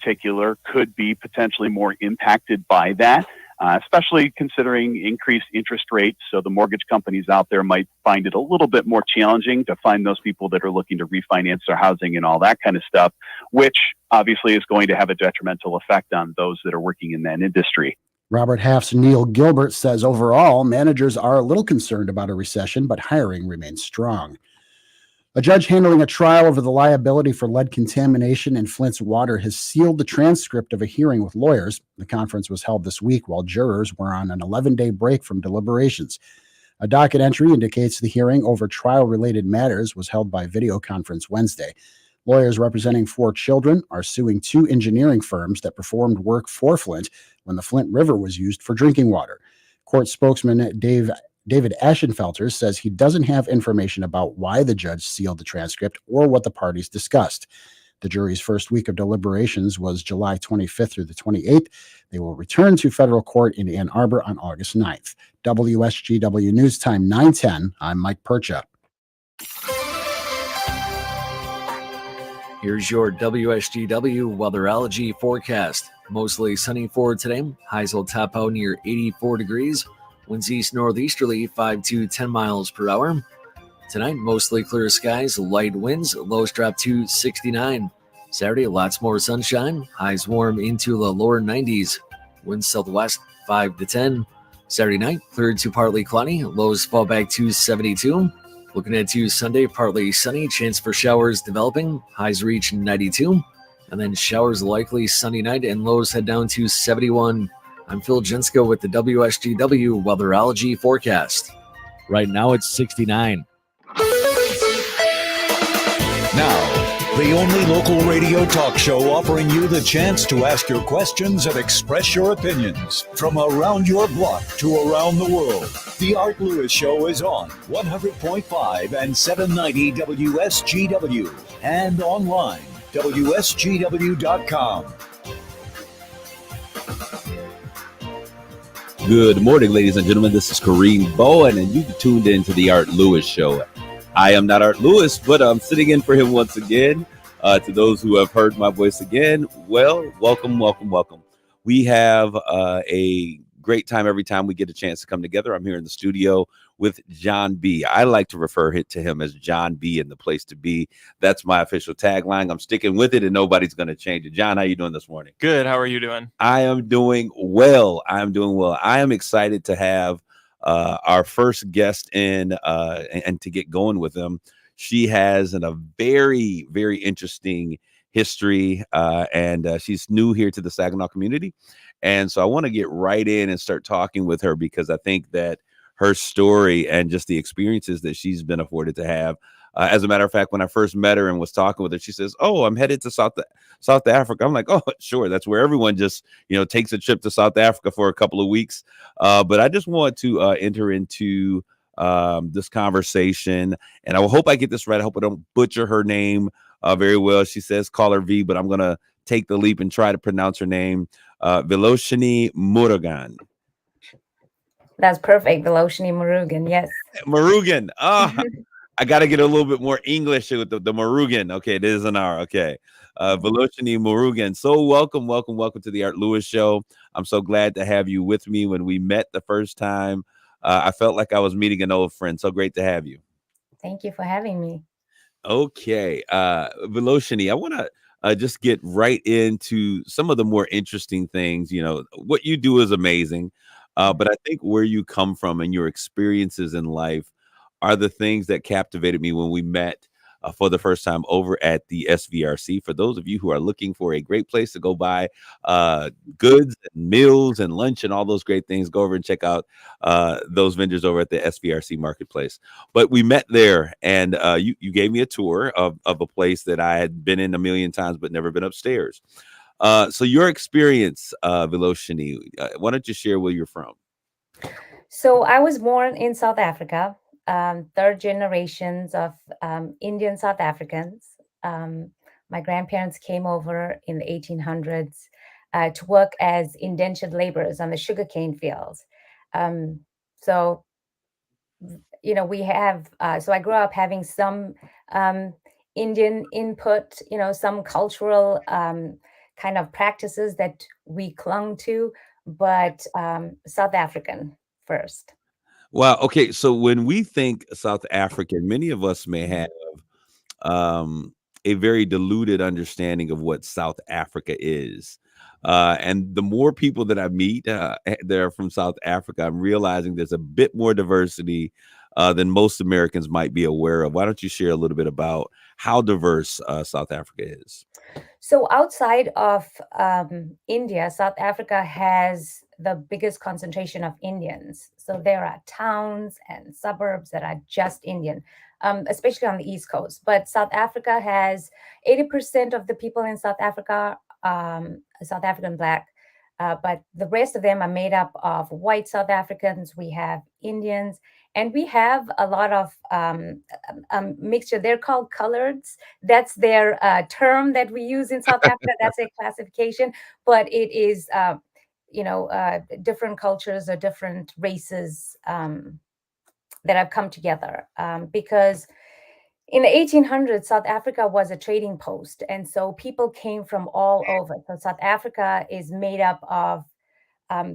particular could be potentially more impacted by that, especially considering increased interest rates. So the mortgage companies out there might find it a little bit more challenging to find those people that are looking to refinance their housing and all that kind of stuff, which obviously is going to have a detrimental effect on those that are working in that industry. Robert Half's Neil Gilbert says overall, managers are a little concerned about a recession, but hiring remains strong. A judge handling a trial over the liability for lead contamination in Flint's water has sealed the transcript of a hearing with lawyers. The conference was held this week while jurors were on an 11-day break from deliberations. A docket entry indicates the hearing over trial-related matters was held by video conference Wednesday. Lawyers representing 4 children are suing 2 engineering firms that performed work for Flint when the Flint River was used for drinking water. Court spokesman David Ashenfelter says he doesn't have information about why the judge sealed the transcript or what the parties discussed. The jury's first week of deliberations was July 25th through the 28th. They will return to federal court in Ann Arbor on August 9th. WSGW News Time 9:10. I'm Mike Percha. Here's your WSGW weatherology forecast. Mostly sunny for today. Highs will top out near 84 degrees. Winds east-northeasterly 5 to 10 miles per hour. Tonight, mostly clear skies, light winds, lows drop to 69. Saturday, lots more sunshine. Highs warm into the lower 90s. Winds southwest 5 to 10. Saturday night, cleared to partly cloudy. Lows fall back to 72. Looking ahead to Sunday, partly sunny, chance for showers developing. Highs reach 92. And then showers likely Sunday night and lows head down to 71. I'm Phil Jensko with the WSGW weatherology forecast. Right now it's 69. Now, the only local radio talk show offering you the chance to ask your questions and express your opinions from around your block to around the world. The Art Lewis Show is on 100.5 and 790 WSGW and online, WSGW.com. Good morning, ladies and gentlemen. This is Kareem Bowen, and you've tuned in to the Art Lewis Show. I am not Art Lewis, but I'm sitting in for him once again. To those who have heard my voice again, well, welcome. We have a great time every time we get a chance to come together. I'm here in the studio with John B. I like to refer to him as John B in the place to be. That's my official tagline. I'm sticking with it, and nobody's going to change it. John, how you doing this morning? Good. How are you doing? I am doing well. I am excited to have our first guest in and to get going with them. She has a very, very interesting history, and she's new here to the Saginaw community. And so I want to get right in and start talking with her because I think that her story and just the experiences that she's been afforded to have. As a matter of fact, when I first met her and was talking with her, she says, "Oh, I'm headed to South Africa." I'm like, "Oh, sure. That's where everyone just, takes a trip to South Africa for a couple of weeks." But I just want to enter into this conversation, and I hope I get this right. I hope I don't butcher her name very well. She says, call her V, but I'm going to take the leap and try to pronounce her name. Viloshini Murugan. That's perfect. Viloshini Murugan. Yes. Murugan. I got to get a little bit more English with the Murugan. Okay, it is an R. Okay. Viloshini Murugan. So welcome to the Art Lewis Show. I'm so glad to have you with me. When we met the first time, I felt like I was meeting an old friend. So great to have you. Thank you for having me. Okay. Viloshini, I want to just get right into some of the more interesting things. What you do is amazing. But I think where you come from and your experiences in life are the things that captivated me when we met for the first time over at the SVRC. For those of you who are looking for a great place to go buy goods and meals and lunch and all those great things, go over and check out those vendors over at the SVRC Marketplace. But we met there, and you gave me a tour of a place that I had been in a million times but never been upstairs. So your experience, Viloshini, why don't you share where you're from? So I was born in South Africa, third generations of Indian South Africans. My grandparents came over in the 1800s to work as indentured laborers on the sugarcane fields. So I grew up having some Indian input, some cultural kind of practices that we clung to, but South African first. Wow. Okay. So when we think South African, many of us may Mhm. have um, a very diluted understanding of what South Africa is. And the more people that I meet that are from South Africa, I'm realizing there's a bit more diversity than most Americans might be aware of. Why don't you share a little bit about how diverse South Africa is? So outside of India, South Africa has the biggest concentration of Indians. So there are towns and suburbs that are just Indian, especially on the East Coast. But South Africa has 80% of the people in South Africa, South African Black. But the rest of them are made up of white South Africans. We have Indians, and we have a lot of mixture. They're called coloreds. That's their term that we use in South Africa. That's a classification, but it is, different cultures or different races that have come together because in the 1800s, South Africa was a trading post. And so people came from all over. So South Africa is made up of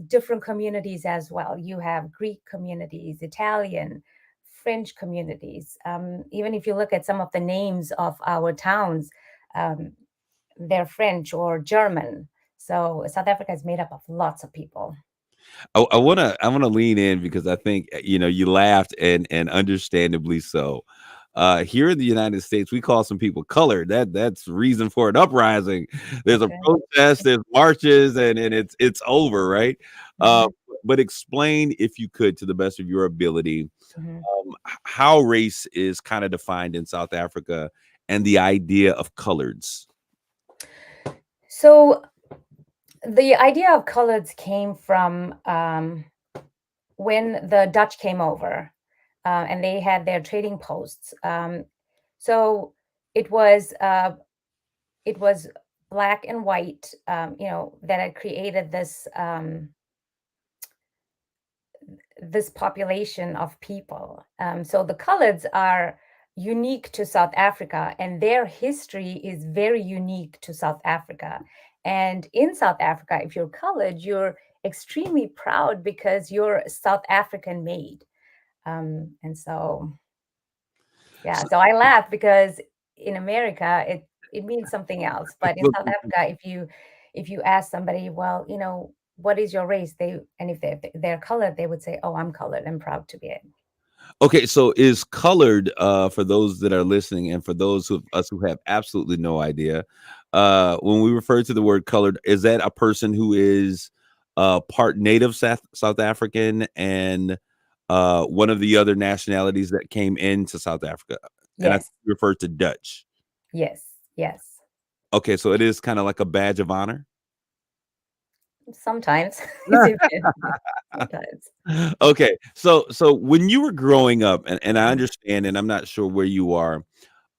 different communities as well. You have Greek communities, Italian, French communities. Even if you look at some of the names of our towns, um, they're French or German. So South Africa is made up of lots of people. I wanna lean in because I think you laughed and understandably so. Here in the United States, we call some people colored. That's reason for an uprising. There's a Okay. protest, there's marches, and it's over, right? Uh, Mhm, but explain, if you could, to the best of your ability, mhm. how race is kind of defined in South Africa and the idea of coloreds. So the idea of coloreds came from when the Dutch came over and they had their trading posts. So it was uh, it was black and white, that had created this population of people. So the coloreds are unique to South Africa, and their history is very unique to South Africa. And in South Africa, if you're colored, you're extremely proud because you're South African made. And so, yeah, So, so I laugh because in America it means something else, but in South Africa, if you ask somebody, well, what is your race? And if they're colored, they would say, oh, I'm colored. I'm proud to be it. okay, so is colored, for those that are listening and for those of us who have absolutely no idea, when we refer to the word colored, is that a person who is part native South African and one of the other nationalities that came into South Africa? And I think Yes, you refer to Dutch. yes, yes. Okay, so it is kind of like a badge of honor. Sometimes it depends. Sometimes. Okay, so when you were growing up, and I Mhm. understand, and I'm not sure where you are,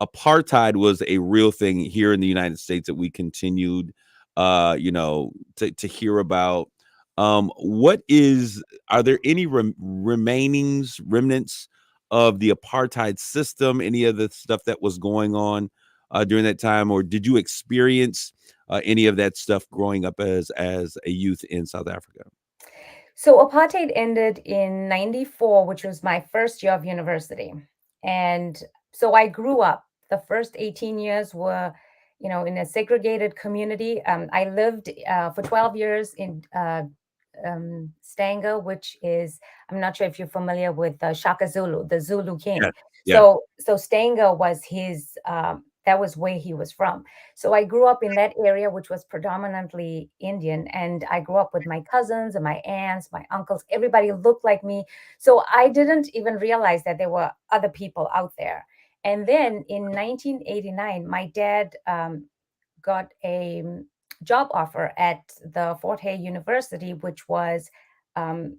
apartheid was a real thing here in the United States that we continued, to hear about. What is Are there any remnants of the apartheid system? Any of the stuff that was going on during that time, or did you experience any of that stuff growing up as a youth in South Africa? So apartheid ended in 94, which was my first year of university. And so I grew up. The first 18 years were, in a segregated community. I lived for 12 years in Stanger, which is, I'm not sure if you're familiar with Shaka Zulu, the Zulu Yeah, king. yeah. So Stanger was that was where he was from. So I grew up in that area, which was predominantly Indian. And I grew up with my cousins and my aunts, my uncles. Everybody looked like me. So I didn't even realize that there were other people out there. And then in 1989, my dad got a job offer at the Fort Hare University, which was, um,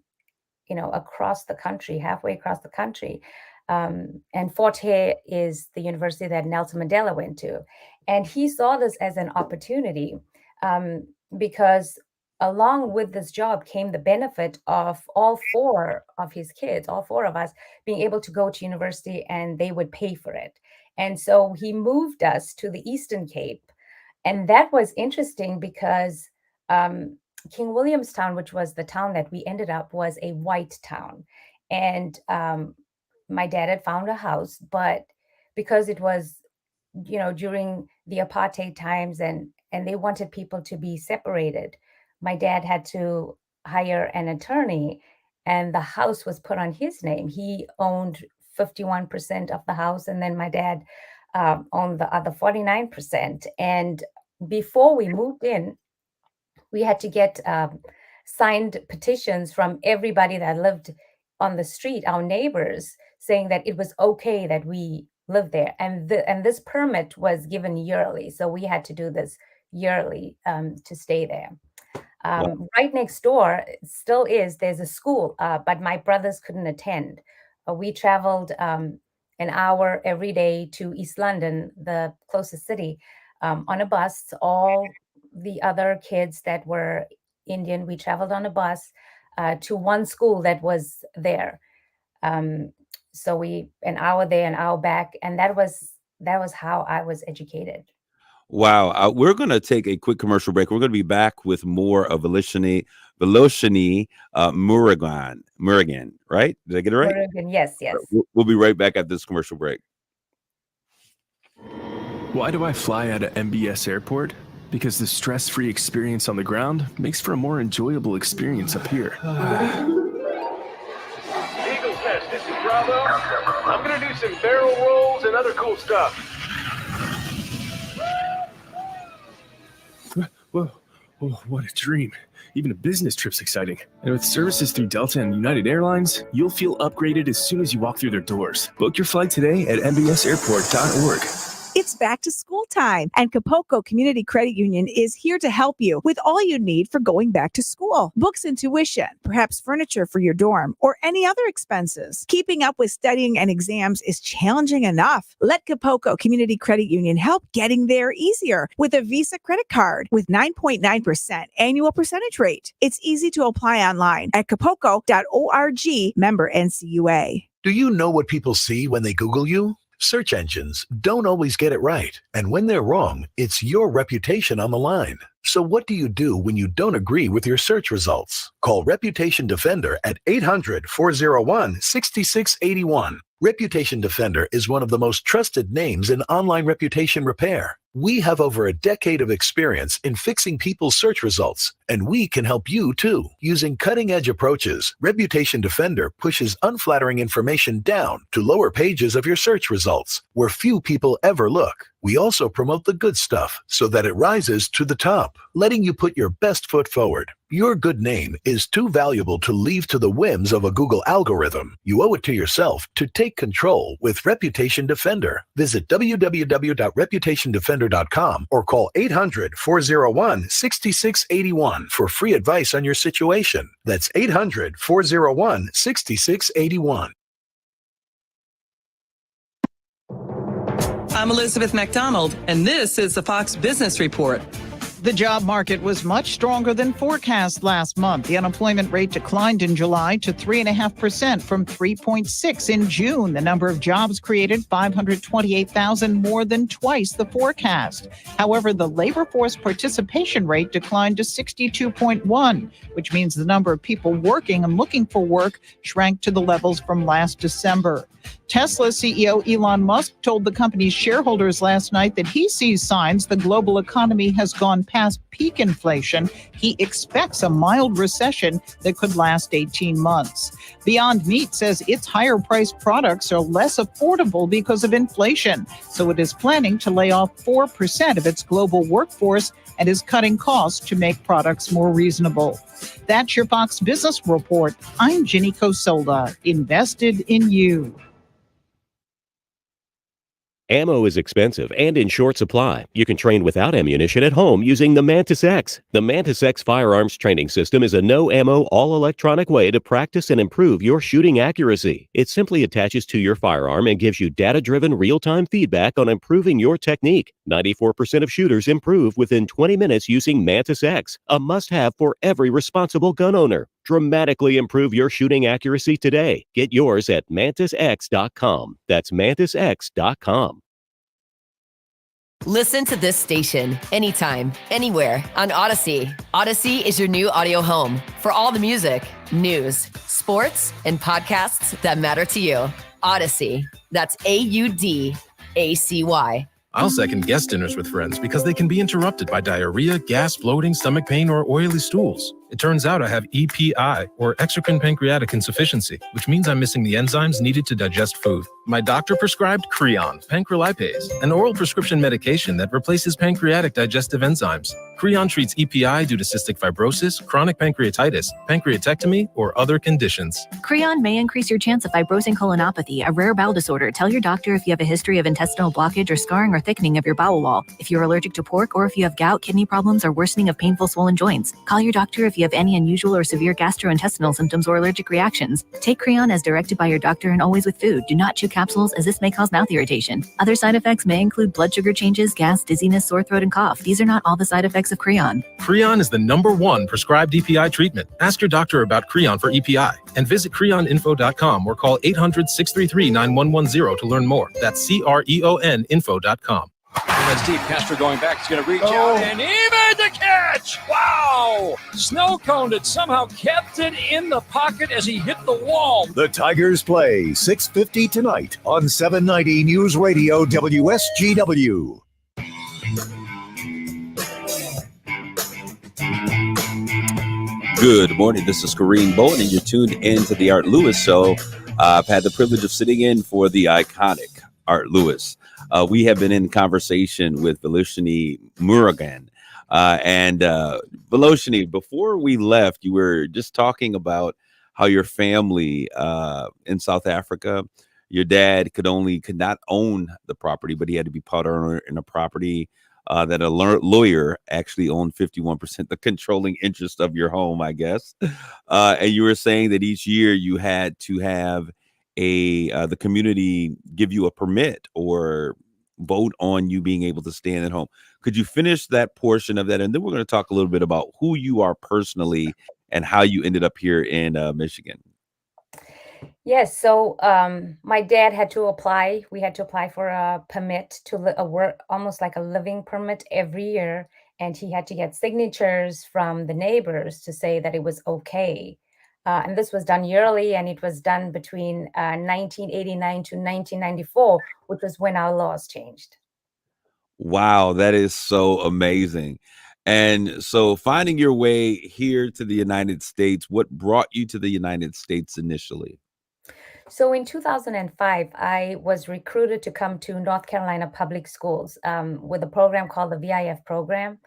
across the country, halfway across the country. And Fort Hare is the university that Nelson Mandela went to. And he saw this as an opportunity um, because along with this job came the benefit of all four of his kids, all four of us being able to go to university and they would pay for it. And so he moved us to the Eastern Cape And that was interesting because King Williamstown, which was the town that we ended up, was a white town. And my dad had found a house, but because it was, during the apartheid times and they wanted people to be separated, my dad had to hire an attorney, and the house was put on his name. He owned 51% of the house, and then my dad owned the other 49%. And before we moved in, we had to get signed petitions from everybody that lived on the street, our neighbors, saying that it was okay that we live there. And this permit was given yearly, so we had to do this yearly to stay there. Right next door still there's a school, but my brothers couldn't attend. We traveled an hour every day to East London, the closest city, on a bus. All the other kids that were Indian, we traveled on a bus to one school that was there. So we an hour there, an hour back, and that was how I was educated. Wow. We're going to take a quick commercial break. We're going to be back with more of Veloshini Murugan, right? Did I get it right? Murugan, yes. We'll be right back at this commercial break. Why do I fly out of MBS Airport? Because the stress-free experience on the ground makes for a more enjoyable experience up here. Eagles Nest, this is Bravo. I'm gonna do some barrel rolls and other cool stuff. Whoa, what a dream. Even a business trip's exciting. And with services through Delta and United Airlines, you'll feel upgraded as soon as you walk through their doors. Book your flight today at mbsairport.org. It's back to school time, and Kapoco Community Credit Union is here to help you with all you need for going back to school. Books and tuition, perhaps furniture for your dorm, or any other expenses. Keeping up with studying and exams is challenging enough. Let Kapoco Community Credit Union help getting there easier with a Visa credit card with 9.9% annual percentage rate. It's easy to apply online at kapoco.org, member NCUA. Do you know what people see when they Google you? Search engines don't always get it right. And when they're wrong, it's your reputation on the line. So what do you do when you don't agree with your search results? Call Reputation Defender at 800-401-6681. Reputation Defender is one of the most trusted names in online reputation repair. We have over a decade of experience in fixing people's search results, and we can help you too. Using cutting-edge approaches, Reputation Defender pushes unflattering information down to lower pages of your search results, where few people ever look. We also promote the good stuff so that it rises to the top, letting you put your best foot forward. Your good name is too valuable to leave to the whims of a Google algorithm. You owe it to yourself to take control with Reputation Defender. Visit www.reputationdefender.com or call 800-401-6681 for free advice on your situation. That's 800-401-6681. I'm Elizabeth McDonald, and this is the Fox Business Report. The job market was much stronger than forecast last month. The unemployment rate declined in July to 3.5% from 3.6% in June. The number of jobs created, 528,000, more than twice the forecast. However, the labor force participation rate declined to 62.1%, which means the number of people working and looking for work shrank to the levels from last December. Tesla CEO Elon Musk told the company's shareholders last night that he sees signs the global economy has gone past peak inflation. He expects a mild recession that could last 18 months. Beyond Meat says its higher-priced products are less affordable because of inflation, so it is planning to lay off 4% of its global workforce and is cutting costs to make products more reasonable. That's your Fox Business Report. I'm Ginny Cosolda, invested in you. Ammo is expensive and in short supply. You can train without ammunition at home using the Mantis X. The Mantis X firearms training system is a no-ammo, all-electronic way to practice and improve your shooting accuracy. It simply attaches to your firearm and gives you data-driven, real-time feedback on improving your technique. 94% of shooters improve within 20 minutes using Mantis X, a must-have for every responsible gun owner. Dramatically improve your shooting accuracy today. Get yours at mantisx.com. That's mantisx.com. Listen to this station anytime, anywhere on Odyssey. Odyssey is your new audio home for all the music, news, sports, and podcasts that matter to you. Odyssey. That's AUDACY. I'll second guest dinners with friends because they can be interrupted by diarrhea, gas, bloating, stomach pain, or oily stools. It turns out I have EPI, or exocrine pancreatic insufficiency, which means I'm missing the enzymes needed to digest food. My doctor prescribed Creon, pancrelipase, an oral prescription medication that replaces pancreatic digestive enzymes. Creon treats EPI due to cystic fibrosis, chronic pancreatitis, pancreatectomy, or other conditions. Creon may increase your chance of fibrosing colonopathy, a rare bowel disorder. Tell your doctor if you have a history of intestinal blockage or scarring or thickening of your bowel wall, if you're allergic to pork, or if you have gout, kidney problems, or worsening of painful swollen joints. Call your doctor if you have any unusual or severe gastrointestinal symptoms or allergic reactions. Take Creon as directed by your doctor and always with food. Do not chew capsules, as this may cause mouth irritation. Other side effects may include blood sugar changes, gas, dizziness, sore throat, and cough. These are not all the side effects of Creon. Creon is the #1 prescribed EPI treatment. Ask your doctor about Creon for EPI and visit creoninfo.com or call 800-633-9110 to learn more. That's CREON info.com. That's deep. Castro going back. He's going to reach out and he made the catch. Wow! Snow cone that somehow kept it in the pocket as he hit the wall. The Tigers play 6:50 tonight on 790 News Radio WSGW. Good morning. This is Kareem Bowen, and you're tuned in to the Art Lewis Show. I've had the privilege of sitting in for the iconic Art Lewis. We have been in conversation with Veloshini Murugan. Veloshini, before we left, you were just talking about how your family in South Africa, your dad could not own the property, but he had to be part owner in a property that a lawyer actually owned 51%, the controlling interest of your home, I guess. And you were saying that each year you had to have the community give you a permit or vote on you being able to stand at home. Could you finish that portion of that? And then we're going to talk a little bit about who you are personally and how you ended up here in Michigan. Yes. So my dad had to apply. We had to apply for a permit to work, almost like a living permit every year. And he had to get signatures from the neighbors to say that it was okay. And this was done yearly, and it was done between 1989 to 1994, which was when our laws changed. Wow, that is so amazing. And so finding your way here to the United States, what brought you to the United States initially? So in 2005, I was recruited to come to North Carolina Public Schools with a program called the VIF program.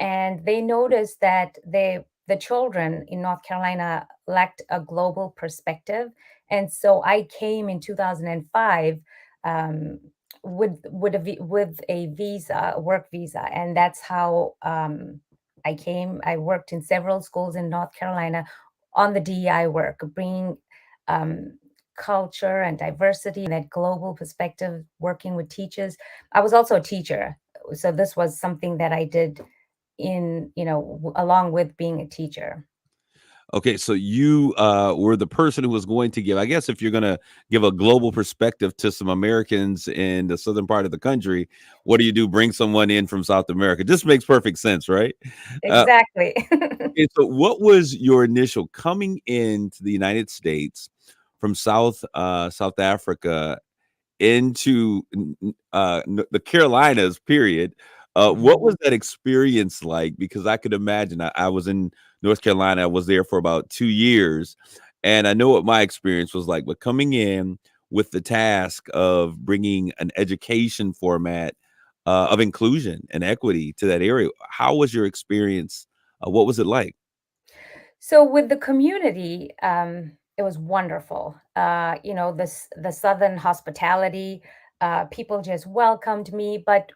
And they noticed that the children in North Carolina lacked a global perspective. And so I came in 2005 with a visa, a work visa. And that's how I came. I worked in several schools in North Carolina on the DEI work, bringing culture and diversity and that global perspective, working with teachers. I was also a teacher. So this was something that I did along with being a teacher. Okay, so you were the person who was going to give, I guess, if you're going to give a global perspective to some Americans in the southern part of the country, what do? Bring someone in from South America. This makes perfect sense, right? Exactly. Okay, so what was your initial coming into the United States from South Africa into the Carolinas, period? What was that experience like? Because I could imagine I was in North Carolina. I was there for about 2 years, and I know what my experience was like. But coming in with the task of bringing an education format of inclusion and equity to that area, how was your experience? What was it like? So with the community, it was wonderful. The Southern hospitality, people just welcomed me, but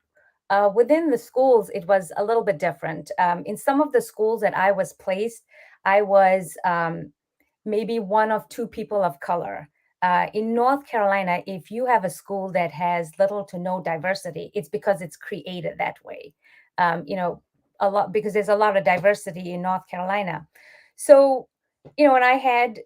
within the schools, it was a little bit different. In some of the schools that I was placed, I was maybe one of two people of color. In North Carolina, if you have a school that has little to no diversity, it's because it's created that way. A lot because there's a lot of diversity in North Carolina. So, and I had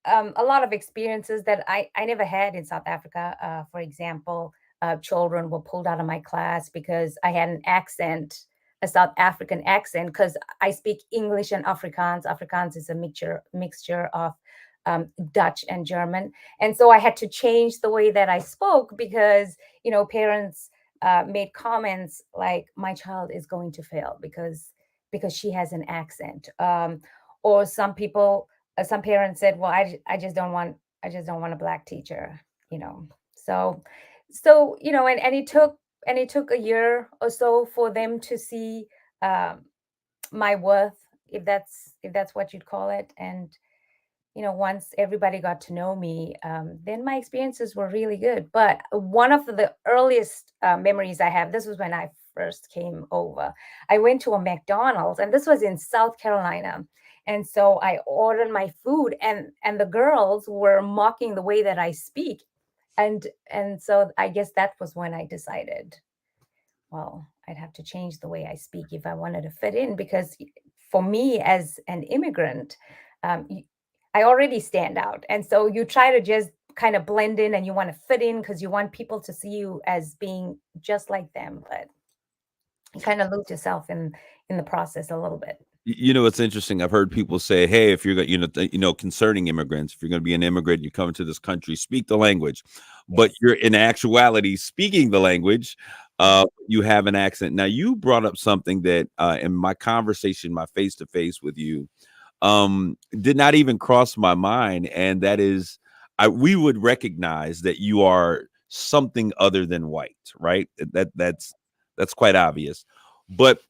a lot of experiences that I never had in South Africa. For example, children were pulled out of my class because I had an accent, a South African accent, because I speak English and Afrikaans. Afrikaans is a mixture of Dutch and German, and so I had to change the way that I spoke because parents made comments like, "My child is going to fail because she has an accent," or some parents said, "Well, I just don't want a black teacher," So and it took a year or so for them to see my worth, if that's what you'd call it. And once everybody got to know me, then my experiences were really good. But one of the earliest memories I have, this was when I first came over. I went to a McDonald's, and this was in South Carolina. And so I ordered my food, and the girls were mocking the way that I speak. And so I guess that was when I decided, well, I'd have to change the way I speak if I wanted to fit in, because for me as an immigrant, I already stand out. And so you try to just kind of blend in, and you want to fit in because you want people to see you as being just like them, but you kind of lose yourself in the process a little bit. It's interesting. I've heard people say, "Hey, if you're concerning immigrants, if you're going to be an immigrant, you come into this country, speak the language." But you're in actuality speaking the language. You have an accent. Now, you brought up something that in my conversation, my face to face with you, did not even cross my mind, and that is, we would recognize that you are something other than white, right? That's quite obvious. But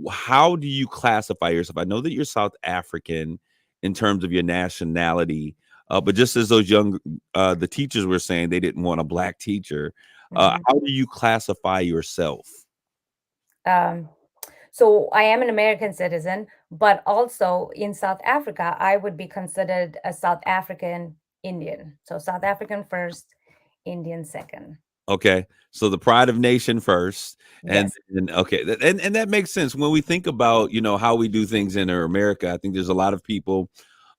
how do you classify yourself? I know that you're South African in terms of your nationality, but just as those the teachers were saying they didn't want a black teacher, how do you classify yourself? So I am an American citizen, but also in South Africa, I would be considered a South African Indian. So South African first, Indian second. Okay, so the pride of nation first, and, Yes. and okay, and that makes sense when we think about how we do things in America. I think there's a lot of people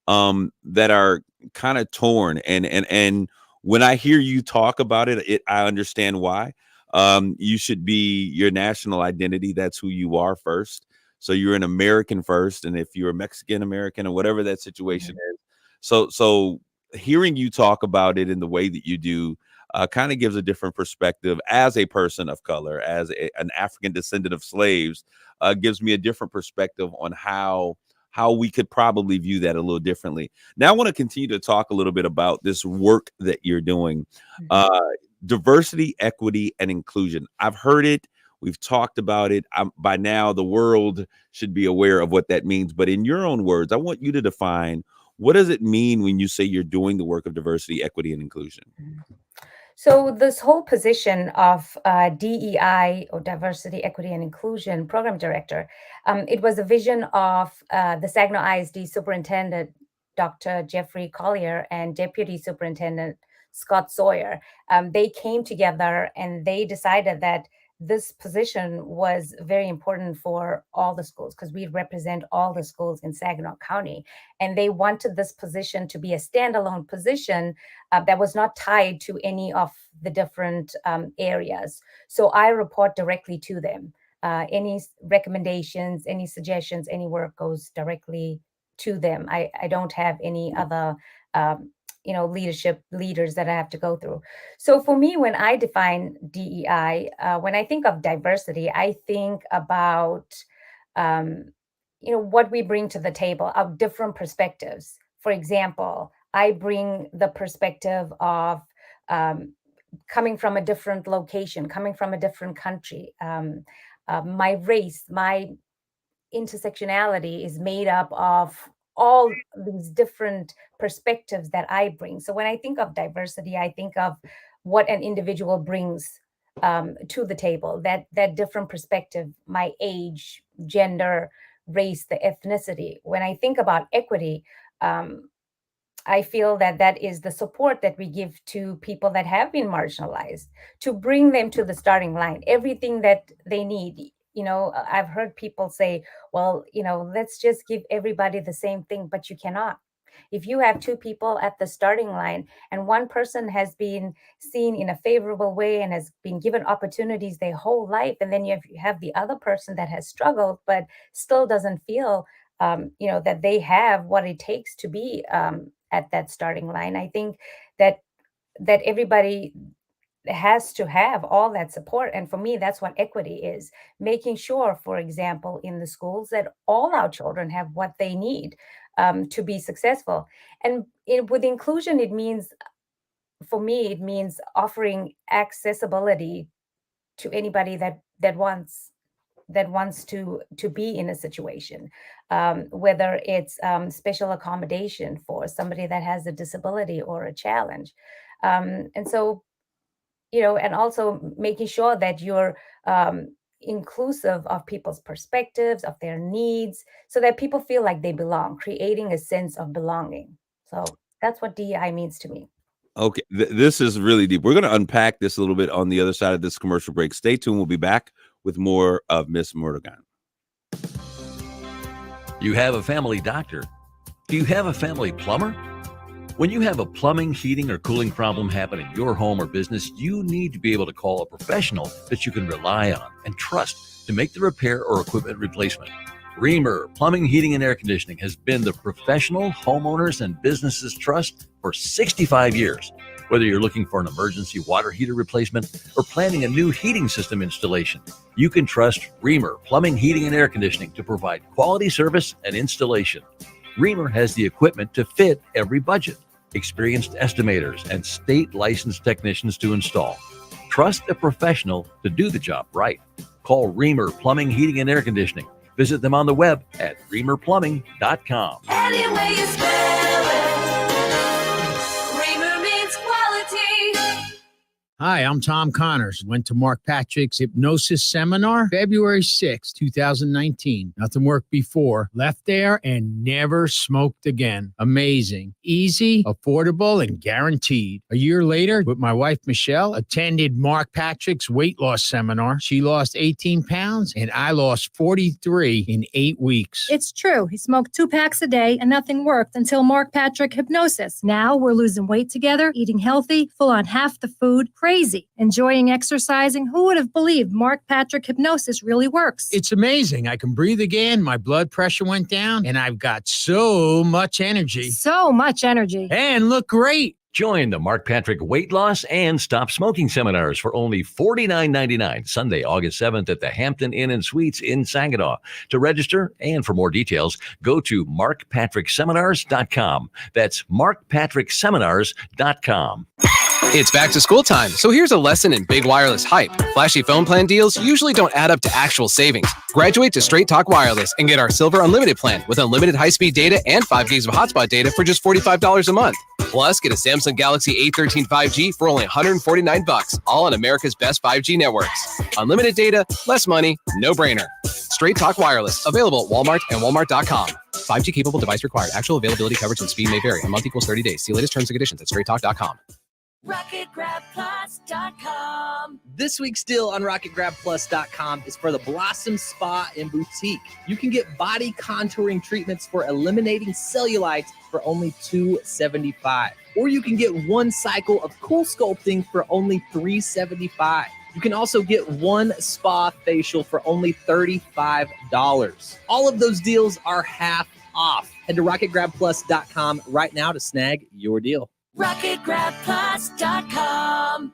that are kind of torn, and when I hear you talk about it, I understand why. You should be your national identity. That's who you are first. So you're an American first, and if you're a Mexican American or whatever that situation is, so hearing you talk about it in the way that you do kind of gives a different perspective as a person of color, as an African descendant of slaves, gives me a different perspective on how we could probably view that a little differently. Now, I want to continue to talk a little bit about this work that you're doing, diversity, equity, and inclusion. I've heard it. We've talked about it. By now, the world should be aware of what that means. But in your own words, I want you to define, what does it mean when you say you're doing the work of diversity, equity, and inclusion? So this whole position of DEI, or Diversity, Equity, and Inclusion Program Director, it was a vision of the Saginaw ISD Superintendent, Dr. Jeffrey Collier, and Deputy Superintendent Scott Sawyer. They came together and they decided that this position was very important for all the schools, because we represent all the schools in Saginaw County. And they wanted this position to be a standalone position that was not tied to any of the different areas. So I report directly to them. Any recommendations, any suggestions, any work goes directly to them. I don't have any other leaders that I have to go through. So for me, when I define DEI, when I think of diversity, I think about what we bring to the table, of different perspectives. For example, I bring the perspective of coming from a different location, coming from a different country. My race, my intersectionality is made up of all these different perspectives that I bring. So when I think of diversity, I think of what an individual brings to the table, that different perspective, my age, gender, race, the ethnicity. When I think about equity, I feel that is the support that we give to people that have been marginalized, to bring them to the starting line, everything that they need. I've heard people say, well, let's just give everybody the same thing, but you cannot. If you have two people at the starting line and one person has been seen in a favorable way and has been given opportunities their whole life, and then you have the other person that has struggled but still doesn't feel that they have what it takes to be at that starting line. I think that everybody has to have all that support. And for me, that's what equity is: making sure, for example, in the schools, that all our children have what they need to be successful. And with inclusion, it means, for me, it means offering accessibility to anybody that wants to be in a situation, whether it's special accommodation for somebody that has a disability or a challenge. And so, and also making sure that you're inclusive of people's perspectives, of their needs, so that people feel like they belong, creating a sense of belonging. So that's what DEI means to me. Okay, this is really deep. We're going to unpack this a little bit on the other side of this commercial break. Stay tuned. We'll be back with more of Miss Murdogan. You have a family doctor. Do you have a family plumber? When you have a plumbing, heating, or cooling problem happen in your home or business, you need to be able to call a professional that you can rely on and trust to make the repair or equipment replacement. Reamer Plumbing, Heating, and Air Conditioning has been the professional homeowners and businesses trust for 65 years. Whether you're looking for an emergency water heater replacement or planning a new heating system installation, you can trust Reamer Plumbing, Heating, and Air Conditioning to provide quality service and installation. Reamer has the equipment to fit every budget, experienced estimators, and state licensed technicians to install. Trust a professional to do the job right. Call Reamer Plumbing, Heating, and Air Conditioning. Visit them on the web at reamerplumbing.com. Any way you spell it, Reamer means quality. Hi, I'm Tom Connors. Went to Mark Patrick's hypnosis seminar February 6, 2019. Nothing worked before. Left there and never smoked again. Amazing. Easy, affordable, and guaranteed. A year later, with my wife Michelle, attended Mark Patrick's weight loss seminar. She lost 18 pounds and I lost 43 in 8 weeks. It's true. He smoked 2 packs a day and nothing worked until Mark Patrick Hypnosis. Now we're losing weight together, eating healthy, full on half the food. Crazy. Enjoying exercising. Who would have believed Mark Patrick Hypnosis really works? It's amazing. I can breathe again. My blood pressure went down and I've got so much energy. So much energy. And look great. Join the Mark Patrick Weight Loss and Stop Smoking seminars for only $49.99, Sunday, August 7th at the Hampton Inn and Suites in Saginaw. To register and for more details, go to markpatrickseminars.com. That's markpatrickseminars.com. It's back to school time, so here's a lesson in big wireless hype. Flashy phone plan deals usually don't add up to actual savings. Graduate to Straight Talk Wireless and get our Silver Unlimited plan with unlimited high-speed data and 5 gigs of hotspot data for just $45 a month. Plus, get a Samsung Galaxy A13 5G for only $149, all on America's best 5G networks. Unlimited data, less money, no-brainer. Straight Talk Wireless, available at Walmart and Walmart.com. 5G capable device required. Actual availability, coverage, and speed may vary. A month equals 30 days. See latest terms and conditions at straighttalk.com. RocketGrabPlus.com. This week's deal on RocketGrabPlus.com is for the Blossom Spa and Boutique. You can get body contouring treatments for eliminating cellulite for only $275. Or you can get one cycle of cool sculpting for only $375. You can also get one spa facial for only $35. All of those deals are half off. Head to RocketGrabPlus.com right now to snag your deal. RocketGrabPlus.com.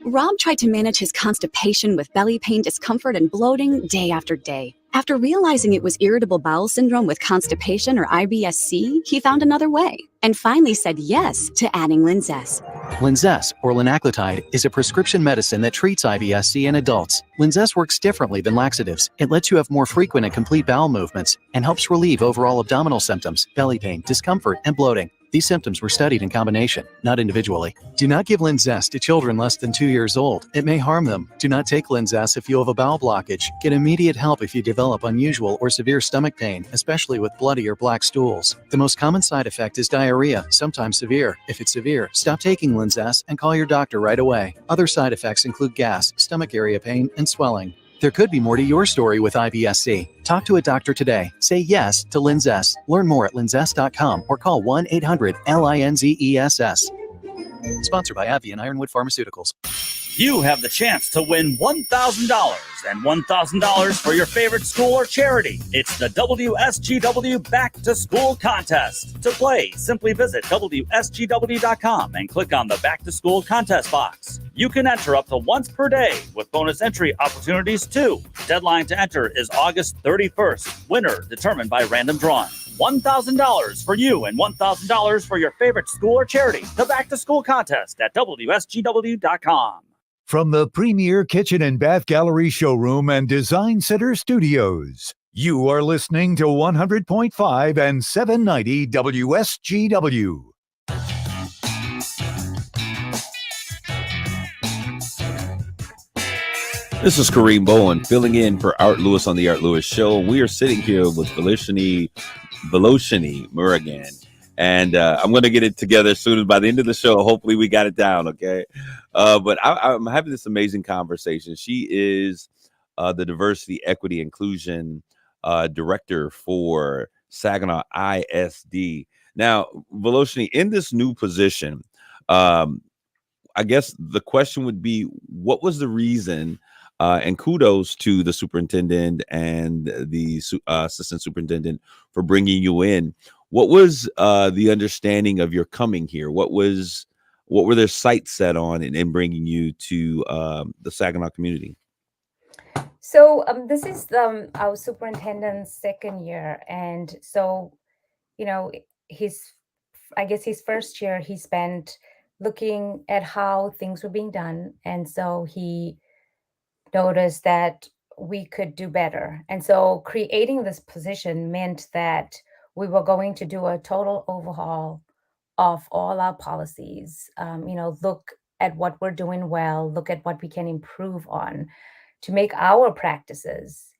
Rob tried to manage his constipation with belly pain, discomfort, and bloating day after day. After realizing it was irritable bowel syndrome with constipation, or IBS-C, he found another way and finally said yes to adding Linzess. Linzess, or linaclotide, is a prescription medicine that treats IBS-C in adults. Linzess works differently than laxatives. It lets you have more frequent and complete bowel movements and helps relieve overall abdominal symptoms, belly pain, discomfort, and bloating. These symptoms were studied in combination, not individually. Do not give Linzess to children less than 2 years old. It may harm them. Do not take Linzess if you have a bowel blockage. Get immediate help if you develop unusual or severe stomach pain, especially with bloody or black stools. The most common side effect is diarrhea, sometimes severe. If it's severe, stop taking Linzess and call your doctor right away. Other side effects include gas, stomach area pain, and swelling. There could be more to your story with IBS-C. Talk to a doctor today. Say yes to Linzess. Learn more at linzess.com or call 1-800-LINZESS. Sponsored by AbbVie and Ironwood Pharmaceuticals. You have the chance to win $1,000 and $1,000 for your favorite school or charity. It's the WSGW Back to School Contest. To play, simply visit WSGW.com and click on the Back to School Contest box. You can enter up to once per day with bonus entry opportunities too. Deadline to enter is August 31st. Winner determined by random drawing. $1,000 for you and $1,000 for your favorite school or charity. The Back to School Contest at WSGW.com. From the premier kitchen and bath gallery showroom and design center studios, you are listening to 100.5 and 790 WSGW. This is Kareem Bowen filling in for Art Lewis on the Art Lewis Show. We are sitting here with Veloshini Murugan. And I'm going to get it together soon. By the end of the show, hopefully we got it down, okay? But I'm having this amazing conversation. She is the Diversity, Equity, Inclusion Director for Saginaw ISD. Now, Veloshini, in this new position, I guess the question would be, what was the reason, and kudos to the superintendent and the assistant superintendent for bringing you in. What was the understanding of your coming here? What were their sights set on in bringing you to the Saginaw community? So this is our superintendent's second year, and so I guess his first year he spent looking at how things were being done, and so he noticed that we could do better, and so creating this position meant that we were going to do a total overhaul of all our policies. Look at what we're doing well, look at what we can improve on to make our practices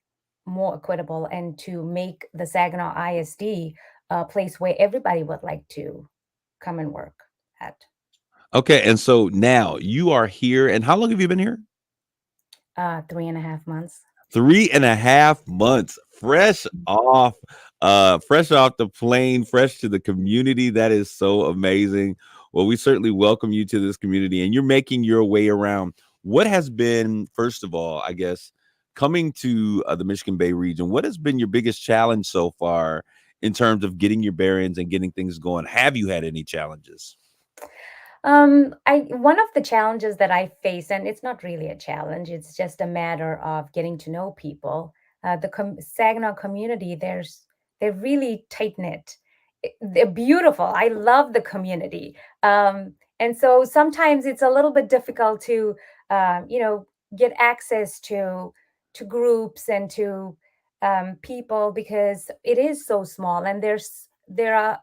more equitable and to make the Saginaw ISD a place where everybody would like to come and work at. Okay, and so now you are here, and how long have you been here? 3.5 months. 3.5 months, fresh off the plane, fresh to the community. That is so amazing. Well, we certainly welcome you to this community, and you're making your way around. What has been, first of all, I guess, coming to the Michigan Bay region, what has been your biggest challenge so far in terms of getting your bearings and getting things going? Have you had any challenges? One of the challenges that I face, and it's not really a challenge, it's just a matter of getting to know people. The Saginaw community, they're really tight knit. They're beautiful. I love the community, and so sometimes it's a little bit difficult to, get access to groups and to people because it is so small, and there are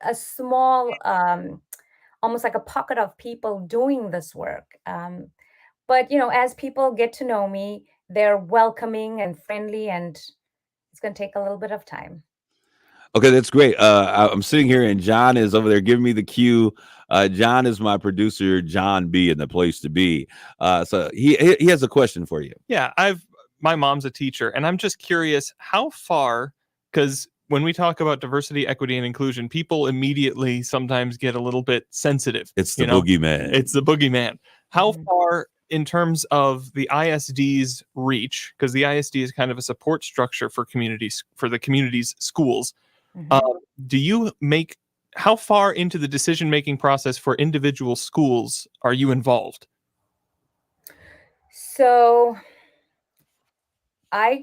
a small. Almost like a pocket of people doing this work. But as people get to know me, they're welcoming and friendly, and it's going to take a little bit of time. Okay, that's great. I'm sitting here, and John is over there giving me the cue. John is my producer, John B, in the place to be. So he has a question for you. Yeah, my mom's a teacher, and I'm just curious how far, because when we talk about diversity, equity, and inclusion, people immediately sometimes get a little bit sensitive. It's the boogeyman. It's the boogeyman. How far in terms of the ISD's reach, because the ISD is kind of a support structure for communities, for the community's schools. How far into the decision-making process for individual schools are you So I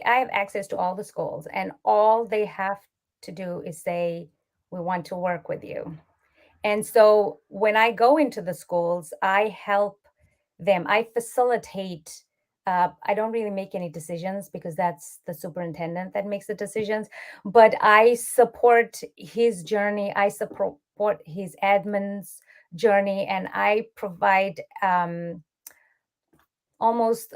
have access to all the schools, and all they have to do is say, we want to work with you. And so when I go into the schools, I help them. I facilitate. I don't really make any decisions because that's the superintendent that makes the decisions, but I support his journey. I support his admin's journey, and I provide almost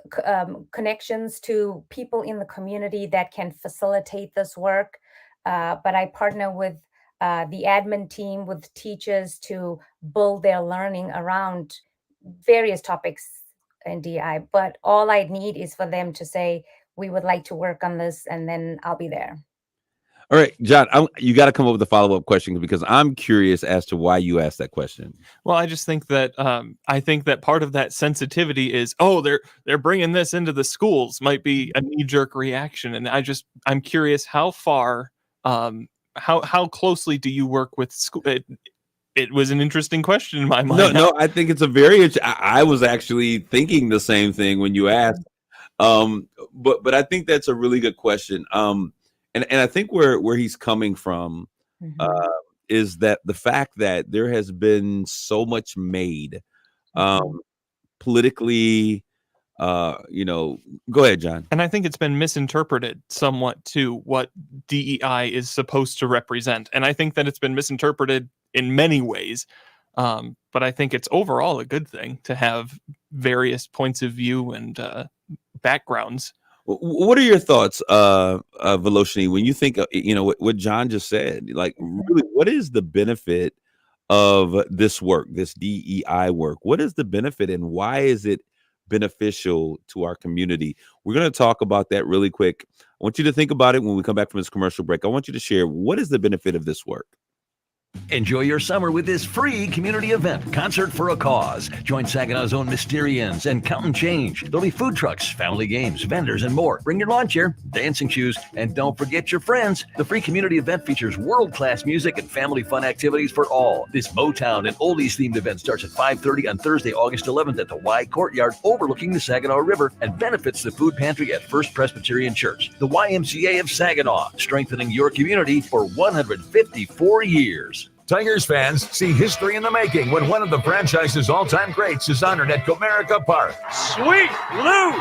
connections to people in the community that can facilitate this work. But I partner with the admin team, with teachers to build their learning around various topics in DI. But all I need is for them to say, we would like to work on this, and then I'll be there. All right, John, you got to come up with a follow-up question because I'm curious as to why you asked that question. Well, I just think that part of that sensitivity is, they're bringing this into the schools might be a knee-jerk reaction, and I'm curious how far, how closely do you work with school? It was an interesting question in my mind. No, I think it's a very. I was actually thinking the same thing when you asked, but I think that's a really good question. And I think where he's coming from is that the fact that there has been so much made politically, go ahead, John. And I think it's been misinterpreted somewhat to what DEI is supposed to represent. And I think that it's been misinterpreted in many ways. But I think it's overall a good thing to have various points of view and backgrounds. What are your thoughts, Veloshini, when you think of, what John just said? Like, really, what is the benefit of this work, this DEI work? What is the benefit, and why is it beneficial to our community? We're going to talk about that really quick. I want you to think about it when we come back from this commercial break. I want you to share, what is the benefit of this work? Enjoy your summer with this free community event, Concert for a Cause. Join Saginaw's own Mysterians and Count and Change. There'll be food trucks, family games, vendors, and more. Bring your lawn chair, dancing shoes, and don't forget your friends. The free community event features world-class music and family fun activities for all. This Motown and Oldies-themed event starts at 5:30 on Thursday, August 11th at the Y Courtyard overlooking the Saginaw River and benefits the food pantry at First Presbyterian Church. The YMCA of Saginaw, strengthening your community for 154 years. Tigers fans, see history in the making when one of the franchise's all-time greats is honored at Comerica Park. Sweet Lou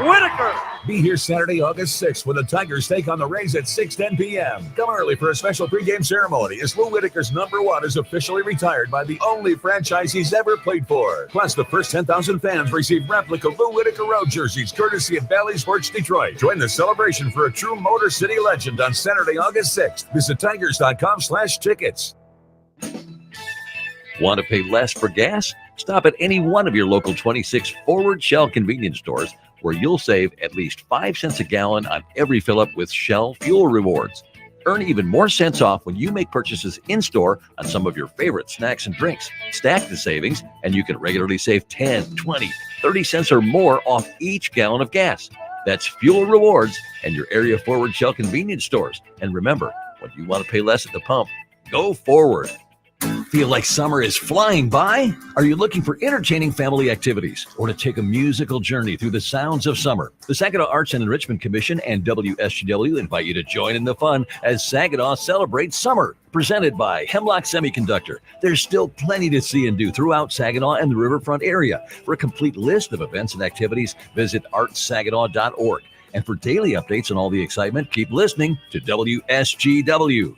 Whitaker. Be here Saturday, August 6th when the Tigers take on the Rays at 6:10 p.m. Come early for a special pregame ceremony as Lou Whitaker's number one is officially retired by the only franchise he's ever played for. Plus, the first 10,000 fans receive replica Lou Whitaker road jerseys courtesy of Bally Sports Detroit. Join the celebration for a true Motor City legend on Saturday, August 6th. Visit tigers.com/tickets. Want to pay less for gas? Stop at any one of your local 26 Forward Shell convenience stores where you'll save at least 5 cents a gallon on every fill-up with Shell Fuel Rewards. Earn even more cents off when you make purchases in-store on some of your favorite snacks and drinks. Stack the savings, and you can regularly save 10, 20, 30 cents or more off each gallon of gas. That's Fuel Rewards and your area Forward Shell convenience stores. And remember, when you want to pay less at the pump, go forward. Feel like summer is flying by? Are you looking for entertaining family activities or to take a musical journey through the sounds of summer? The Saginaw Arts and Enrichment Commission and WSGW invite you to join in the fun as Saginaw celebrates summer. Presented by Hemlock Semiconductor. There's still plenty to see and do throughout Saginaw and the riverfront area. For a complete list of events and activities, visit artsaginaw.org. And for daily updates on all the excitement, keep listening to WSGW.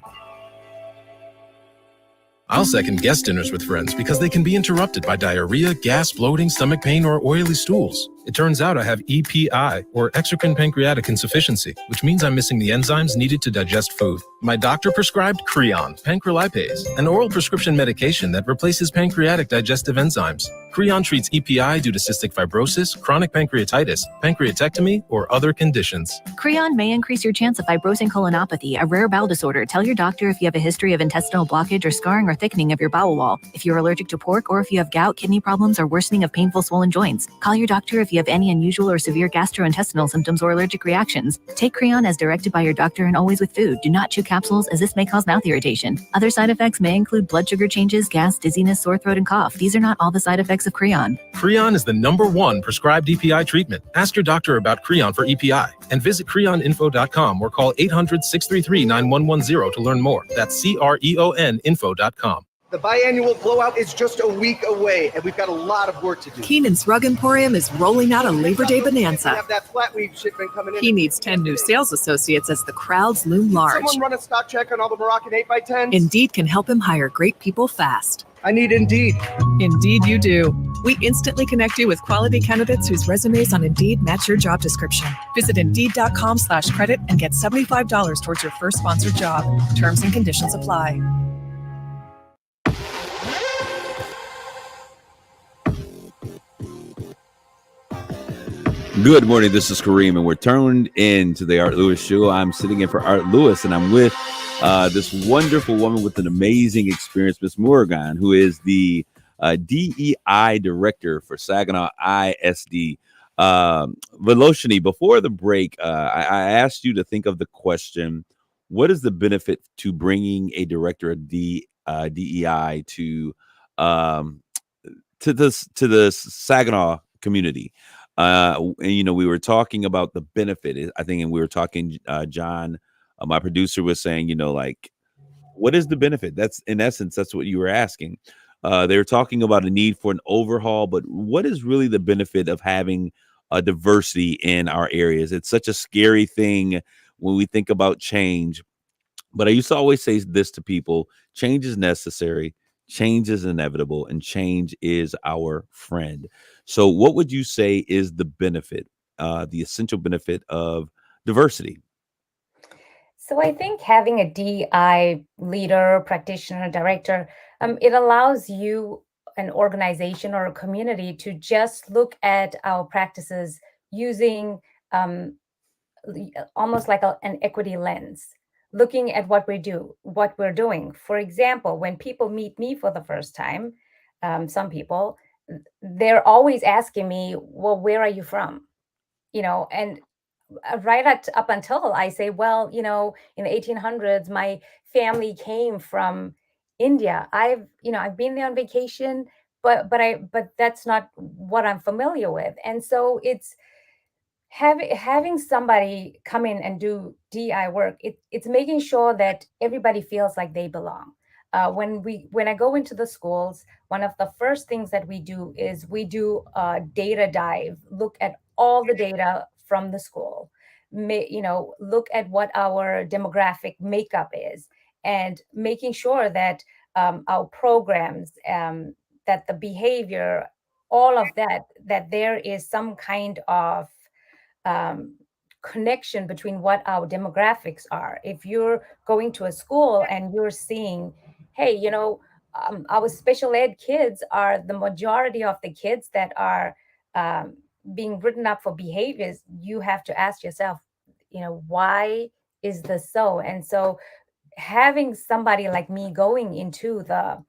I'll second guest dinners with friends because they can be interrupted by diarrhea, gas, bloating, stomach pain, or oily stools. It turns out I have EPI, or exocrine pancreatic insufficiency, which means I'm missing the enzymes needed to digest food. My doctor prescribed Creon, pancrelipase, an oral prescription medication that replaces pancreatic digestive enzymes. Creon treats EPI due to cystic fibrosis, chronic pancreatitis, pancreatectomy, or other conditions. Creon may increase your chance of fibrosing colonopathy, a rare bowel disorder. Tell your doctor if you have a history of intestinal blockage or scarring or thickening of your bowel wall, if you're allergic to pork, or if you have gout, kidney problems, or worsening of painful swollen joints. Call your doctor if you have any unusual or severe gastrointestinal symptoms or allergic reactions. Take Creon as directed by your doctor and always with food. Do not chew capsules as this may cause mouth irritation. Other side effects may include blood sugar changes, gas, dizziness, sore throat, and cough. These are not all the side effects of Creon. Creon is the #1 prescribed EPI treatment. Ask your doctor about Creon for EPI and visit creoninfo.com or call 800-633-9110 to learn more. That's CREON info.com. The biannual blowout is just a week away, and we've got a lot of work to do. Keenan's Rug Emporium is rolling out a Labor Day bonanza. We have that flat weave shipment coming in. He needs 10 new sales associates as the crowds loom large. Someone run a stock check on all the Moroccan 8x10s? Indeed can help him hire great people fast. I need Indeed. Indeed you do. We instantly connect you with quality candidates whose resumes on Indeed match your job description. Visit Indeed.com/credit and get $75 towards your first sponsored job. Terms and conditions apply. Good morning. This is Kareem, and we're tuned in to the Art Lewis Show. I'm sitting in for Art Lewis, and I'm with this wonderful woman with an amazing experience, Miss Morgan, who is the DEI director for Saginaw ISD. Veloshini, before the break, I asked you to think of the question: what is the benefit to bringing a director of DEI to the Saginaw community? And we were talking about the benefit, I think, and we were talking, John, my producer was saying, like, what is the benefit? That's in essence, that's what you were asking. They were talking about a need for an overhaul, but what is really the benefit of having a diversity in our areas? It's such a scary thing when we think about change. But I used to always say this to people: change is necessary, change is inevitable, and change is our friend. So, what would you say is the benefit, the essential benefit of diversity? So I think having a DI leader, practitioner, director, it allows you, an organization or a community, to just look at our practices using um, almost like an equity lens, looking at what we're doing. For example, when people meet me for the first time, some people, they're always asking me, well, where are you from? And up until I say, well, in the 1800s, my family came from India. I've been there on vacation, but that's not what I'm familiar with. And so it's having somebody come in and do DI work. It's making sure that everybody feels like they belong. When I go into the schools, one of the first things that we do is we do a data dive, look at all the data from the school, look at what our demographic makeup is, and making sure that our programs, that the behavior, all of that there is some kind of um, connection between what our demographics are. If you're going to a school and you're seeing, hey, our special ed kids are the majority of the kids that are um, being written up for behaviors, you have to ask yourself, why is this so? And so having somebody like me going into the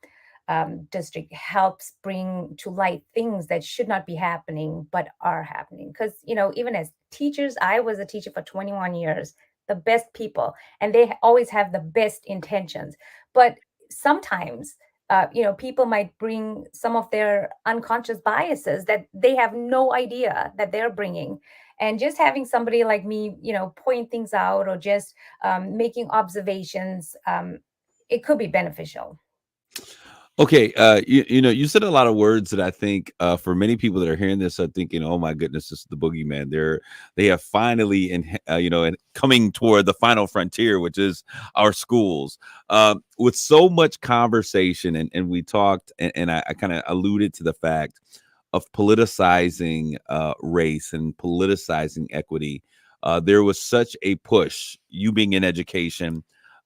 district helps bring to light things that should not be happening but are happening. Because even as teachers, I was a teacher for 21 years, the best people, and they always have the best intentions. But sometimes people might bring some of their unconscious biases that they have no idea that they're bringing. And just having somebody like me point things out, or just making observations, it could be beneficial. Okay, you said a lot of words that I think, for many people that are hearing this are thinking, "Oh my goodness, this is the boogeyman." They have finally, and coming toward the final frontier, which is our schools. With so much conversation, and we talked, and I kind of alluded to the fact of politicizing race and politicizing equity. There was such a push, you being in education,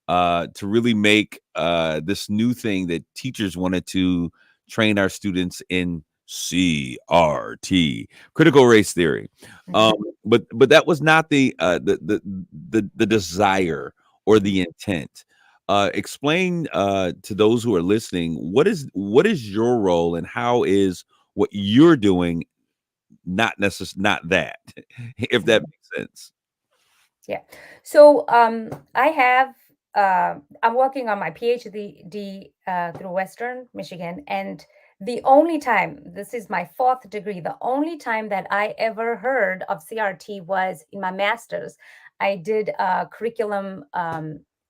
to really make this new thing that teachers wanted to train our students in CRT, critical race theory. But that was not the desire or the intent. Explain to those who are listening, what is your role, and how is what you're doing not that, if that makes sense. Yeah. So I'm working on my PhD through Western Michigan, and the only time, this is my fourth degree, the only time that I ever heard of CRT was in my master's. I did a curriculum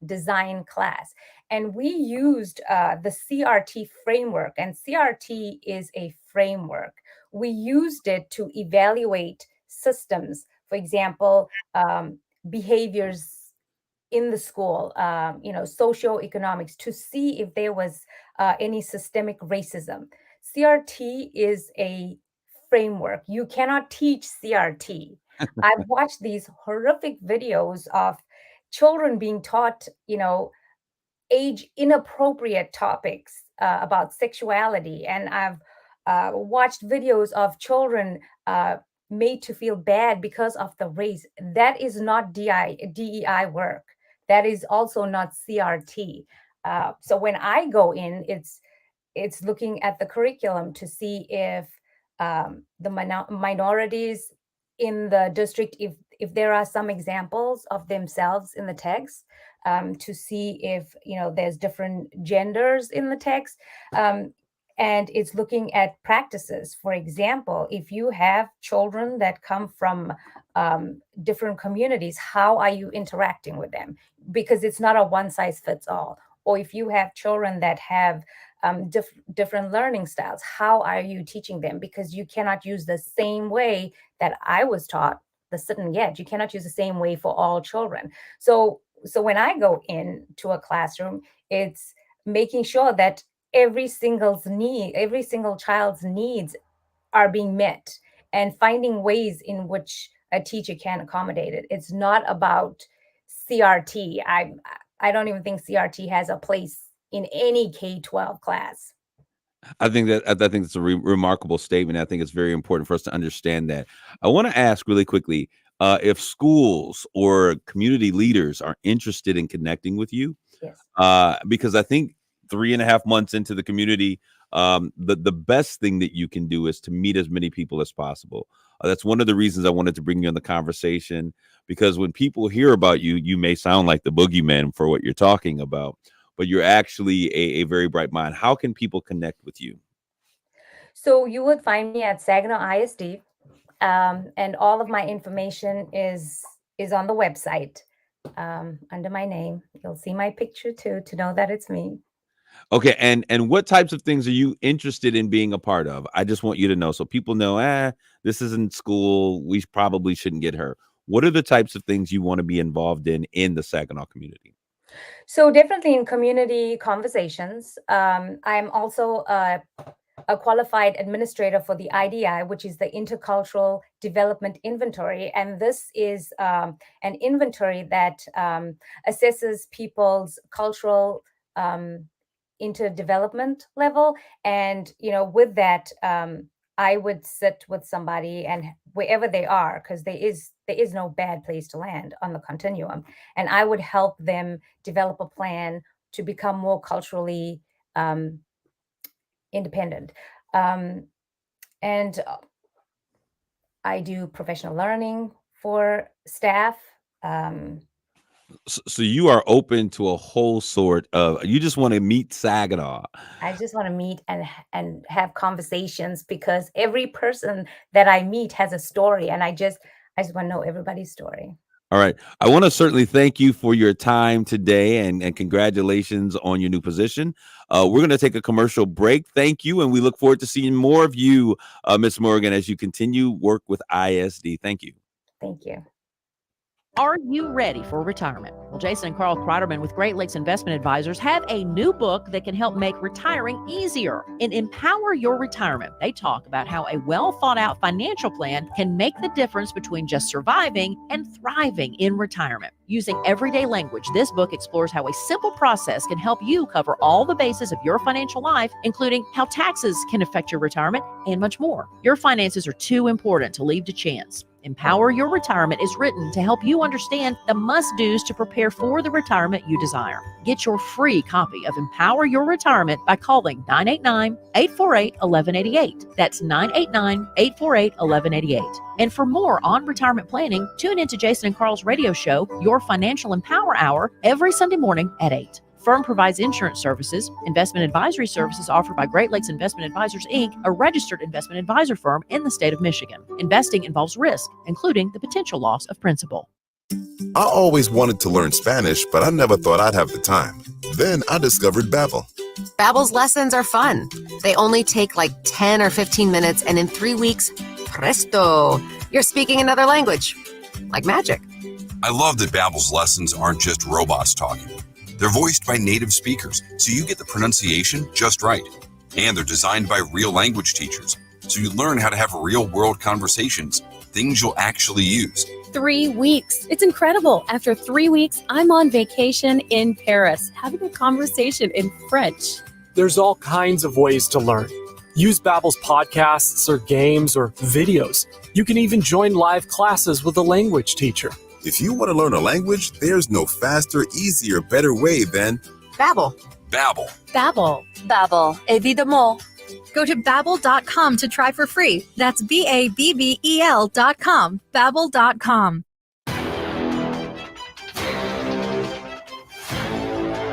design class, and we used the CRT framework, and CRT is a framework. We used it to evaluate systems. For example, behaviors in the school, socioeconomics, to see if there was any systemic racism. CRT is a framework. You cannot teach CRT. I've watched these horrific videos of children being taught, age inappropriate topics about sexuality. And I've watched videos of children made to feel bad because of the race. That is not DEI work. That is also not CRT. So when I go in, it's looking at the curriculum to see if the minorities in the district, if there are some examples of themselves in the text, to see if there's different genders in the text. And it's looking at practices. For example, if you have children that come from different communities, how are you interacting with them? Because it's not a one size fits all. Or if you have children that have different learning styles, how are you teaching them? Because you cannot use the same way that I was taught, the sit and get. You cannot use the same way for all children. So when I go into a classroom, it's making sure that every single child's needs are being met, and finding ways in which a teacher can accommodate it. It's not about CRT. I don't even think CRT has a place in any K-12 class. I think it's a remarkable statement. I think it's very important for us to understand that. I want to ask really quickly if schools or community leaders are interested in connecting with you. Yes. Because I think 3.5 months into the community, the best thing that you can do is to meet as many people as possible. That's one of the reasons I wanted to bring you in the conversation, because when people hear about you, you may sound like the boogeyman for what you're talking about, but you're actually a very bright mind. How can people connect with you? So you would find me at Saginaw ISD, and all of my information is on the website under my name. You'll see my picture too to know that it's me. Okay, and what types of things are you interested in being a part of? I just want you to know, so people know, this isn't school, we probably shouldn't get her. What are the types of things you want to be involved in the Saginaw community? So definitely in community conversations. I'm also a qualified administrator for the IDI, which is the Intercultural Development Inventory. And this is an inventory that assesses people's cultural interdevelopment level. And, with that, I would sit with somebody, and wherever they are, because there is no bad place to land on the continuum. And I would help them develop a plan to become more culturally independent. And I do professional learning for staff. So you are open to a whole sort of, you just want to meet Saginaw. I just want to meet and have conversations, because every person that I meet has a story, and I just want to know everybody's story. All right. I want to certainly thank you for your time today, and congratulations on your new position. We're going to take a commercial break. Thank you. And we look forward to seeing more of you, Ms. Morgan, as you continue work with ISD. Thank you. Thank you. Are you ready for retirement? Well, Jason and Carl Kreiderman with Great Lakes Investment Advisors have a new book that can help make retiring easier. In Empower Your Retirement, they talk about how a well thought out financial plan can make the difference between just surviving and thriving in retirement. Using everyday language, this book explores how a simple process can help you cover all the bases of your financial life, including how taxes can affect your retirement and much more. Your finances are too important to leave to chance. Empower Your Retirement is written to help you understand the must-dos to prepare for the retirement you desire. Get your free copy of Empower Your Retirement by calling 989-848-1188. That's 989-848-1188. And for more on retirement planning, tune into Jason and Carl's radio show, Your Financial Empower Hour, every Sunday morning at 8. Firm provides insurance services, investment advisory services offered by Great Lakes Investment Advisors, Inc., a registered investment advisor firm in the state of Michigan. Investing involves risk, including the potential loss of principal. I always wanted to learn Spanish, but I never thought I'd have the time. Then I discovered Babbel. Babbel's lessons are fun. They only take like 10 or 15 minutes, and in 3 weeks, presto, you're speaking another language. Like magic. I love that Babbel's lessons aren't just robots talking. They're voiced by native speakers, so you get the pronunciation just right. And they're designed by real language teachers, so you learn how to have real-world conversations, things you'll actually use. 3 weeks. It's incredible. After 3 weeks, I'm on vacation in Paris, having a conversation in French. There's all kinds of ways to learn. Use Babbel's podcasts or games or videos. You can even join live classes with a language teacher. If you want to learn a language, there's no faster, easier, better way than Babbel. Babbel. Babbel. Babbel. Évidemment. Go to Babbel.com to try for free. That's BABBEL.com. Babbel.com.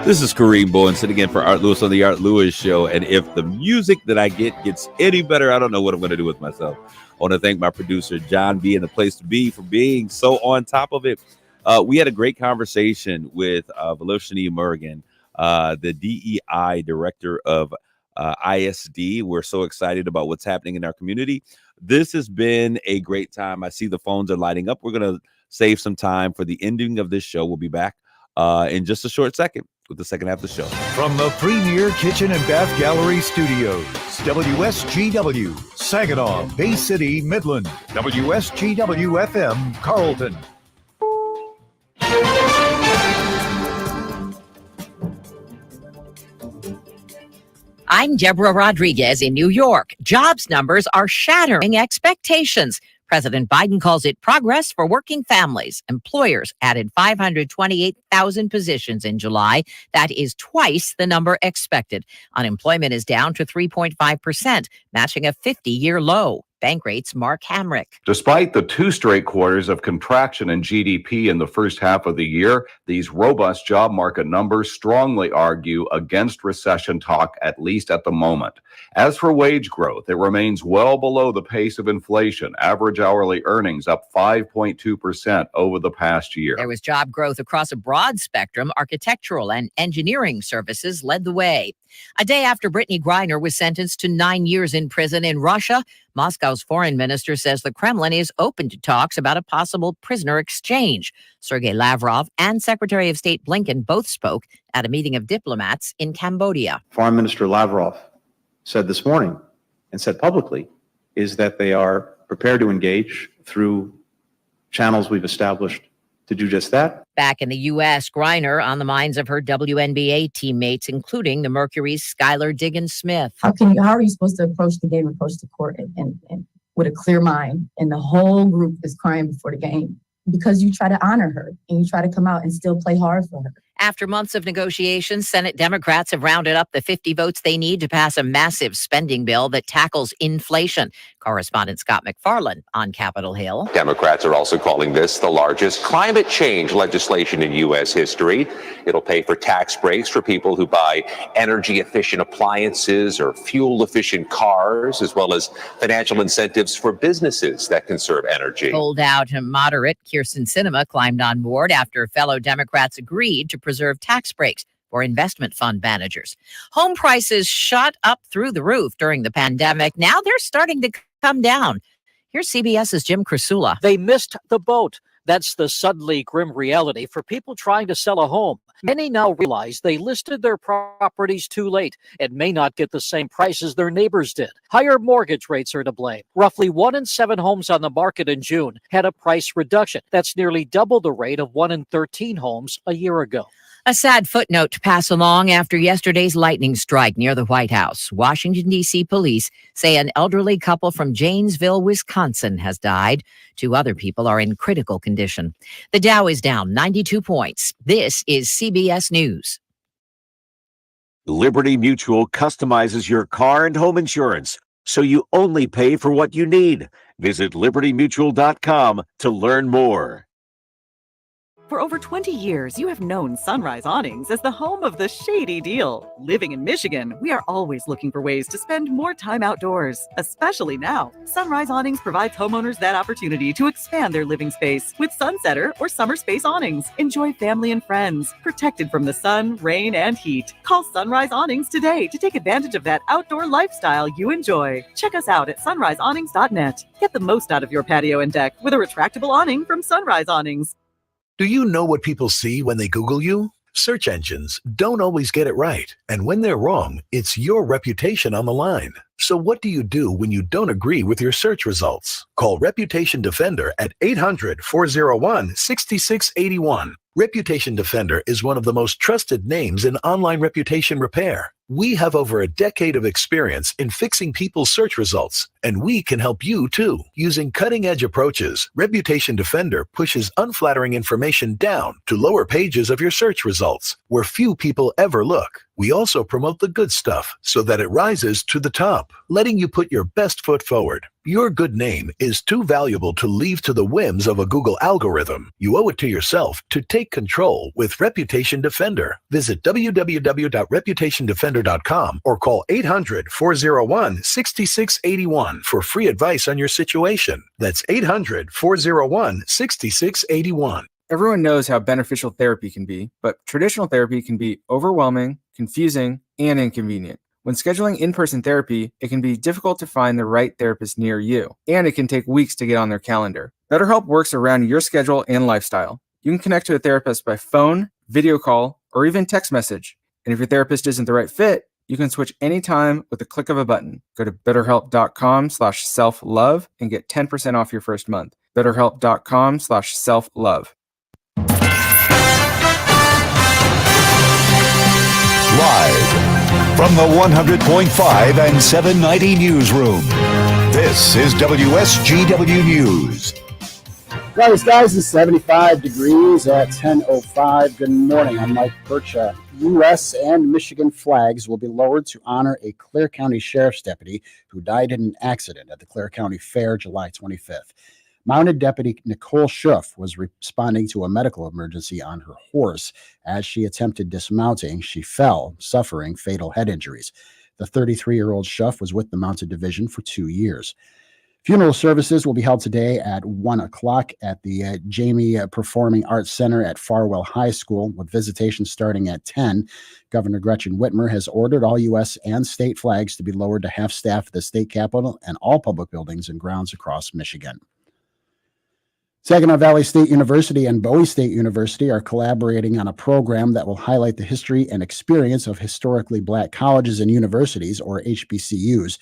This is Kareem Bowen sitting in for Art Lewis on the Art Lewis Show. And if the music that I get gets any better, I don't know what I'm going to do with myself. I want to thank my producer, John B. and The Place to Be, for being so on top of it. We had a great conversation with Volosini Murugan, the DEI director of ISD. We're so excited about what's happening in our community. This has been a great time. I see the phones are lighting up. We're going to save some time for the ending of this show. We'll be back in just a short second with the second half of the show. From the Premier Kitchen and Bath Gallery Studios, WSGW, Saginaw, Bay City, Midland, WSGW FM, Carlton. I'm Deborah Rodriguez in New York. Jobs numbers are shattering expectations. President Biden calls it progress for working families. Employers added 528,000 positions in July. That is twice the number expected. Unemployment is down to 3.5%, matching a 50-year low. Bank rates Mark Hamrick. Despite the 2 straight quarters of contraction in GDP in the first half of the year, these robust job market numbers strongly argue against recession talk, at least at the moment. As for wage growth, it remains well below the pace of inflation. Average hourly earnings up 5.2% over the past year. There was job growth across a broad spectrum. Architectural and engineering services led the way. A day after Brittany Griner was sentenced to 9 years in prison in Russia, Moscow's foreign minister says the Kremlin is open to talks about a possible prisoner exchange. Sergei Lavrov and Secretary of State Blinken both spoke at a meeting of diplomats in Cambodia. Foreign Minister Lavrov said this morning and said publicly is that they are prepared to engage through channels we've established to do just that. Back in the U.S., Griner on the minds of her WNBA teammates, including the Mercury's Skylar Diggins-Smith. How are you supposed to approach the game, approach the court and with a clear mind, and the whole group is crying before the game? Because you try to honor her and you try to come out and still play hard for her. After months of negotiations, Senate Democrats have rounded up the 50 votes they need to pass a massive spending bill that tackles inflation. Correspondent Scott McFarland on Capitol Hill. Democrats are also calling this the largest climate change legislation in U.S. history. It'll pay for tax breaks for people who buy energy-efficient appliances or fuel-efficient cars, as well as financial incentives for businesses that conserve energy. Holdout and moderate Kyrsten Sinema climbed on board after fellow Democrats agreed to preserve tax breaks for investment fund managers. Home prices shot up through the roof during the pandemic. Now they're starting to come down. Here's CBS's Jim Krasula. They missed the boat. That's the suddenly grim reality for people trying to sell a home. Many now realize they listed their properties too late and may not get the same price as their neighbors did. Higher mortgage rates are to blame. Roughly 1 in 7 homes on the market in June had a price reduction. That's nearly double the rate of 1 in 13 homes a year ago. A sad footnote to pass along after yesterday's lightning strike near the White House. Washington, D.C. police say an elderly couple from Janesville, Wisconsin has died. 2 other people are in critical condition. The Dow is down 92 points. This is CBS News. Liberty Mutual customizes your car and home insurance, so you only pay for what you need. Visit libertymutual.com to learn more. For over 20 years, you have known Sunrise Awnings as the home of the shady deal. Living in Michigan, we are always looking for ways to spend more time outdoors, especially now. Sunrise Awnings provides homeowners that opportunity to expand their living space with Sunsetter or Summer Space Awnings. Enjoy family and friends, protected from the sun, rain, and heat. Call Sunrise Awnings today to take advantage of that outdoor lifestyle you enjoy. Check us out at sunriseawnings.net. Get the most out of your patio and deck with a retractable awning from Sunrise Awnings. Do you know what people see when they Google you? Search engines don't always get it right. And when they're wrong, it's your reputation on the line. So what do you do when you don't agree with your search results? Call Reputation Defender at 800-401-6681. Reputation Defender is one of the most trusted names in online reputation repair. We have over a decade of experience in fixing people's search results, and we can help you too. Using cutting-edge approaches, Reputation Defender pushes unflattering information down to lower pages of your search results, where few people ever look. We also promote the good stuff so that it rises to the top, letting you put your best foot forward. Your good name is too valuable to leave to the whims of a Google algorithm. You owe it to yourself to take control with Reputation Defender. Visit www.reputationdefender.com or call 800-401-6681 for free advice on your situation. That's 800-401-6681. Everyone knows how beneficial therapy can be, but traditional therapy can be overwhelming, confusing, and inconvenient. When scheduling in-person therapy, it can be difficult to find the right therapist near you, and it can take weeks to get on their calendar. BetterHelp works around your schedule and lifestyle. You can connect to a therapist by phone, video call, or even text message. And if your therapist isn't the right fit, you can switch anytime with the click of a button. Go to betterhelp.com/self-love and get 10% off your first month. betterhelp.com/self-love. Live from the 100.5 and 790 newsroom, this is WSGW News. Right, guys, it's 75 degrees at 10:05. Good morning. I'm Mike Percha. U.S. and Michigan flags will be lowered to honor a Clare County Sheriff's deputy who died in an accident at the Clare County Fair July 25th. Mounted Deputy Nicole Schuff was responding to a medical emergency on her horse. As she attempted dismounting, she fell, suffering fatal head injuries. The 33-year-old Schuff was with the Mounted Division for 2 years. Funeral services will be held today at 1 o'clock at the Jamie Performing Arts Center at Farwell High School, with visitation starting at 10. Governor Gretchen Whitmer has ordered all U.S. and state flags to be lowered to half-staff at the state capitol and all public buildings and grounds across Michigan. Saginaw Valley State University and Bowie State University are collaborating on a program that will highlight the history and experience of historically Black colleges and universities, or HBCUs.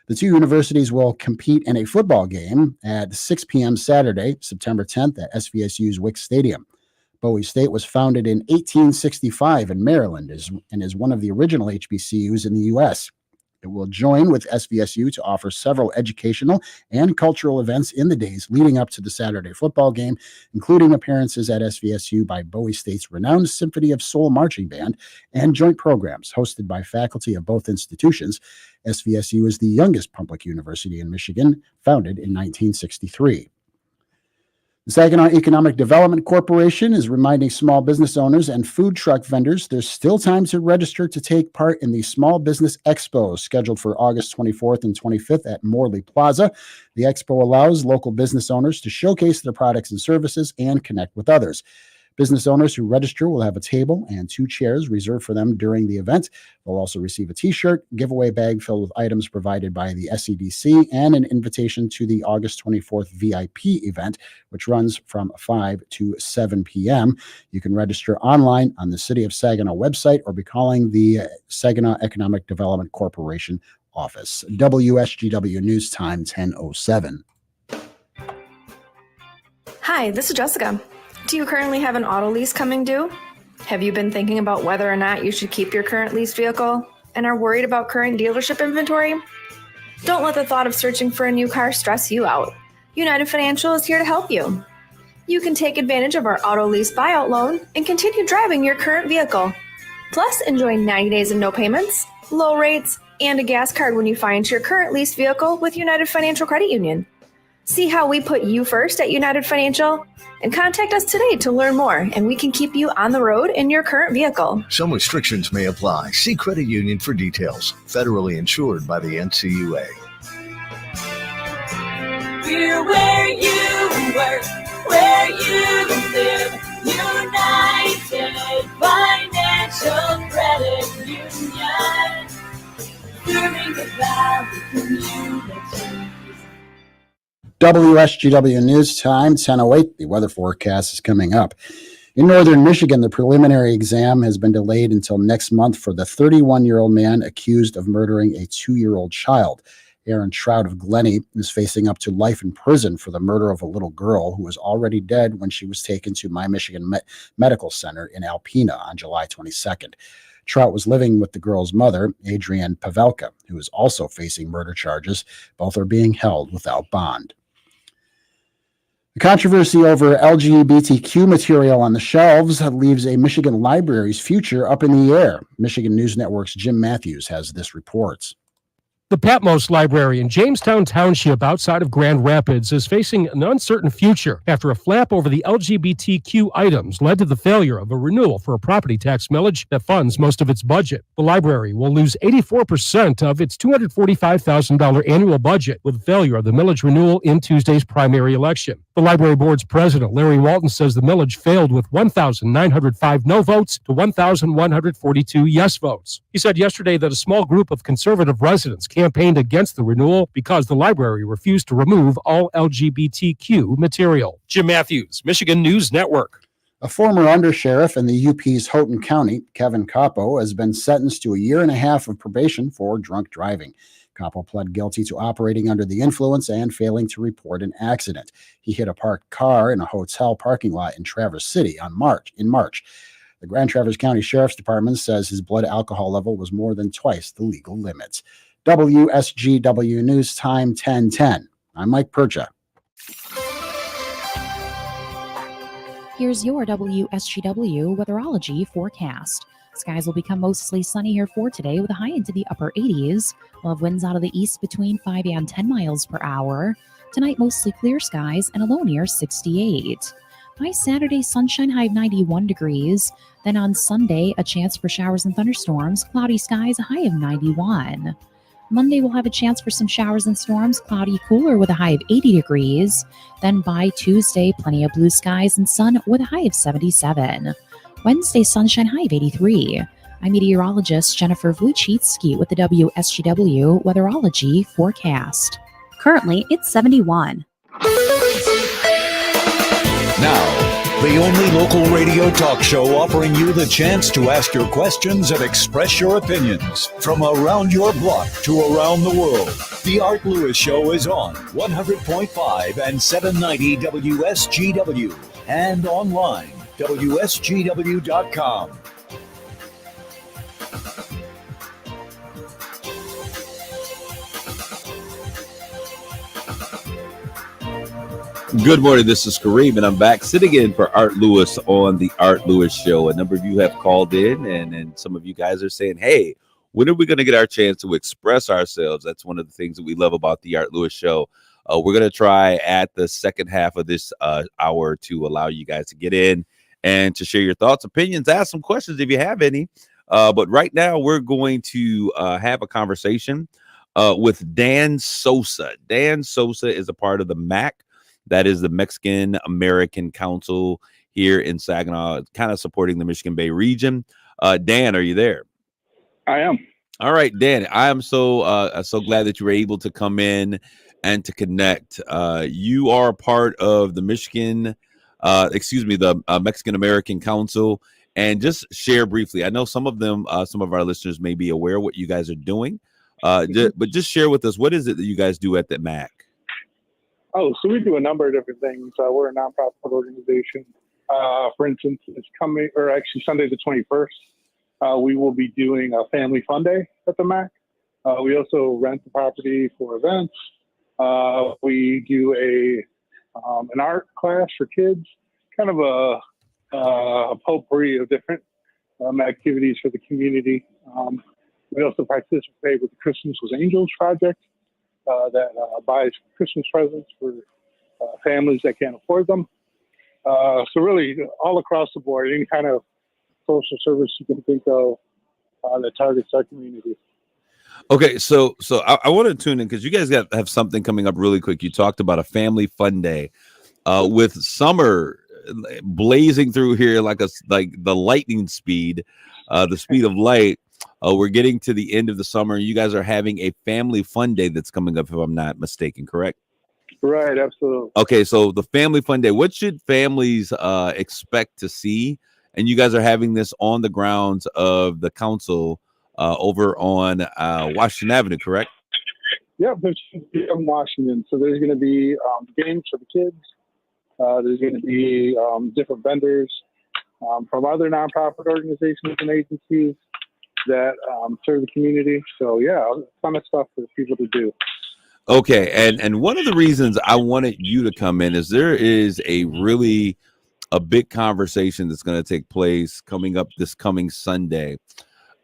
The two universities will compete in a football game at 6 p.m. Saturday, September 10th at SVSU's Wick Stadium. Bowie State was founded in 1865 in Maryland and is one of the original HBCUs in the U.S. It will join with SVSU to offer several educational and cultural events in the days leading up to the Saturday football game, including appearances at SVSU by Bowie State's renowned Symphony of Soul Marching Band and joint programs hosted by faculty of both institutions. SVSU is the youngest public university in Michigan, founded in 1963. The Saginaw Economic Development Corporation is reminding small business owners and food truck vendors there's still time to register to take part in the Small Business Expo scheduled for August 24th and 25th at Morley Plaza. The expo allows local business owners to showcase their products and services and connect with others. Business owners who register will have a table and 2 chairs reserved for them during the event. They'll also receive a t-shirt, giveaway bag filled with items provided by the SEDC, and an invitation to the August 24th VIP event, which runs from 5 to 7 p.m. You can register online on the City of Saginaw website or by calling the Saginaw Economic Development Corporation office. WSGW News Time 10:07. Hi, this is Jessica. Do you currently have an auto lease coming due? Have you been thinking about whether or not you should keep your current leased vehicle and are worried about current dealership inventory? Don't let the thought of searching for a new car stress you out. United Financial is here to help you. You can take advantage of our auto lease buyout loan and continue driving your current vehicle. Plus, enjoy 90 days of no payments, low rates, and a gas card when you finance your current leased vehicle with United Financial Credit Union. See how we put you first at United Financial? And contact us today to learn more, and we can keep you on the road in your current vehicle. Some restrictions may apply. See Credit Union for details. Federally insured by the NCUA. We're where you work, where you live. United Financial Credit Union. Serving the Valley community. WSGW News Time, 10:08. The weather forecast is coming up. In northern Michigan, the preliminary exam has been delayed until next month for the 31-year-old man accused of murdering a 2-year-old child. Aaron Trout of Glenny is facing up to life in prison for the murder of a little girl who was already dead when she was taken to My Michigan Medical Center in Alpena on July 22nd. Trout was living with the girl's mother, Adrienne Pavelka, who is also facing murder charges. Both are being held without bond. The controversy over LGBTQ material on the shelves leaves a Michigan library's future up in the air. Michigan News Network's Jim Matthews has this report. The Patmos Library in Jamestown Township outside of Grand Rapids is facing an uncertain future after a flap over the LGBTQ items led to the failure of a renewal for a property tax millage that funds most of its budget. The library will lose 84% of its $245,000 annual budget with the failure of the millage renewal in Tuesday's primary election. The library board's president, Larry Walton, says the millage failed with 1,905 no votes to 1,142 yes votes. He said yesterday that a small group of conservative residents campaigned against the renewal because the library refused to remove all LGBTQ material. Jim Matthews, Michigan News Network. A former undersheriff in the UP's Houghton County, Kevin Capo, has been sentenced to 1.5 years of probation for drunk driving. Capo pled guilty to operating under the influence and failing to report an accident. He hit a parked car in a hotel parking lot in Traverse City in March. The Grand Traverse County Sheriff's Department says his blood alcohol level was more than twice the legal limits. WSGW News Time 1010. I'm Mike Percha. Here's your WSGW weatherology forecast. Skies will become mostly sunny here for today with a high into the upper 80s. We'll have winds out of the east between 5 and 10 miles per hour. Tonight, mostly clear skies and a low near 68. By Saturday, sunshine, high of 91 degrees. Then on Sunday, a chance for showers and thunderstorms, cloudy skies, a high of 91. Monday, we'll have a chance for some showers and storms, cloudy, cooler with a high of 80 degrees. Then by Tuesday, plenty of blue skies and sun with a high of 77. Wednesday, sunshine, high of 83. I'm meteorologist Jennifer Vluchitsky with the WSGW weatherology forecast. Currently, it's 71. Now, the only local radio talk show offering you the chance to ask your questions and express your opinions from around your block to around the world. The Art Lewis Show is on 100.5 and 790 WSGW and online, WSGW.com. Good morning, this is Kareem, and I'm back sitting in for Art Lewis on the Art Lewis Show. A number of you have called in, and some of you guys are saying, hey, when are we going to get our chance to express ourselves? That's one of the things that we love about the Art Lewis Show. We're going to try at the second half of this hour to allow you guys to get in and to share your thoughts, opinions, ask some questions if you have any. But right now, we're going to have a conversation with Dan Sosa. Dan Sosa is a part of the MAC. That is the Mexican American Council here in Saginaw, kind of supporting the Michigan Bay region. Dan, are you there? I am. All right, Dan, I am so glad that you were able to come in and to connect. You are a part of the Mexican American Council, and just share briefly. I know some of our listeners may be aware of what you guys are doing, but just share with us, what is it that you guys do at the MAC? Oh, so we do a number of different things. We're a nonprofit organization. For instance, it's Sunday the 21st. We will be doing a family fun day at the MAC. We also rent the property for events. We do an art class for kids, kind of a potpourri of different activities for the community. We also participate with the Christmas with Angels project. That buys Christmas presents for families that can't afford them. So really, all across the board, any kind of social service you can think of that targets our community. Okay, so I want to tune in because you guys have something coming up really quick. You talked about a family fun day with summer blazing through here like the lightning speed, the speed of light. We're getting to the end of the summer. You guys are having a family fun day that's coming up, if I'm not mistaken, correct? Right, absolutely. Okay, so the Family Fun Day. What should families expect to see? And you guys are having this on the grounds of the council over on Washington Avenue, correct? Yeah, there's in Washington. So there's going to be games for the kids. There's going to be different vendors from other nonprofit organizations and agencies that serve the community. So yeah, a ton of stuff for people to do. Okay, and one of the reasons I wanted you to come in is there is a big conversation that's going to take place coming up this coming Sunday.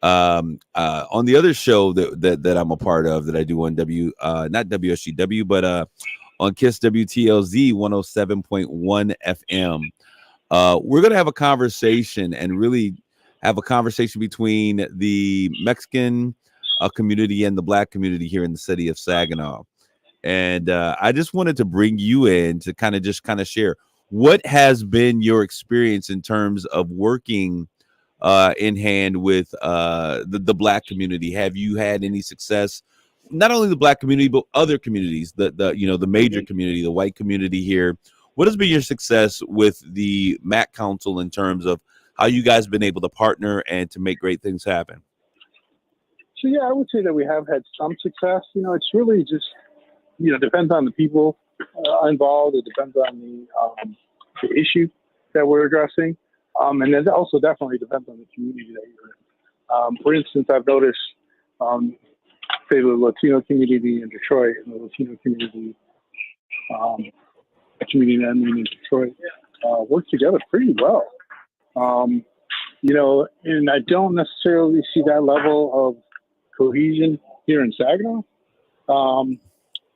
On the other show that I'm a part of that I do on not WSGW but on KISS WTLZ 107.1 FM. We're going to have a conversation and really have a conversation between the Mexican community and the Black community here in the city of Saginaw. And I just wanted to bring you in to kind of share what has been your experience in terms of working in hand with the Black community. Have you had any success? Not only the Black community, but other communities, the major community, the white community here. What has been your success with the MAC Council in terms of how you guys been able to partner and to make great things happen? So yeah, I would say that we have had some success. It's really just, depends on the people involved. It depends on the issue that we're addressing. And it also definitely depends on the community that you're in. For instance, I've noticed, say, the Latino community in Detroit and the Latino community in Detroit work together pretty well. And I don't necessarily see that level of cohesion here in Saginaw.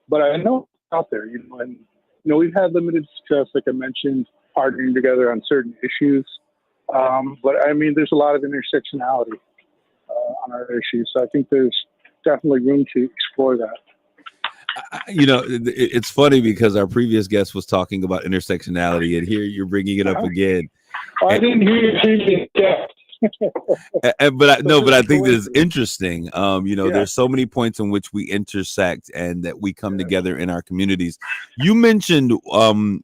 But I know it's out there, and we've had limited success, like I mentioned, partnering together on certain issues. But I mean, there's a lot of intersectionality on our issues. So I think there's definitely room to explore that. It's funny because our previous guest was talking about intersectionality, and here you're bringing it up again. I didn't hear your previous guest. But I think that is interesting. There's so many points in which we intersect and that we come together in our communities. You mentioned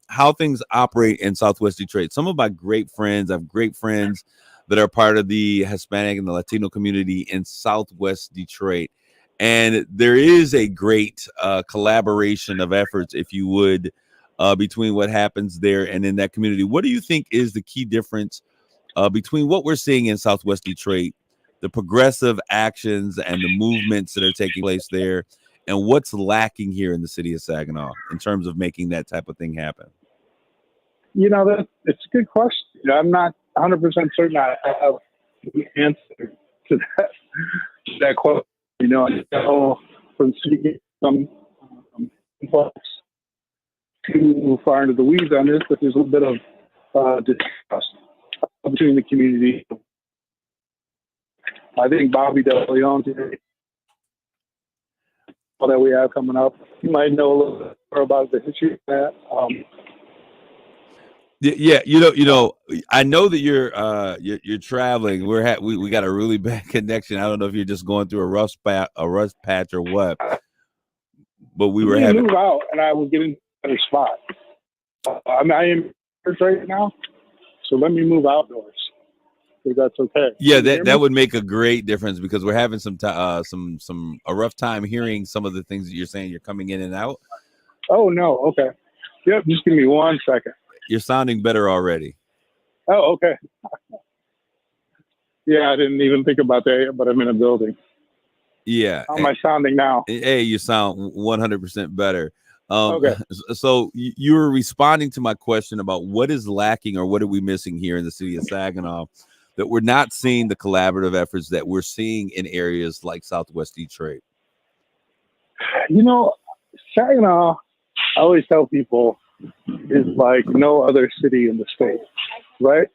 how things operate in Southwest Detroit. Some of my great friends, I have great friends that are part of the Hispanic and the Latino community in Southwest Detroit. And there is a great collaboration of efforts, if you would, between what happens there and in that community. What do you think is the key difference between what we're seeing in Southwest Detroit, the progressive actions and the movements that are taking place there, and what's lacking here in the city of Saginaw in terms of making that type of thing happen? It's a good question. I'm not 100% certain I have the answer to that question. I know from speaking some folks too far into the weeds on this, but there's a little bit of distrust between the community. I think Bobby DeLeon, that we have coming up, you might know a little bit more about the history of that. Yeah, I know that you're traveling. We got a really bad connection. I don't know if you're just going through a rough patch or what. But we were having move out, and I will get in a better spot. I am right now, so let me move outdoors. If that's okay. Yeah, that would make a great difference because we're having a rough time hearing some of the things that you're saying. You're coming in and out. Oh no, okay. Yep, just give me 1 second. You're sounding better already. Oh, okay. Yeah, I didn't even think about that, but I'm in a building. Yeah. How am I sounding now? Hey, you sound 100% better. Okay. So you were responding to my question about what is lacking or what are we missing here in the city of Saginaw that we're not seeing the collaborative efforts that we're seeing in areas like Southwest Detroit? Saginaw, I always tell people, is like no other city in the state, right?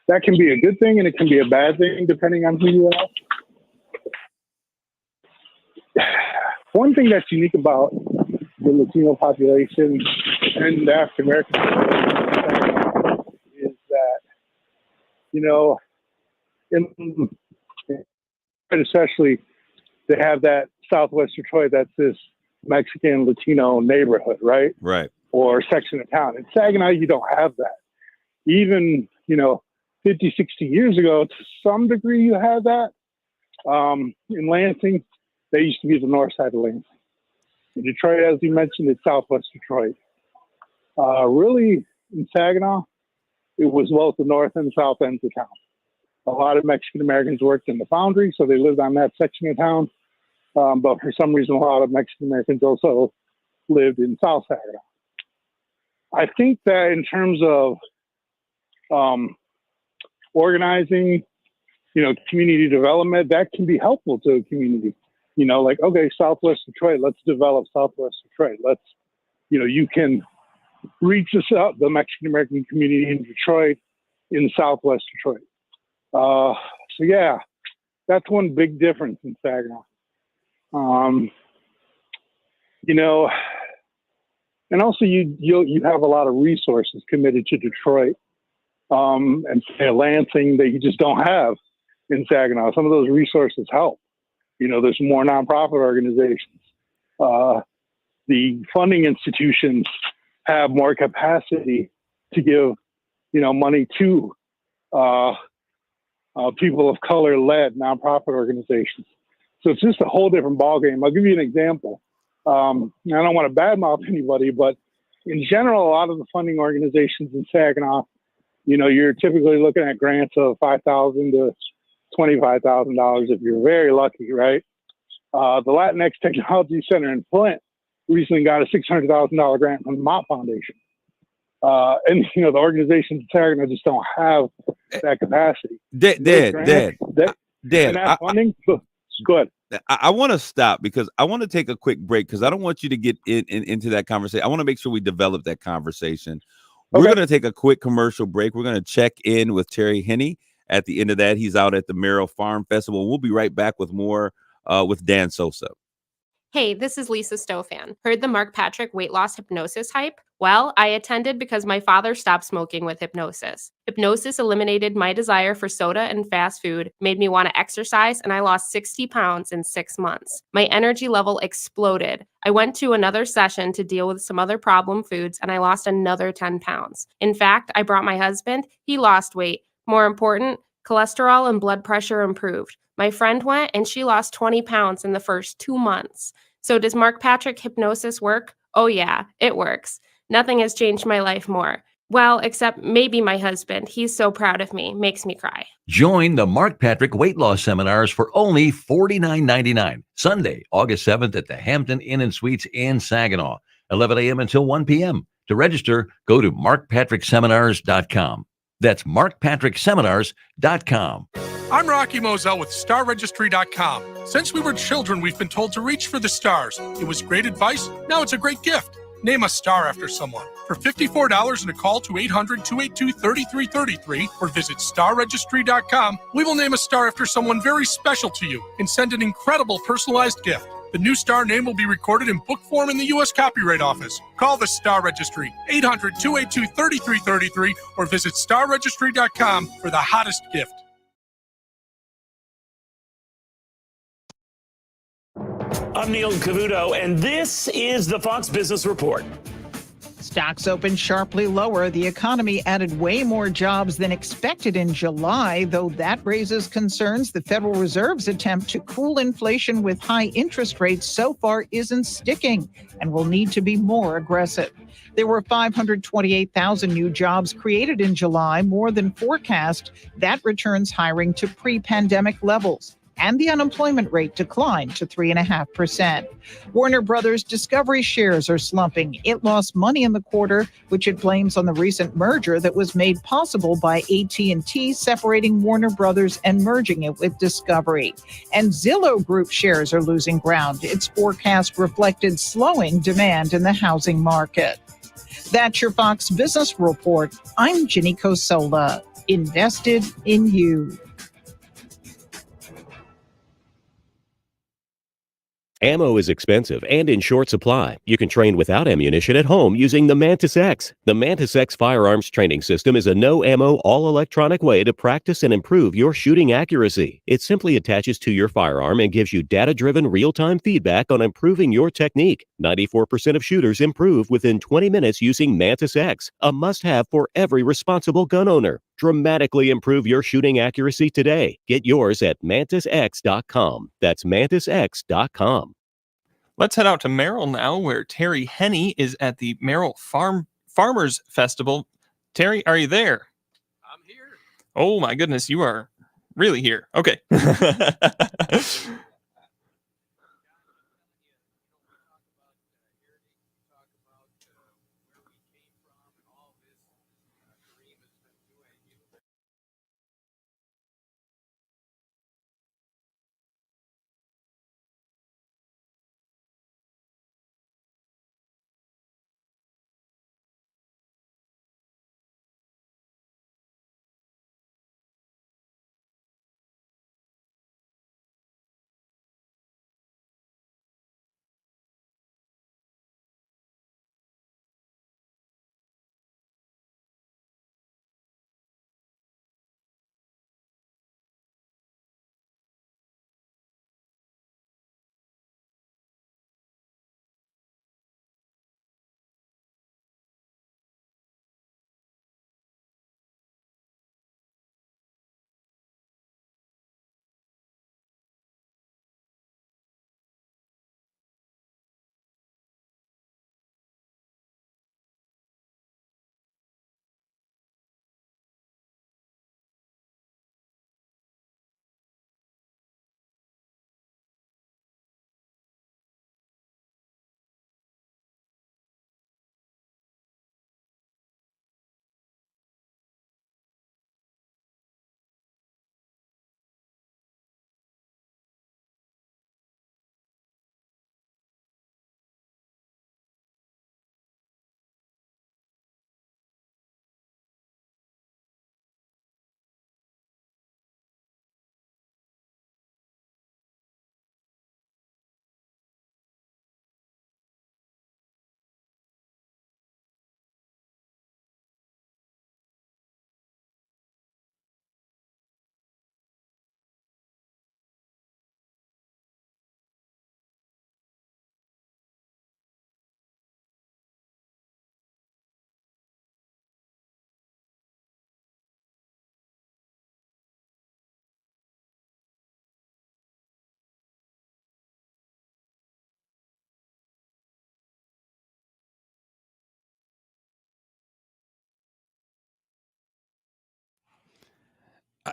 That can be a good thing and it can be a bad thing depending on who you are. One thing that's unique about the Latino population and the African American population is that, especially they have that Southwest Detroit, that's this Mexican Latino neighborhood, right? Right. Or section of town. In Saginaw, you don't have that. Even, 50, 60 years ago, to some degree, you had that. In Lansing, they used to be the north side of Lansing. In Detroit, as you mentioned, it's Southwest Detroit. Really, in Saginaw, it was both the north and south ends of town. A lot of Mexican Americans worked in the foundry, so they lived on that section of town. But for some reason, a lot of Mexican Americans also lived in South Saginaw. I think that in terms of organizing, community development, that can be helpful to a community. Like, okay, Southwest Detroit, let's develop Southwest Detroit. Let's, you can reach the Mexican American community in Detroit, in Southwest Detroit. So yeah, that's one big difference in Saginaw. And also you have a lot of resources committed to Detroit, and say Lansing that you just don't have in Saginaw. Some of those resources help. There's more nonprofit organizations. The funding institutions have more capacity to give, money to people of color-led nonprofit organizations. So it's just a whole different ballgame. I'll give you an example. I don't want to badmouth anybody, but in general, a lot of the funding organizations in Saginaw, you're typically looking at grants of $5,000 to $25,000 if you're very lucky, right? The Latinx Technology Center in Flint recently got a $600,000 grant from the Mott Foundation. And the organizations in Saginaw just don't have that capacity. Dad, funding, good. I want to stop because I want to take a quick break because I don't want you to get into that conversation. I want to make sure we develop that conversation. We're going to take a quick commercial break. We're going to check in with Terry Henney. At the end of that, he's out at the Merrill Farm Festival. We'll be right back with more with Dan Sosa. Hey, this is Lisa Stofan. Heard the Mark Patrick weight loss hypnosis hype? Well, I attended because my father stopped smoking with hypnosis. Hypnosis eliminated my desire for soda and fast food, made me want to exercise, and I lost 60 pounds in 6 months. My energy level exploded. I went to another session to deal with some other problem foods, and I lost another 10 pounds. In fact, I brought my husband. He lost weight. More important, cholesterol and blood pressure improved. My friend went and she lost 20 pounds in the first 2 months. So does Mark Patrick hypnosis work? Oh yeah, it works. Nothing has changed my life more. Well, except maybe my husband. He's so proud of me, makes me cry. Join the Mark Patrick weight loss seminars for only $49.99. Sunday, August 7th at the Hampton Inn and Suites in Saginaw, 11 a.m. until 1 p.m. To register, go to markpatrickseminars.com. That's markpatrickseminars.com. I'm Rocky Moselle with StarRegistry.com. Since we were children, we've been told to reach for the stars. It was great advice. Now it's a great gift. Name a star after someone. For $54 and a call to 800-282-3333 or visit StarRegistry.com, we will name a star after someone very special to you and send an incredible personalized gift. The new star name will be recorded in book form in the U.S. Copyright Office. Call the Star Registry, 800-282-3333 or visit StarRegistry.com for the hottest gift. I'm Neil Cavuto, and this is the Fox Business Report. Stocks opened sharply lower. The economy added way more jobs than expected in July, though that raises concerns the Federal Reserve's attempt to cool inflation with high interest rates so far isn't sticking and will need to be more aggressive. There were 528,000 new jobs created in July, more than forecast. That returns hiring to pre-pandemic levels. And the unemployment rate declined to 3.5%. Warner Brothers Discovery shares are slumping. It lost money in the quarter, which it blames on the recent merger that was made possible by AT&T separating Warner Brothers and merging it with Discovery. And Zillow Group shares are losing ground. Its forecast reflected slowing demand in the housing market. That's your Fox Business Report. I'm Ginny Cosola. Invested in you. Ammo is expensive and in short supply. You can train without ammunition at home using the Mantis X. The Mantis X firearms training system is a no-ammo, all-electronic way to practice and improve your shooting accuracy. It simply attaches to your firearm and gives you data-driven, real-time feedback on improving your technique. 94% of shooters improve within 20 minutes using Mantis X, a must-have for every responsible gun owner. Dramatically improve your shooting accuracy today. Get yours at MantisX.com. That's MantisX.com. Let's head out to Merrill now, where Terry Henney is at the Merrill Farmers Festival. Terry, are you there? I'm here. Oh my goodness, you are really here. Okay.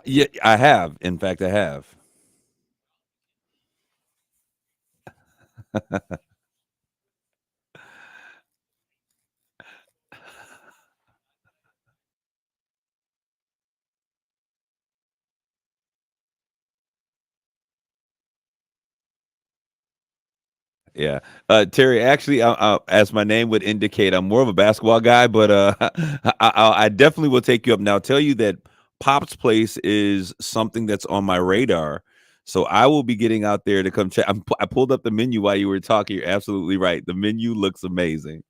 Yeah, I have. In fact, I have. Yeah. Terry, actually, as my name would indicate, I'm more of a basketball guy, but I definitely will take you up. Now, tell you that Pop's Place is something that's on my radar. So I will be getting out there to come check. I pulled up the menu while you were talking. You're absolutely right. The menu looks amazing.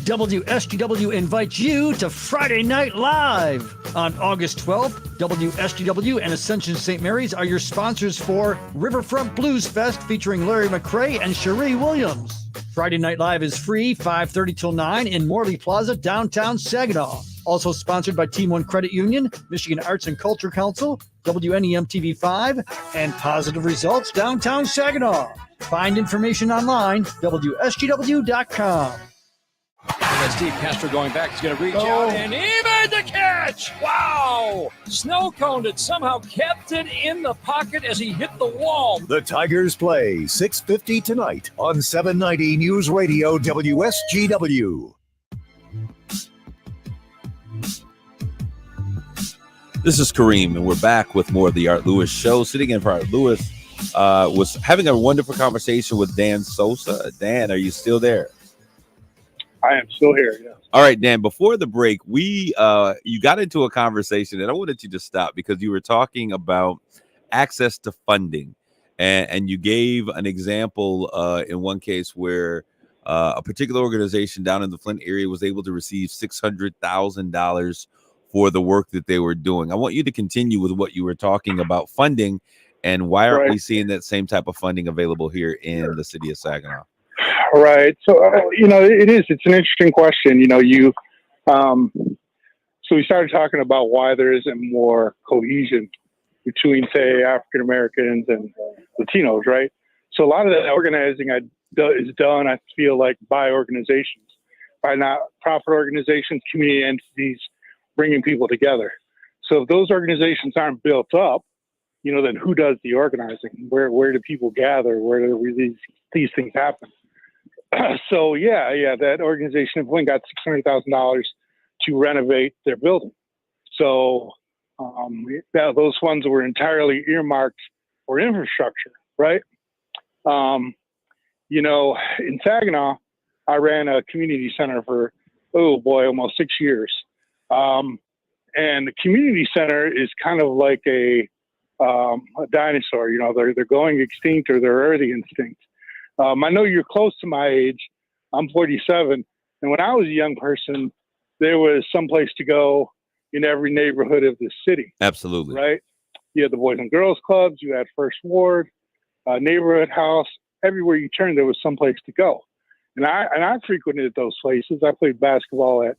WSGW invites you to Friday Night Live. On August 12th, WSGW and Ascension St. Mary's are your sponsors for Riverfront Blues Fest featuring Larry McRae and Cherie Williams. Friday Night Live is free, 5:30 till 9 in Morley Plaza, downtown Saginaw. Also sponsored by Team One Credit Union, Michigan Arts and Culture Council, WNEM TV5, and Positive Results downtown Saginaw. Find information online, WSGW.com. That's Steve Castro going back. He's going to reach out and even the catch. Wow! Snow coned it, somehow kept it in the pocket as he hit the wall. The Tigers play 6:50 tonight on 790 News Radio WSGW. This is Kareem, and we're back with more of the Art Lewis Show. Sitting in for Art Lewis, Was having a wonderful conversation with Dan Sosa. Dan, are you still there? I am still here. Yes. All right, Dan. Before the break, you got into a conversation, and I wanted you to stop because you were talking about access to funding, and you gave an example in one case where a particular organization down in the Flint area was able to receive $600,000 for the work that they were doing. I want you to continue with what you were talking about funding, and why aren't we seeing that same type of funding available here in the city of Saginaw? Right. So, it's an interesting question. So we started talking about why there isn't more cohesion between, say, African Americans and Latinos, right? So a lot of that organizing is done, I feel like, by organizations, by not-profit organizations, community entities, bringing people together. So if those organizations aren't built up, then who does the organizing? Where do people gather? Where do these things happen? So that organization in Flint got $600,000 to renovate their building. So those funds were entirely earmarked for infrastructure, right? In Saginaw, I ran a community center for almost 6 years. And the community center is kind of like a dinosaur. They're going extinct, or they're already extinct. I know you're close to my age. I'm 47. And when I was a young person, there was someplace to go in every neighborhood of the city. Absolutely. Right? You had the Boys and Girls Clubs. You had First Ward, neighborhood house. Everywhere you turned, there was someplace to go. And I frequented those places. I played basketball at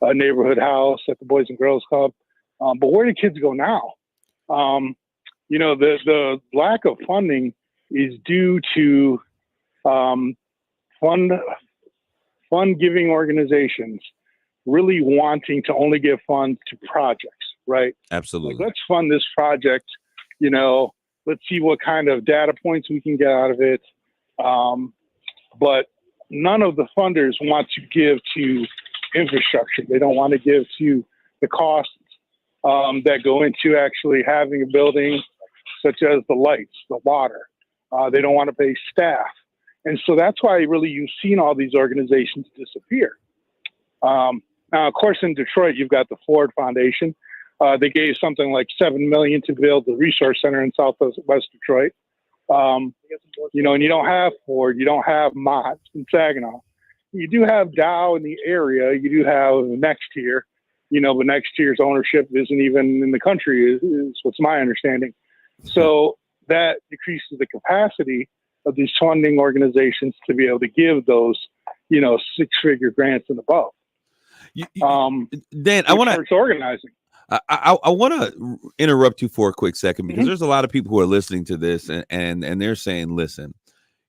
a neighborhood house, at the Boys and Girls Club. But where do kids go now? The lack of funding is due to fund giving organizations really wanting to only give funds to projects, right? Absolutely. Like, let's fund this project, let's see what kind of data points we can get out of it. But none of the funders want to give to infrastructure. They don't want to give to the costs that go into actually having a building, such as the lights, the water. They don't want to pay staff. And so that's why really you've seen all these organizations disappear. Now, of course, in Detroit, you've got the Ford Foundation. They gave something like $7 million to build the resource center in Southwest Detroit. And you don't have Ford, you don't have Mott in Saginaw. You do have Dow in the area. You do have Nextier, but Nextier's ownership isn't even in the country, is what's my understanding. So that decreases the capacity of these funding organizations to be able to give those, six-figure grants and above. Dan, I want to organizing. I want to interrupt you for a quick second, because there's a lot of people who are listening to this and they're saying, listen,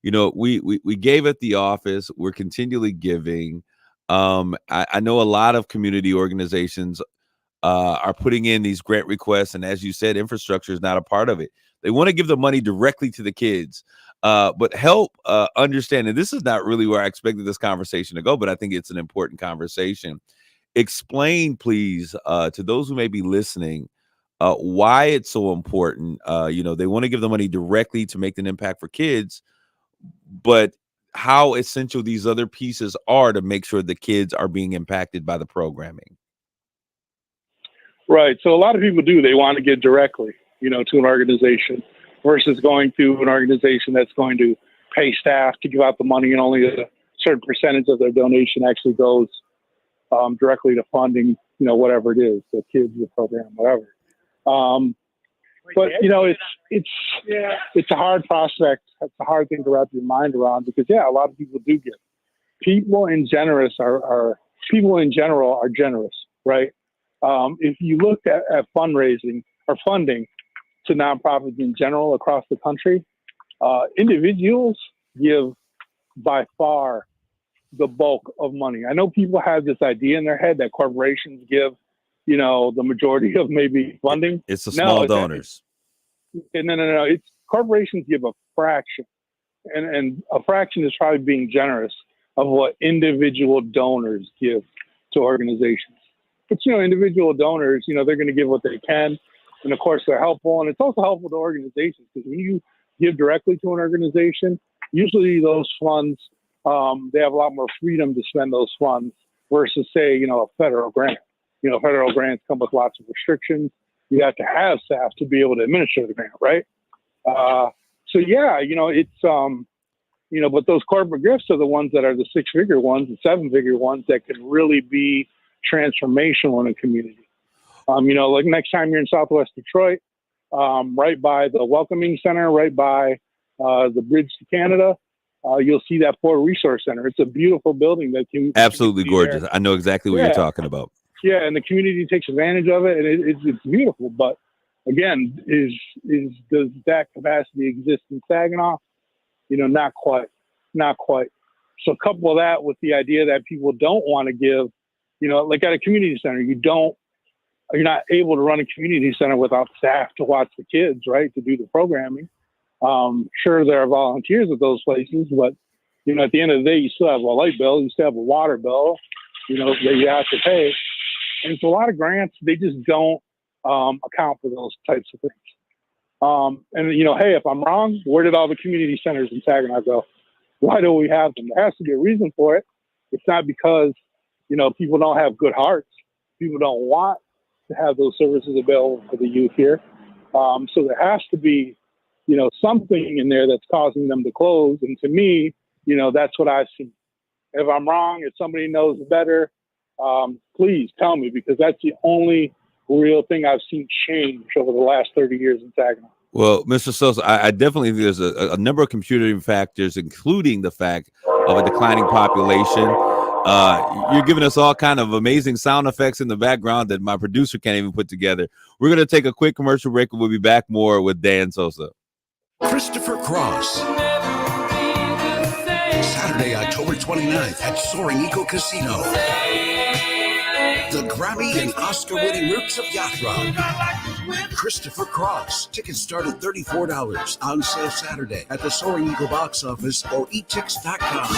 we gave at the office, we're continually giving. I know a lot of community organizations are putting in these grant requests, and as you said, infrastructure is not a part of it. They want to give the money directly to the kids, but help understand, and this is not really where I expected this conversation to go, but I think it's an important conversation. Explain, please, to those who may be listening, why it's so important. They want to give the money directly to make an impact for kids, but how essential these other pieces are to make sure the kids are being impacted by the programming. Right. So a lot of people do. They want to give directly, to an organization versus going through an organization that's going to pay staff to give out the money, and only a certain percentage of their donation actually goes directly to funding, whatever it is, the kids, the program, whatever. But it's a hard prospect. It's a hard thing to wrap your mind around, because a lot of people do give. People in general are generous, right? If you look at fundraising or funding to nonprofits in general across the country, individuals give by far the bulk of money. I know people have this idea in their head that corporations give, the majority of maybe funding. It's the small donors. No. It's corporations give a fraction, and a fraction is probably being generous of what individual donors give to organizations. But individual donors, they're going to give what they can, and of course they're helpful, and it's also helpful to organizations, because when you give directly to an organization, usually those funds, they have a lot more freedom to spend those funds versus, say, a federal grant. Federal grants come with lots of restrictions. You have to have staff to be able to administer the grant, right? It's, but those corporate gifts are the ones that are the 6-figure ones, the 7-figure ones that can really be transformational in a community. Like next time you're in Southwest Detroit, right by the Welcoming Center, right by the Bridge to Canada, you'll see that Port Resource Center. It's a beautiful building that can absolutely gorgeous. I know exactly what you're talking about. Yeah, and the community takes advantage of it, and it's beautiful. But again, does that capacity exist in Saginaw? Not quite. So couple that with the idea that people don't want to give, like at a community center, you're not able to run a community center without staff to watch the kids, right? To do the programming. Sure, there are volunteers at those places, but at the end of the day, you still have a light bill, you still have a water bill, that you have to pay. And so a lot of grants, they just don't account for those types of things. Hey, if I'm wrong, where did all the community centers in Saginaw go? Why don't we have them? There has to be a reason for it. It's not because, people don't have good hearts. People don't want to have those services available for the youth here. So there has to be, something in there that's causing them to close. And to me, that's what I've seen. If I'm wrong, if somebody knows better, please tell me, because that's the only real thing I've seen change over the last 30 years in Saginaw. Well, Mr. Sosa, I definitely think there's a number of contributing factors, including the fact of a declining population. You're giving us all kind of amazing sound effects in the background that my producer can't even put together. We're going to take a quick commercial break, and we'll be back more with Dan Sosa. Christopher Cross. Saturday, October 29th at Soaring Eagle Casino. The Grammy and Oscar-winning Roots of Yacht Rock. Christopher Cross. Tickets start at $34. On sale Saturday at the Soaring Eagle box office or etix.com.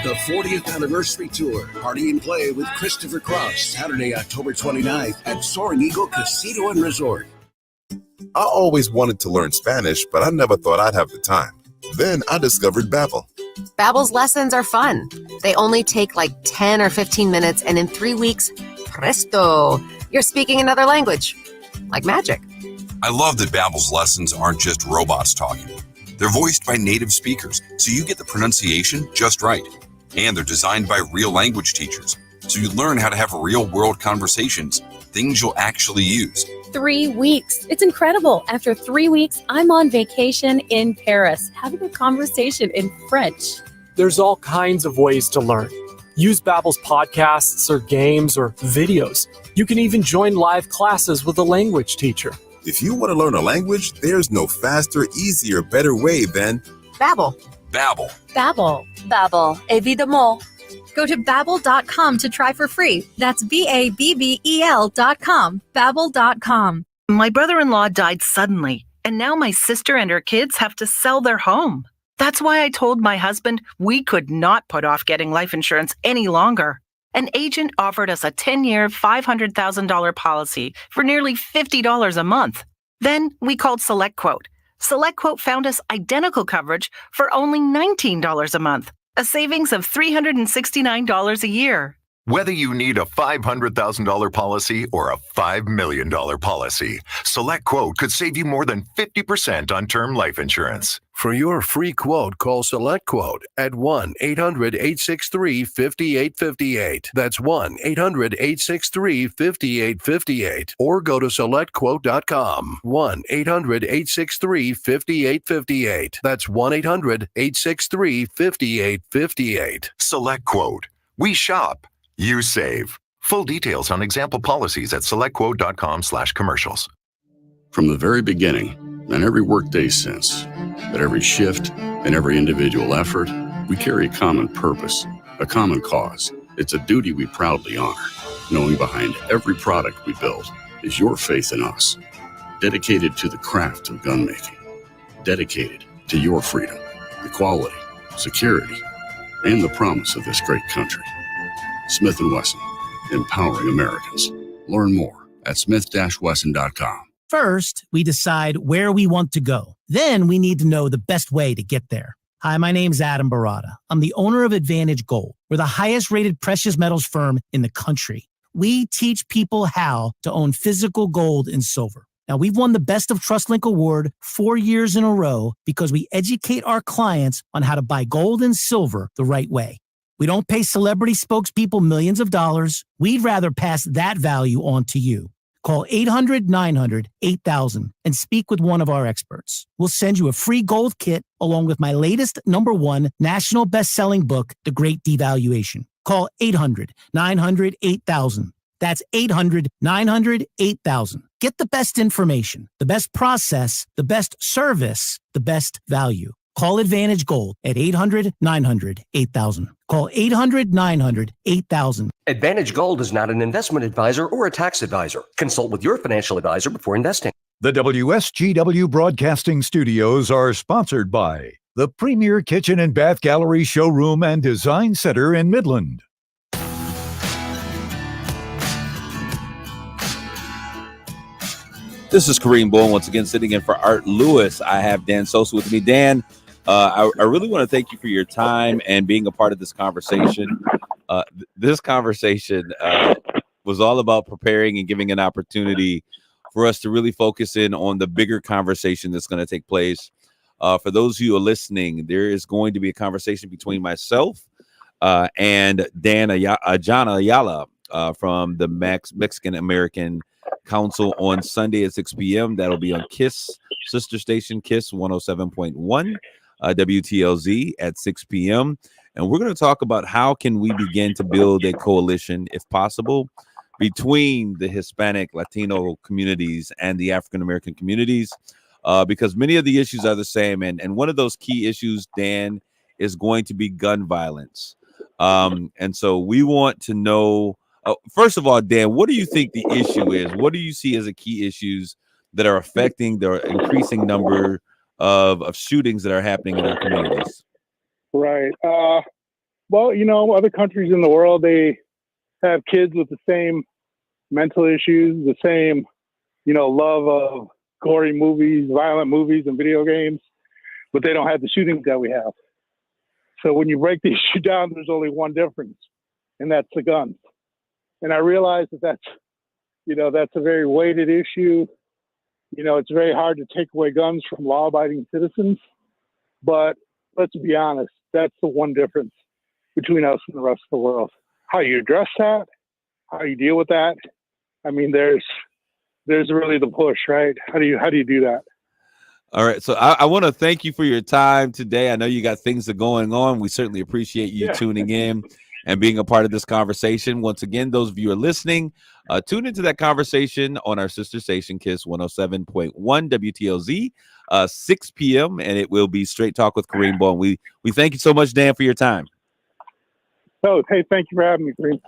The 40th Anniversary Tour. Party and play with Christopher Cross. Saturday, October 29th at Soaring Eagle Casino and Resort. I always wanted to learn Spanish, but I never thought I'd have the time. Then I discovered Babbel. Babbel's lessons are fun. They only take like 10 or 15 minutes, and in 3 weeks, presto, you're speaking another language. Like magic. I love that Babbel's lessons aren't just robots talking. They're voiced by native speakers, so you get the pronunciation just right. And they're designed by real language teachers, so you learn how to have real-world conversations, things you'll actually use. 3 weeks. It's incredible. After 3 weeks, I'm on vacation in Paris, having a conversation in French. There's all kinds of ways to learn. Use Babbel's podcasts or games or videos. You can even join live classes with a language teacher. If you want to learn a language, there's no faster, easier, better way than Babbel. Babbel. Babbel. Babbel, évidemment. Go to Babbel.com to try for free. That's Babbel.com. Babbel.com. My brother-in-law died suddenly, and now my sister and her kids have to sell their home. That's why I told my husband we could not put off getting life insurance any longer. An agent offered us a 10-year, $500,000 policy for nearly $50 a month. Then we called SelectQuote. SelectQuote found us identical coverage for only $19 a month. A savings of $369 a year. Whether you need a $500,000 policy or a $5 million policy, SelectQuote could save you more than 50% on term life insurance. For your free quote, call SelectQuote at 1-800-863-5858. That's 1-800-863-5858. Or go to SelectQuote.com. 1-800-863-5858. That's 1-800-863-5858. SelectQuote. We shop. You save. Full details on example policies at selectquote.com/commercials. From the very beginning, and every workday since, at every shift and every individual effort, we carry a common purpose, a common cause. It's a duty we proudly honor, knowing behind every product we build is your faith in us, dedicated to the craft of gun making, dedicated to your freedom, equality, security, and the promise of this great country. Smith & Wesson, empowering Americans. Learn more at smith-wesson.com. First, we decide where we want to go. Then we need to know the best way to get there. Hi, my name's Adam Barada. I'm the owner of Advantage Gold. We're the highest rated precious metals firm in the country. We teach people how to own physical gold and silver. Now, we've won the Best of TrustLink Award 4 years in a row because we educate our clients on how to buy gold and silver the right way. We don't pay celebrity spokespeople millions of dollars. We'd rather pass that value on to you. Call 800-900-8000 and speak with one of our experts. We'll send you a free gold kit along with my latest #1 national best-selling book, The Great Devaluation. Call 800-900-8000. That's 800-900-8000. Get the best information, the best process, the best service, the best value. Call Advantage Gold at 800-900-8000. Call 800-900-8000. Advantage Gold is not an investment advisor or a tax advisor. Consult with your financial advisor before investing. The WSGW Broadcasting Studios are sponsored by the Premier Kitchen and Bath Gallery Showroom and Design Center in Midland. This is Kareem Bowen once again sitting in for Art Lewis. I have Dan Sosa with me. Dan, I really want to thank you for your time and being a part of this conversation. This conversation was all about preparing and giving an opportunity for us to really focus in on the bigger conversation that's going to take place. For those of you who are listening, there is going to be a conversation between myself and John Ayala from the Mexican American Council on Sunday at 6 p.m. That'll be on KISS, sister station KISS 107.1. WTLZ at 6 p.m. And we're going to talk about how can we begin to build a coalition, if possible, between the Hispanic, Latino communities and the African-American communities, because many of the issues are the same. And one of those key issues, Dan, is going to be gun violence. And so we want to know, first of all, Dan, what do you think the issue is? What do you see as the key issues that are affecting the increasing number of shootings that are happening in our communities? Right. Well, other countries in the world, they have kids with the same mental issues, the same, love of gory movies, violent movies, and video games, but they don't have the shootings that we have. So when you break the issue down, there's only one difference, and that's the guns. And I realize that's a very weighted issue. It's very hard to take away guns from law-abiding citizens, but let's be honest, that's the one difference between us and the rest of the world. How you address that, how you deal with that. I mean, there's really the push, right? How do you do that? All right. So I want to thank you for your time today. I know you got things that are going on. We certainly appreciate you tuning in and being a part of this conversation. Once again, those of you who are listening, tune into that conversation on our sister station, KISS 107.1 WTLZ, 6 p.m., and it will be Straight Talk with Kareem Bowen. We thank you so much, Dan, for your time. Oh, hey, thank you for having me, Kareem.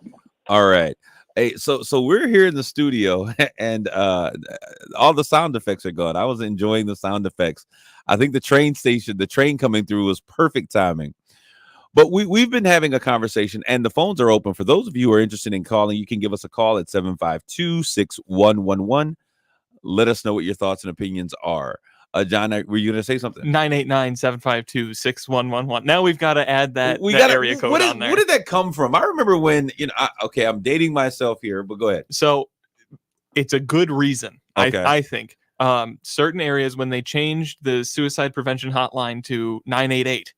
All right. Hey, so we're here in the studio, and all the sound effects are gone. I was enjoying the sound effects. I think the train coming through was perfect timing. But we've been having a conversation, and the phones are open. For those of you who are interested in calling, you can give us a call at 752-6111. Let us know what your thoughts and opinions are. John, were you going to say something? 989-752-6111. Now we've got to add that area code on there. Where did that come from? I remember when, I'm dating myself here, but go ahead. So it's a good reason, okay. I think. Certain areas, when they changed the suicide prevention hotline to 988,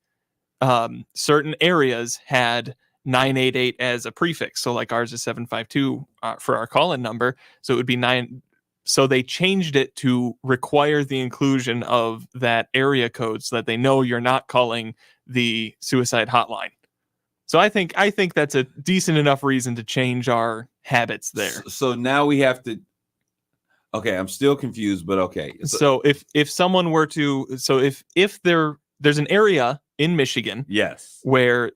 certain areas had 988 as a prefix. So like ours is 752 for our call-in number. So it would be 9. So they changed it to require the inclusion of that area code so that they know you're not calling the suicide hotline. So I think that's a decent enough reason to change our habits there. So now we have to. Okay, I'm still confused, but okay. So if someone were to, if there's an area in Michigan, yes, where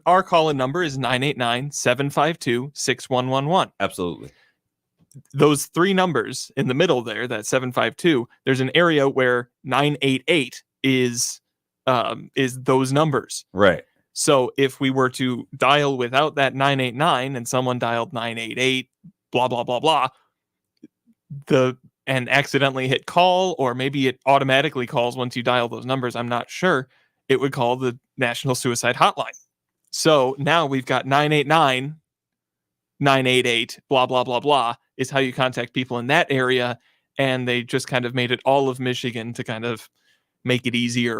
our call-in number is 989-752-6111. Absolutely. Those three numbers in the middle there, that 752, there's an area where 988 is those numbers. Right. So if we were to dial without that 989 and someone dialed 988, blah, blah, blah, blah, and accidentally hit call, or maybe it automatically calls once you dial those numbers, I'm not sure, it would call the National Suicide Hotline. So now we've got 989 988 blah blah blah blah is how you contact people in that area, and they just kind of made it all of Michigan to kind of make it easier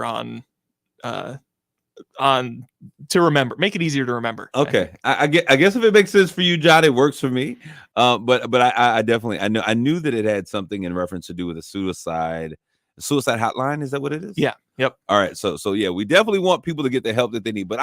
to remember, make it easier to remember. Okay, I guess if it makes sense for you, John, it works for me. But I definitely I knew that it had something in reference to do with a suicide hotline. Is that what it is? Yeah. Yep. All right. So yeah, we definitely want people to get the help that they need. But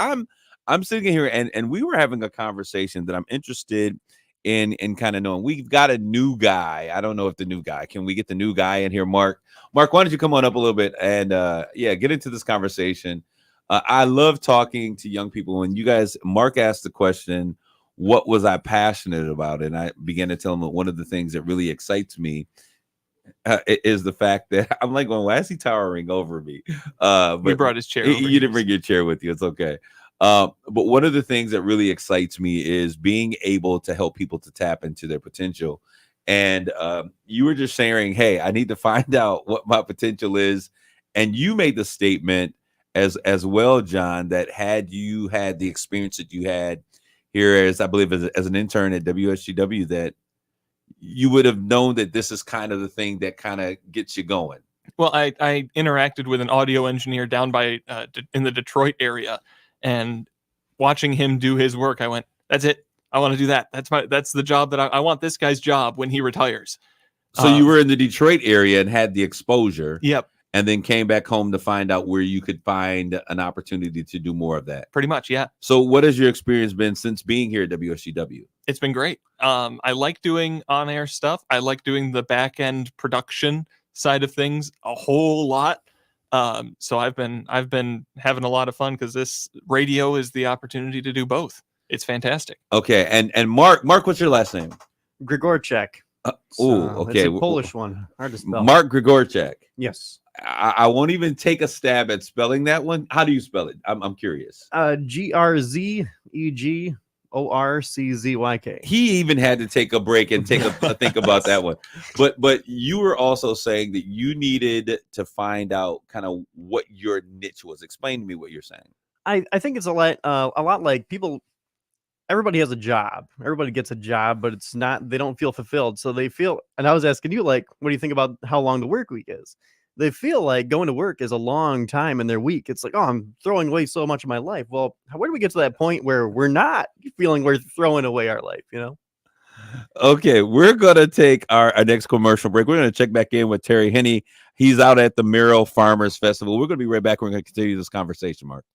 I'm sitting here and we were having a conversation that I'm interested in kind of knowing. We've got a new guy. I don't know if the new guy. Can we get the new guy in here, Mark? Mark, why don't you come on up a little bit and get into this conversation. I love talking to young people. When Mark asked the question, what was I passionate about? And I began to tell him that one of the things that really excites me is the fact that I'm like, why is he towering over me? But we brought his chair. You didn't bring your chair with you. It's okay. But one of the things that really excites me is being able to help people to tap into their potential. And you were just sharing, hey, I need to find out what my potential is. And you made the statement as well, John, that had you had the experience that you had here as I believe as an intern at WSGW, that you would have known that this is kind of the thing that kind of gets you going. Well, I interacted with an audio engineer down by in the Detroit area, and watching him do his work, I went, that's it. I want to do that. That's the job that I want this guy's job when he retires. So you were in the Detroit area and had the exposure. Yep. And then came back home to find out where you could find an opportunity to do more of that. Pretty much, yeah. So what has your experience been since being here at WSGW? It's been great. I like doing on-air stuff. I like doing the back-end production side of things a whole lot. So I've been having a lot of fun because this radio is the opportunity to do both. It's fantastic. Okay, and Mark, what's your last name? Grigorchak. Okay. It's a Polish one. Hard to spell. Mark Grigorchak. Yes. I won't even take a stab at spelling that one. How do you spell it? I'm curious. Grzegorczyk. He even had to take a break and take a think about that one. But you were also saying that you needed to find out kind of what your niche was. Explain to me what you're saying. I think it's a lot like people. Everybody has a job. Everybody gets a job, but it's not. They don't feel fulfilled. So they feel. And I was asking you, like, what do you think about how long the work week is? They feel like going to work is a long time in their week. It's like, oh, I'm throwing away so much of my life. Well, where do we get to that point where we're not feeling we're throwing away our life, you know? Okay, we're going to take our next commercial break. We're going to check back in with Terry Henney. He's out at the Merrill Farmers Festival. We're going to be right back. We're going to continue this conversation, Mark.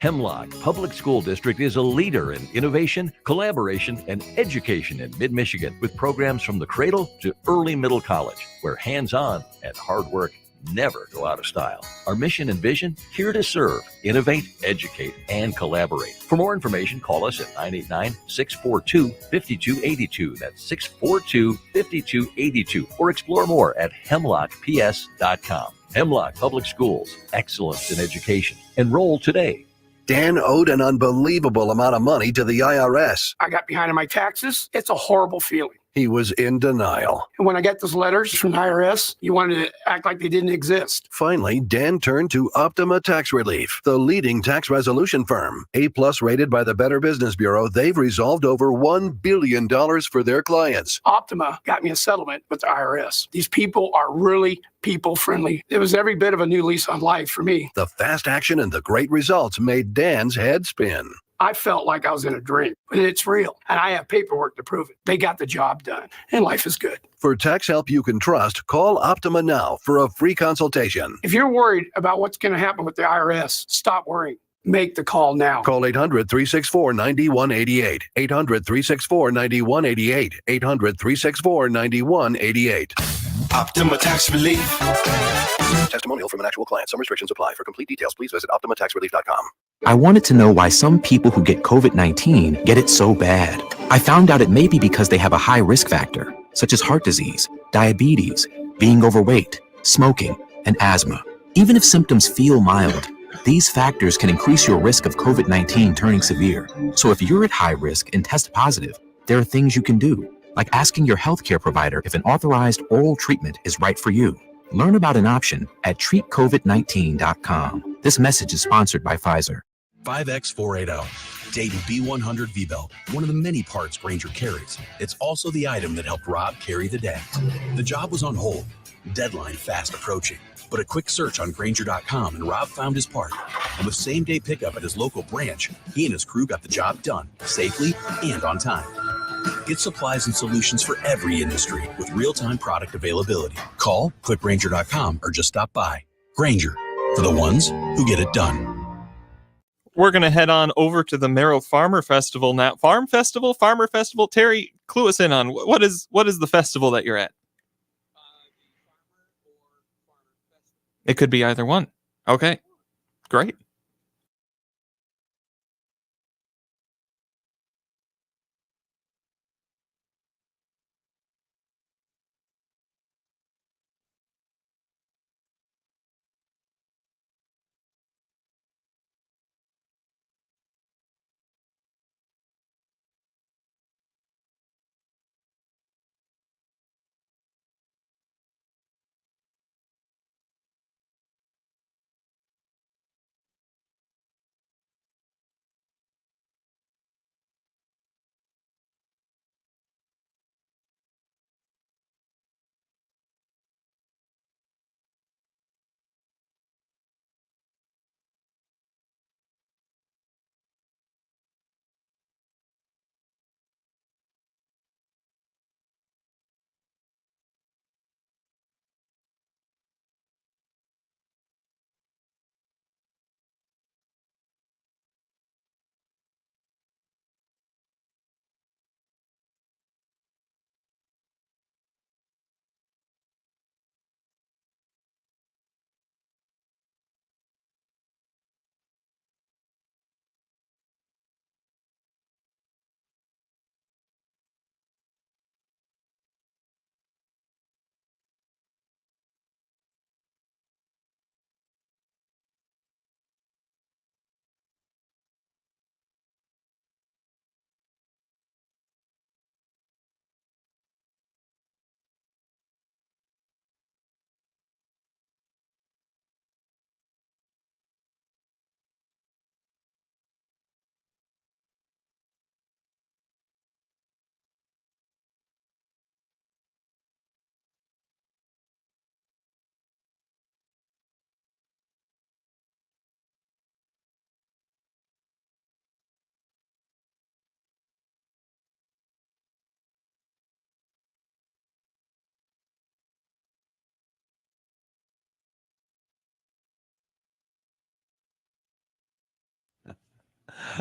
Hemlock Public School District is a leader in innovation, collaboration, and education in mid-Michigan with programs from the cradle to early middle college, where hands-on and hard work never go out of style. Our mission and vision, here to serve, innovate, educate, and collaborate. For more information, call us at 989-642-5282. That's 642-5282. Or explore more at hemlockps.com. Hemlock Public Schools, excellence in education. Enroll today. Dan owed an unbelievable amount of money to the IRS. I got behind on my taxes. It's a horrible feeling. He was in denial. And when I got those letters from the IRS, you wanted to act like they didn't exist. Finally, Dan turned to Optima Tax Relief, the leading tax resolution firm. A+ rated by the Better Business Bureau, they've resolved over $1 billion for their clients. Optima got me a settlement with the IRS. These people are really people-friendly. It was every bit of a new lease on life for me. The fast action and the great results made Dan's head spin. I felt like I was in a dream, but it's real. And I have paperwork to prove it. They got the job done, and life is good. For tax help you can trust, call Optima now for a free consultation. If you're worried about what's going to happen with the IRS, stop worrying. Make the call now. Call 800-364-9188. 800-364-9188. 800-364-9188. Optima Tax Relief. Testimonial from an actual client. Some restrictions apply. For complete details, please visit OptimaTaxRelief.com. I wanted to know why some people who get COVID-19 get it so bad. I found out it may be because they have a high risk factor, such as heart disease, diabetes, being overweight, smoking, and asthma. Even if symptoms feel mild, these factors can increase your risk of COVID-19 turning severe. So if you're at high risk and test positive, there are things you can do. like asking your healthcare provider if an authorized oral treatment is right for you. Learn about an option at treatcovid19.com. This message is sponsored by Pfizer. 5X480. Dayton B100 V-Belt, one of the many parts Grainger carries. It's also the item that helped Rob carry the day. The job was on hold, deadline fast approaching, but a quick search on Grainger.com and Rob found his part. And with same-day pickup at his local branch, he and his crew got the job done, safely and on time. Get supplies and solutions for every industry with real-time product availability. Call, click Grainger.com, or just stop by. Grainger, for the ones who get it done. We're going to head on over to the Merrill Farmer Festival now. Farmer Festival. Terry, clue us in on what is the festival that you're at? It could be either one. Okay, great.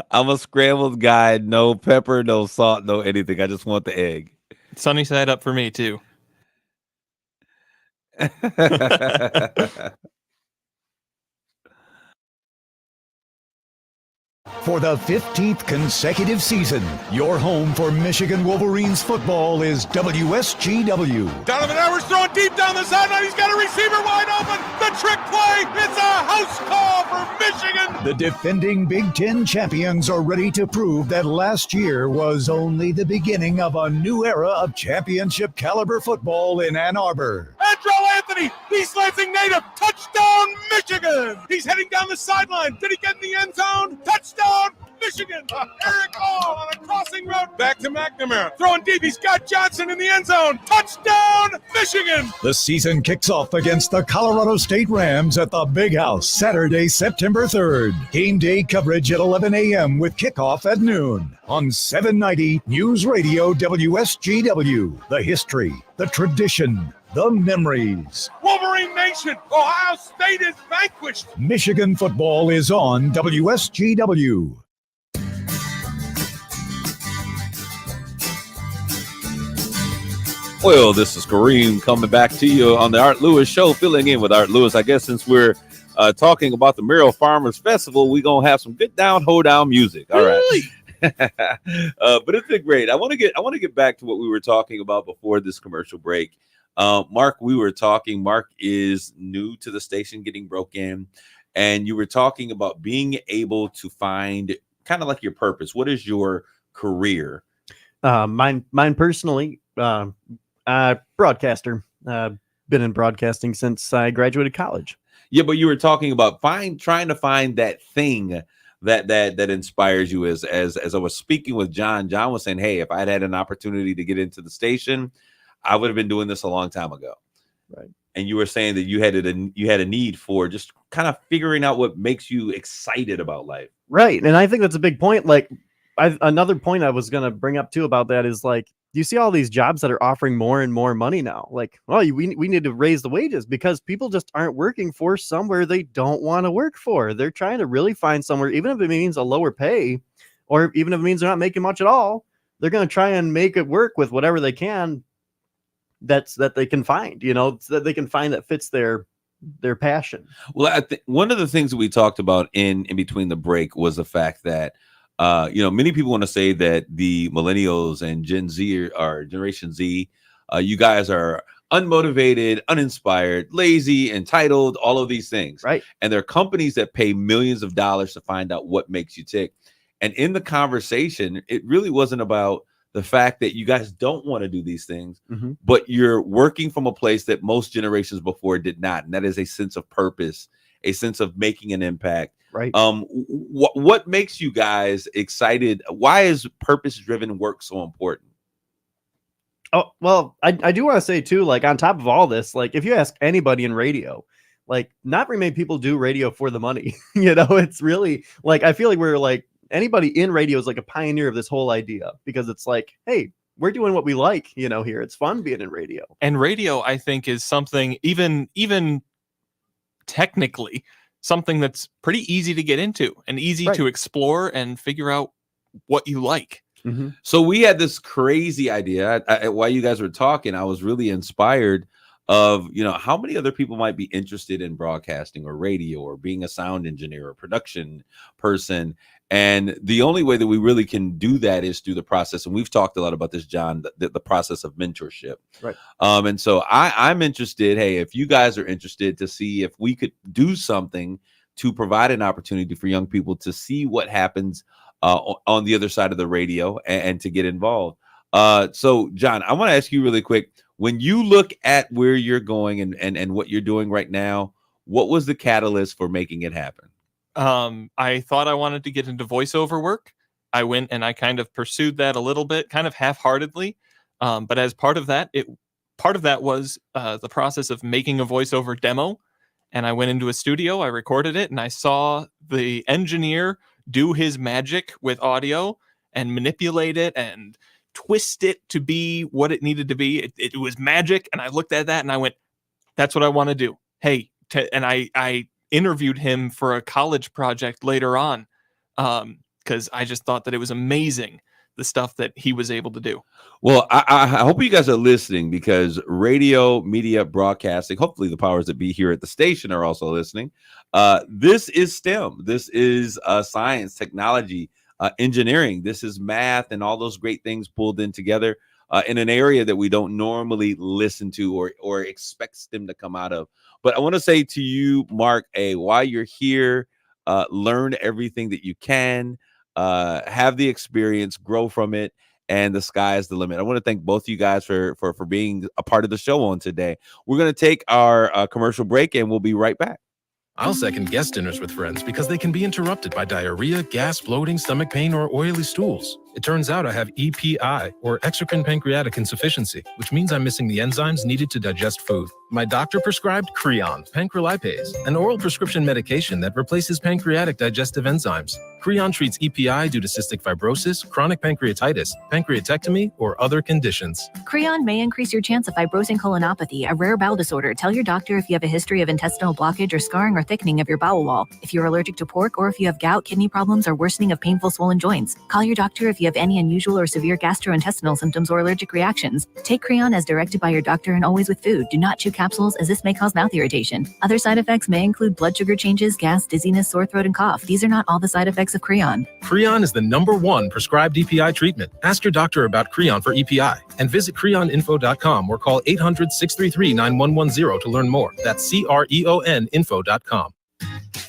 I'm a scrambled guy. No pepper, no salt, no anything. I just want the egg. Sunny side up for me too. For the 15th consecutive season, your home for Michigan Wolverines football is WSGW. Donovan Edwards throwing deep down the sideline. He's got a receiver wide open. The trick play. It's a house call for Michigan. The defending Big Ten champions are ready to prove that last year was only the beginning of a new era of championship caliber football in Ann Arbor. Andrell Anthony, East Lansing native. Touchdown, Michigan. He's heading down the sideline. Did he get in the end zone? Touchdown, Michigan. Eric Hall on a crossing route. Back to McNamara. Throwing deep. He's got Johnson in the end zone. Touchdown, Michigan. The season kicks off against the Colorado State Rams at the Big House, Saturday, September 3rd. Game day coverage at 11 a.m. with kickoff at noon on 790 News Radio WSGW. The history, the tradition, the memories. Wolverine Nation, Ohio State is vanquished. Michigan football is on WSGW. Well, this is Kareem coming back to you on the Art Lewis Show, filling in with Art Lewis. I guess since we're talking about the Merrill Farmers Festival, we're going to have some get down, hold down music. All right. But it's been great. I want to get back to what we were talking about before this commercial break. Mark, Mark is new to the station, getting broke in, and you were talking about being able to find kind of like your purpose. What is your career? Mine personally, broadcaster. Been in broadcasting since I graduated college. Yeah, but you were talking about trying to find that thing that inspires you. As I was speaking with John was saying, hey, if I'd had an opportunity to get into the station, I would have been doing this a long time ago. Right. And you were saying that you had a need for just kind of figuring out what makes you excited about life. Right. And I think that's a big point. Like, another point I was going to bring up too about that is, like, you see all these jobs that are offering more and more money now. Like, well, we need to raise the wages because people just aren't working for somewhere they don't want to work for. They're trying to really find somewhere, even if it means a lower pay, or even if it means they're not making much at all, they're going to try and make it work with whatever they can that they can find, so that they can find that fits their passion. Well, I think one of the things that we talked about in between the break was the fact that many people want to say that the millennials and Gen Z or Generation Z, you guys are unmotivated, uninspired, lazy, entitled, all of these things. Right. And there are companies that pay millions of dollars to find out what makes you tick. And in the conversation, it really wasn't about the fact that you guys don't want to do these things, but you're working from a place that most generations before did not. And that is a sense of purpose, a sense of making an impact. Right. What makes you guys excited? Why is purpose-driven work so important? Oh, well, I do want to say too, like, on top of all this, like, if you ask anybody in radio, like, not very many people do radio for the money. It's really, like, I feel like we're like, anybody in radio is like a pioneer of this whole idea, because it's like, hey, we're doing what we like, here. It's fun being in radio. And radio, I think, is something even technically something that's pretty easy to get into and easy to explore and figure out what you like. So we had this crazy idea. While you guys were talking, I was really inspired of, how many other people might be interested in broadcasting or radio or being a sound engineer or production person. And the only way that we really can do that is through the process. And we've talked a lot about this, John, the process of mentorship. Right. And so I'm interested, hey, if you guys are interested, to see if we could do something to provide an opportunity for young people to see what happens on the other side of the radio and to get involved. So, John, I want to ask you really quick, when you look at where you're going and what you're doing right now, what was the catalyst for making it happen? I thought I wanted to get into voiceover work. I went and I kind of pursued that a little bit, kind of half-heartedly. But as part of that was the process of making a voiceover demo. And I went into a studio, I recorded it, and I saw the engineer do his magic with audio and manipulate it and twist it to be what it needed to be. It was magic. And I looked at that and I went, that's what I want to do. Hey, and I interviewed him for a college project later on, because I just thought that it was amazing, the stuff that he was able to do. Well, I hope you guys are listening, because radio, media, broadcasting, hopefully the powers that be here at the station are also listening. This is STEM. This is science, technology, engineering. This is math and all those great things pulled in together in an area that we don't normally listen to or expect STEM to come out of. But I want to say to you, Mark, while you're here, learn everything that you can, have the experience, grow from it, and the sky is the limit. I want to thank both of you guys for being a part of the show on today. We're going to take our commercial break, and we'll be right back. I'll second guest dinners with friends because they can be interrupted by diarrhea, gas, bloating, stomach pain, or oily stools. It turns out I have EPI, or exocrine pancreatic insufficiency, which means I'm missing the enzymes needed to digest food. My doctor prescribed Creon, pancrelipase, an oral prescription medication that replaces pancreatic digestive enzymes. Creon treats EPI due to cystic fibrosis, chronic pancreatitis, pancreatectomy, or other conditions. Creon may increase your chance of fibrosing colonopathy, a rare bowel disorder. Tell your doctor if you have a history of intestinal blockage or scarring or thickening of your bowel wall, if you're allergic to pork, or if you have gout, kidney problems, or worsening of painful swollen joints. Call your doctor if you have any unusual or severe gastrointestinal symptoms or allergic reactions. Take Creon as directed by your doctor and always with food. Do not chew capsules, as this may cause mouth irritation. Other side effects may include blood sugar changes, gas, dizziness, sore throat, and cough. These are not all the side effects of Creon. Creon is the #1 prescribed EPI treatment. Ask your doctor about Creon for EPI and visit creoninfo.com or call 800-633-9110 to learn more. That's CREON info.com.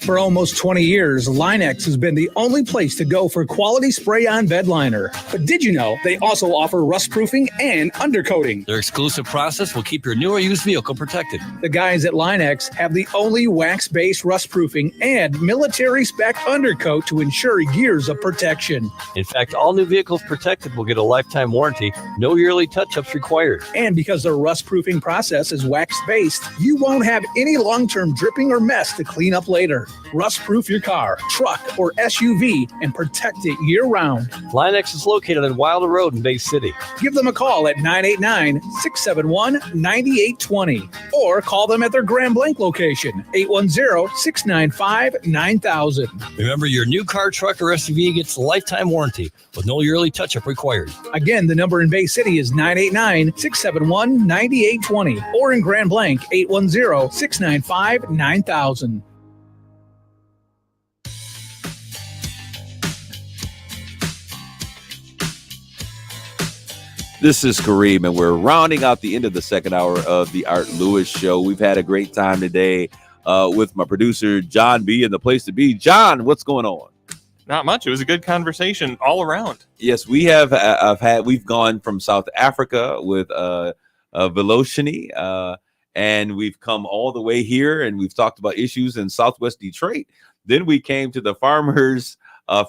For almost 20 years, Linex has been the only place to go for quality spray-on bed liner. But did you know they also offer rust-proofing and undercoating? Their exclusive process will keep your new or used vehicle protected. The guys at Linex have the only wax-based rust-proofing and military-spec undercoat to ensure years of protection. In fact, all new vehicles protected will get a lifetime warranty, no yearly touch-ups required. And because their rust-proofing process is wax-based, you won't have any long-term dripping or mess to clean up later. Rust-proof your car, truck, or SUV and protect it year-round. Linex is located on Wilder Road in Bay City. Give them a call at 989-671-9820 or call them at their Grand Blanc location, 810-695-9000. Remember, your new car, truck, or SUV gets a lifetime warranty with no yearly touch-up required. Again, the number in Bay City is 989-671-9820 or in Grand Blanc, 810-695-9000. This is Kareem, and we're rounding out the end of the second hour of the Art Lewis Show. We've had a great time today with my producer, John B. in the place to be. John, what's going on? Not much. It was a good conversation all around. Yes, we have. We've gone from South Africa with Veloshini, and we've come all the way here, and we've talked about issues in Southwest Detroit. Then we came to the Farmers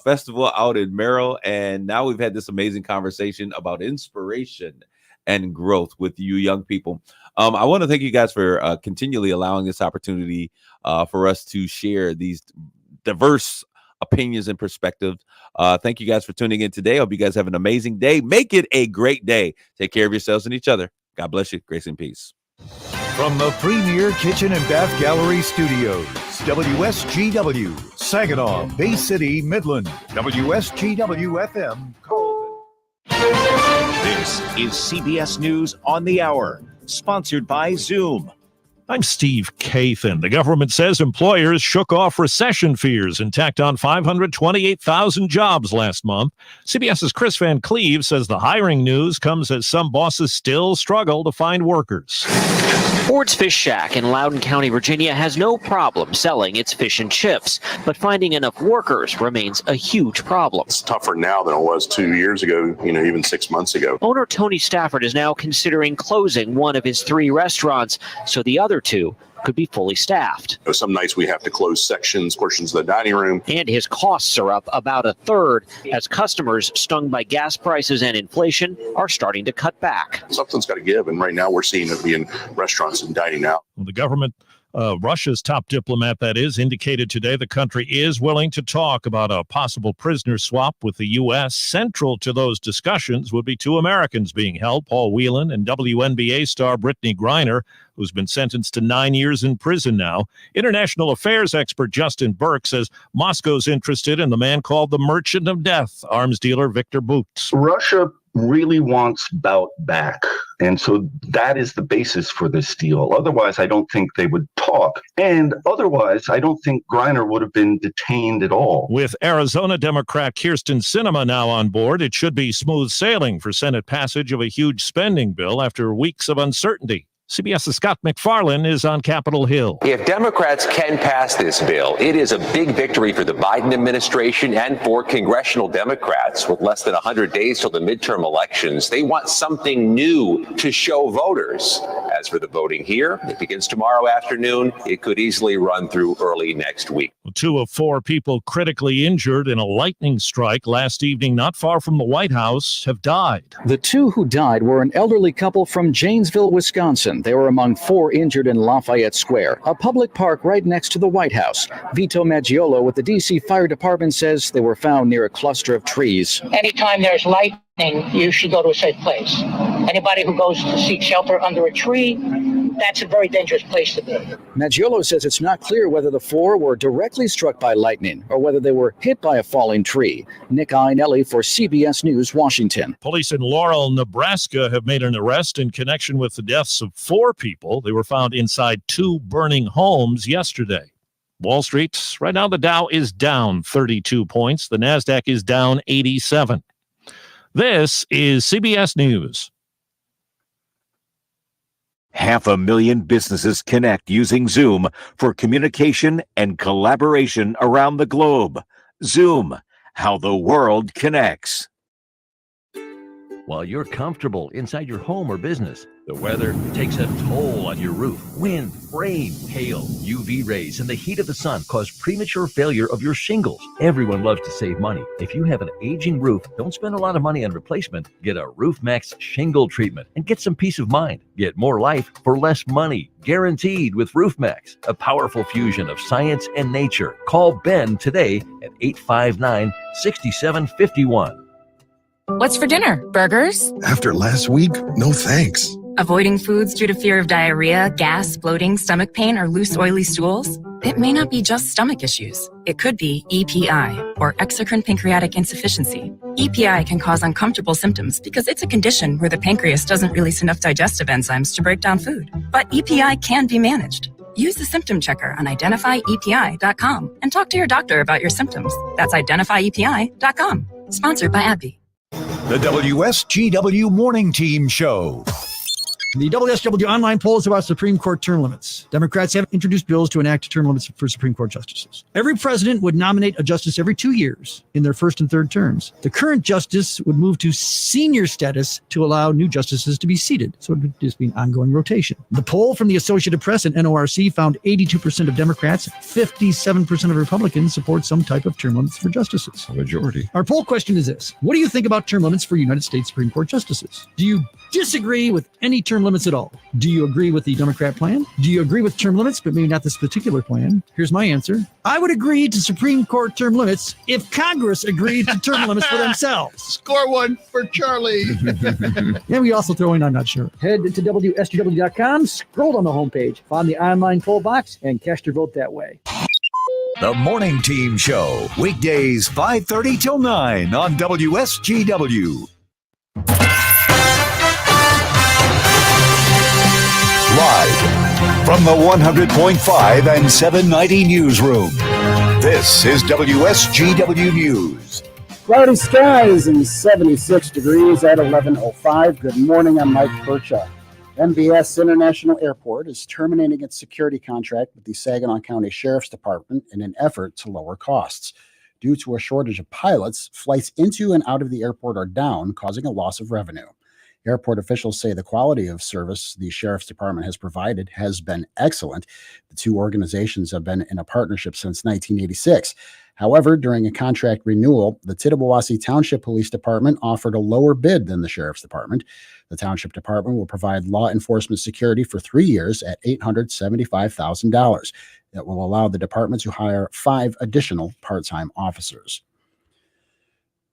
Festival out in Merrill, and now we've had this amazing conversation about inspiration and growth with you young people. I want to thank you guys for continually allowing this opportunity for us to share these diverse opinions and perspectives. Thank you guys for tuning in today. I hope you guys have an amazing day. Make it a great day. Take care of yourselves and each other. God bless you. Grace and peace. From the Premier Kitchen and Bath Gallery Studios, WSGW, Saginaw, Bay City, Midland, WSGW FM, Colton. This is CBS News on the Hour, sponsored by Zoom. I'm Steve Kathan. The government says employers shook off recession fears and tacked on 528,000 jobs last month. CBS's Chris Van Cleve says the hiring news comes as some bosses still struggle to find workers. Ford's Fish Shack in Loudoun County, Virginia has no problem selling its fish and chips, but finding enough workers remains a huge problem. It's tougher now than it was 2 years ago, even 6 months ago. Owner Tony Stafford is now considering closing one of his 3 restaurants, so the other 2 could be fully staffed. Some nights we have to close portions of the dining room. And his costs are up about a third as customers stung by gas prices and inflation are starting to cut back. Something's got to give, and right now we're seeing it in restaurants and dining out. Well, the government, Russia's top diplomat, that is, indicated today the country is willing to talk about a possible prisoner swap with the U.S. Central to those discussions would be 2 Americans being held, Paul Whelan and WNBA star Brittany Griner, who's been sentenced to 9 years in prison now. International affairs expert Justin Burke says Moscow's interested in the man called the Merchant of Death, arms dealer Victor Bout. Russia really wants Bout back. And so that is the basis for this deal. Otherwise, I don't think they would talk. And otherwise, I don't think Griner would have been detained at all. With Arizona Democrat Kyrsten Sinema now on board, it should be smooth sailing for Senate passage of a huge spending bill after weeks of uncertainty. CBS's Scott McFarlane is on Capitol Hill. If Democrats can pass this bill, it is a big victory for the Biden administration and for congressional Democrats. With less than 100 days till the midterm elections, they want something new to show voters. As for the voting here, it begins tomorrow afternoon. It could easily run through early next week. 2 of 4 people critically injured in a lightning strike last evening not far from the White House have died. The 2 who died were an elderly couple from Janesville, Wisconsin. They were among 4 injured in Lafayette Square, a public park right next to the White House. Vito Maggiolo with the D.C. Fire Department says they were found near a cluster of trees. Anytime there's lightning, you should go to a safe place. Anybody who goes to seek shelter under a tree, that's a very dangerous place to be. Maggiolo says it's not clear whether the 4 were directly struck by lightning or whether they were hit by a falling tree. Nick Iannelli for CBS News, Washington. Police in Laurel, Nebraska have made an arrest in connection with the deaths of 4 people. They were found inside 2 burning homes yesterday. Wall Street, right now the Dow is down 32 points. The NASDAQ is down 87. This is CBS News. 500,000 businesses connect using Zoom for communication and collaboration around the globe. Zoom, how the world connects. While you're comfortable inside your home or business, the weather takes a toll on your roof. Wind, rain, hail, UV rays, and the heat of the sun cause premature failure of your shingles. Everyone loves to save money. If you have an aging roof, don't spend a lot of money on replacement. Get a Roof Max shingle treatment and get some peace of mind. Get more life for less money. Guaranteed with Roof Max, a powerful fusion of science and nature. Call Ben today at 859-6751. What's for dinner? Burgers? After last week, no thanks. Avoiding foods due to fear of diarrhea, gas, bloating, stomach pain, or loose, oily stools? It may not be just stomach issues. It could be EPI, or exocrine pancreatic insufficiency. EPI can cause uncomfortable symptoms because it's a condition where the pancreas doesn't release enough digestive enzymes to break down food. But EPI can be managed. Use the symptom checker on identifyepi.com and talk to your doctor about your symptoms. That's identifyepi.com. Sponsored by AbbVie. The WSGW Morning Team Show. The WSW online poll is about Supreme Court term limits. Democrats have introduced bills to enact term limits for Supreme Court justices. Every president would nominate a justice every 2 years in their first and third terms. The current justice would move to senior status to allow new justices to be seated. So it would just be an ongoing rotation. The poll from the Associated Press and NORC found 82% of Democrats, 57% of Republicans support some type of term limits for justices. A majority. Our poll question is this. What do you think about term limits for United States Supreme Court justices? Do you disagree with any term limits at all? Do you agree with the Democrat plan? Do you agree with term limits, but maybe not this particular plan? Here's my answer. I would agree to Supreme Court term limits if Congress agreed to term limits for themselves. Score one for Charlie. And we also throw in, I'm not sure. Head to WSGW.com, scroll down the homepage, find the online poll box, and cast your vote that way. The Morning Team Show, weekdays 5:30 till 9 on WSGW. Live from the 100.5 and 790 newsroom, this is WSGW News. Cloudy skies and 76 degrees at 11:05. Good morning, I'm Mike Percha. MBS International Airport is terminating its security contract with the Saginaw County Sheriff's Department in an effort to lower costs. Due to a shortage of pilots, flights into and out of the airport are down, causing a loss of revenue. Airport officials say the quality of service the Sheriff's Department has provided has been excellent. The two organizations have been in a partnership since 1986. However, during a contract renewal, the Tittabawassee Township Police Department offered a lower bid than the Sheriff's Department. The Township Department will provide law enforcement security for 3 years at $875,000. That will allow the department to hire 5 additional part-time officers.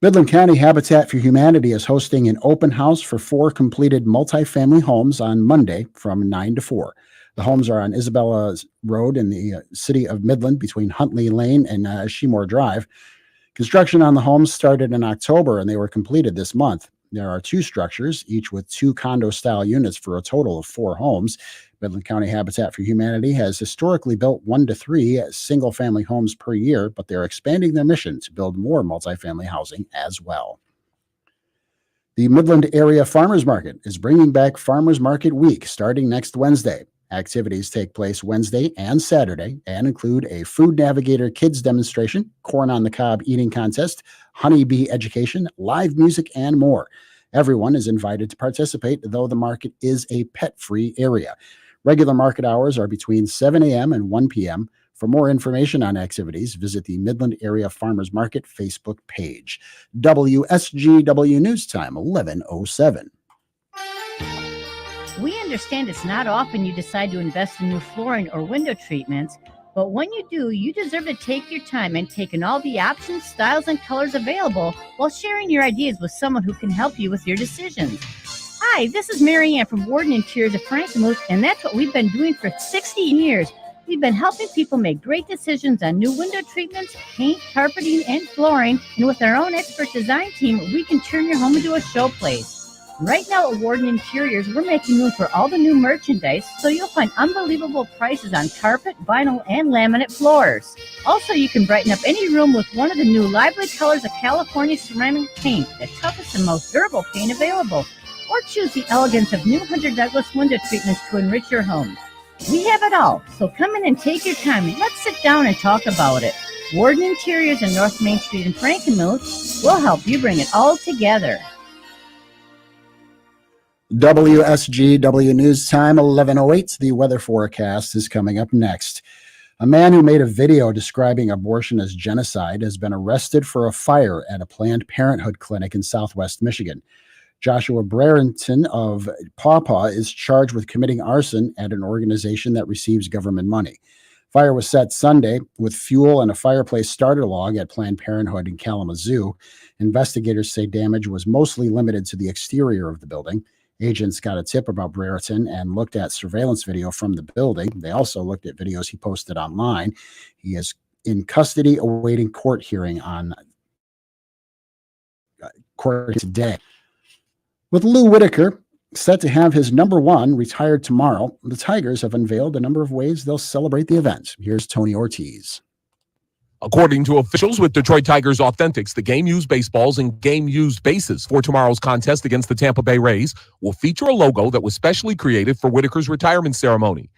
Midland County Habitat for Humanity is hosting an open house for 4 completed multifamily homes on Monday from 9 to 4. The homes are on Isabella Road in the city of Midland between Huntley Lane and Shemore Drive. Construction on the homes started in October and they were completed this month. There are 2 structures, each with 2 condo-style units for a total of 4 homes. Midland County Habitat for Humanity has historically built 1 to 3 single-family homes per year, but they're expanding their mission to build more multifamily housing as well. The Midland Area Farmers Market is bringing back Farmers Market Week starting next Wednesday. Activities take place Wednesday and Saturday and include a Food Navigator Kids demonstration, corn on the cob eating contest, honeybee education, live music, and more. Everyone is invited to participate, though the market is a pet-free area. Regular market hours are between 7 a.m. and 1 p.m. For more information on activities, visit the Midland Area Farmers Market Facebook page. WSGW News Time, 11:07. We understand it's not often you decide to invest in new flooring or window treatments, but when you do, you deserve to take your time and take in all the options, styles, and colors available while sharing your ideas with someone who can help you with your decisions. Hi, this is Mary Ann from Warden Interiors of Frankenmuth, and that's what we've been doing for 60 years. We've been helping people make great decisions on new window treatments, paint, carpeting, and flooring, and with our own expert design team, we can turn your home into a showplace. Right now at Warden Interiors, we're making room for all the new merchandise, so you'll find unbelievable prices on carpet, vinyl, and laminate floors. Also, you can brighten up any room with one of the new lively colors of California ceramic paint, the toughest and most durable paint available. or choose the elegance of new Hunter Douglas window treatments to enrich your home. We have it all, so come in and take your time. Let's sit down and talk about it. Warden Interiors on North Main Street in Frankenmuth will help you bring it all together. WSGW News Time, 11:08. The weather forecast is coming up next. A man who made a video describing abortion as genocide has been arrested for a fire at a Planned Parenthood clinic in Southwest Michigan. Joshua Brereton of Pawpaw is charged with committing arson at an organization that receives government money. Fire was set Sunday with fuel and a fireplace starter log at Planned Parenthood in Kalamazoo. Investigators say damage was mostly limited to the exterior of the building. Agents got a tip about Brereton and looked at surveillance video from the building. They also looked at videos he posted online. He is in custody awaiting court hearing on court today. With Lou Whitaker set to have his number one retired tomorrow, the Tigers have unveiled a number of ways they'll celebrate the event. Here's Tony Ortiz. According to officials with Detroit Tigers Authentics, the game-used baseballs and game-used bases for tomorrow's contest against the Tampa Bay Rays will feature a logo that was specially created for Whitaker's retirement ceremony.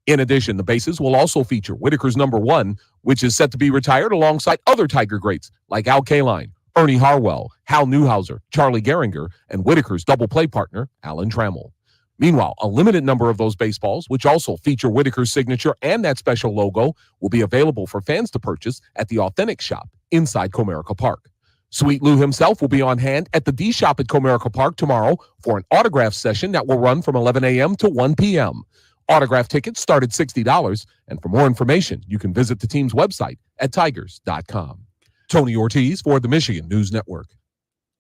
In addition, the bases will also feature Whitaker's number one, which is set to be retired alongside other Tiger greats like Al Kaline, Ernie Harwell, Hal Newhouser, Charlie Gehringer, and Whitaker's double-play partner, Alan Trammell. Meanwhile, a limited number of those baseballs, which also feature Whitaker's signature and that special logo, will be available for fans to purchase at the Authentic Shop inside Comerica Park. Sweet Lou himself will be on hand at the D Shop at Comerica Park tomorrow for an autograph session that will run from 11 a.m. to 1 p.m. Autograph tickets start at $60, and for more information, you can visit the team's website at tigers.com. Tony Ortiz for the Michigan News Network.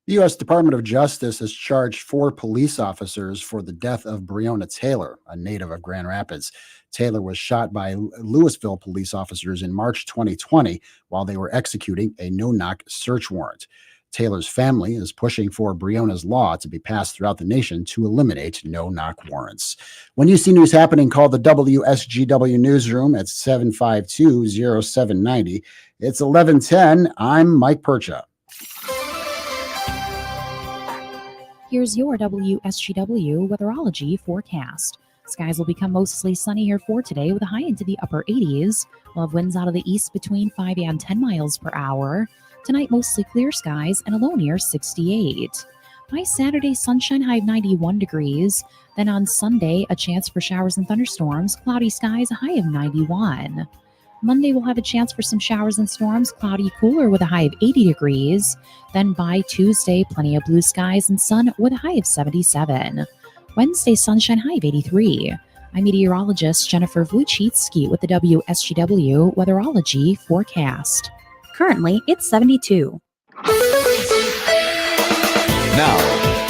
The U.S. Department of Justice has charged 4 police officers for the death of Breonna Taylor, a native of Grand Rapids. Taylor was shot by Louisville police officers in March 2020 while they were executing a no-knock search warrant. Taylor's family is pushing for Breonna's law to be passed throughout the nation to eliminate no-knock warrants. When you see news happening, call the WSGW Newsroom at 752-0790. It's 11:10. I'm Mike Percha. Here's your WSGW weatherology forecast. Skies will become mostly sunny here for today with a high into the upper 80s. We'll have winds out of the east between 5 and 10 miles per hour. Tonight, mostly clear skies and a low near 68. By Saturday, sunshine, high of 91 degrees. Then on Sunday, a chance for showers and thunderstorms, cloudy skies, a high of 91. Monday, we'll have a chance for some showers and storms, cloudy, cooler with a high of 80 degrees. Then by Tuesday, plenty of blue skies and sun with a high of 77. Wednesday, sunshine, high of 83. I'm meteorologist Jennifer Vluchitsky with the WSGW weatherology forecast. Currently, it's 72. Now,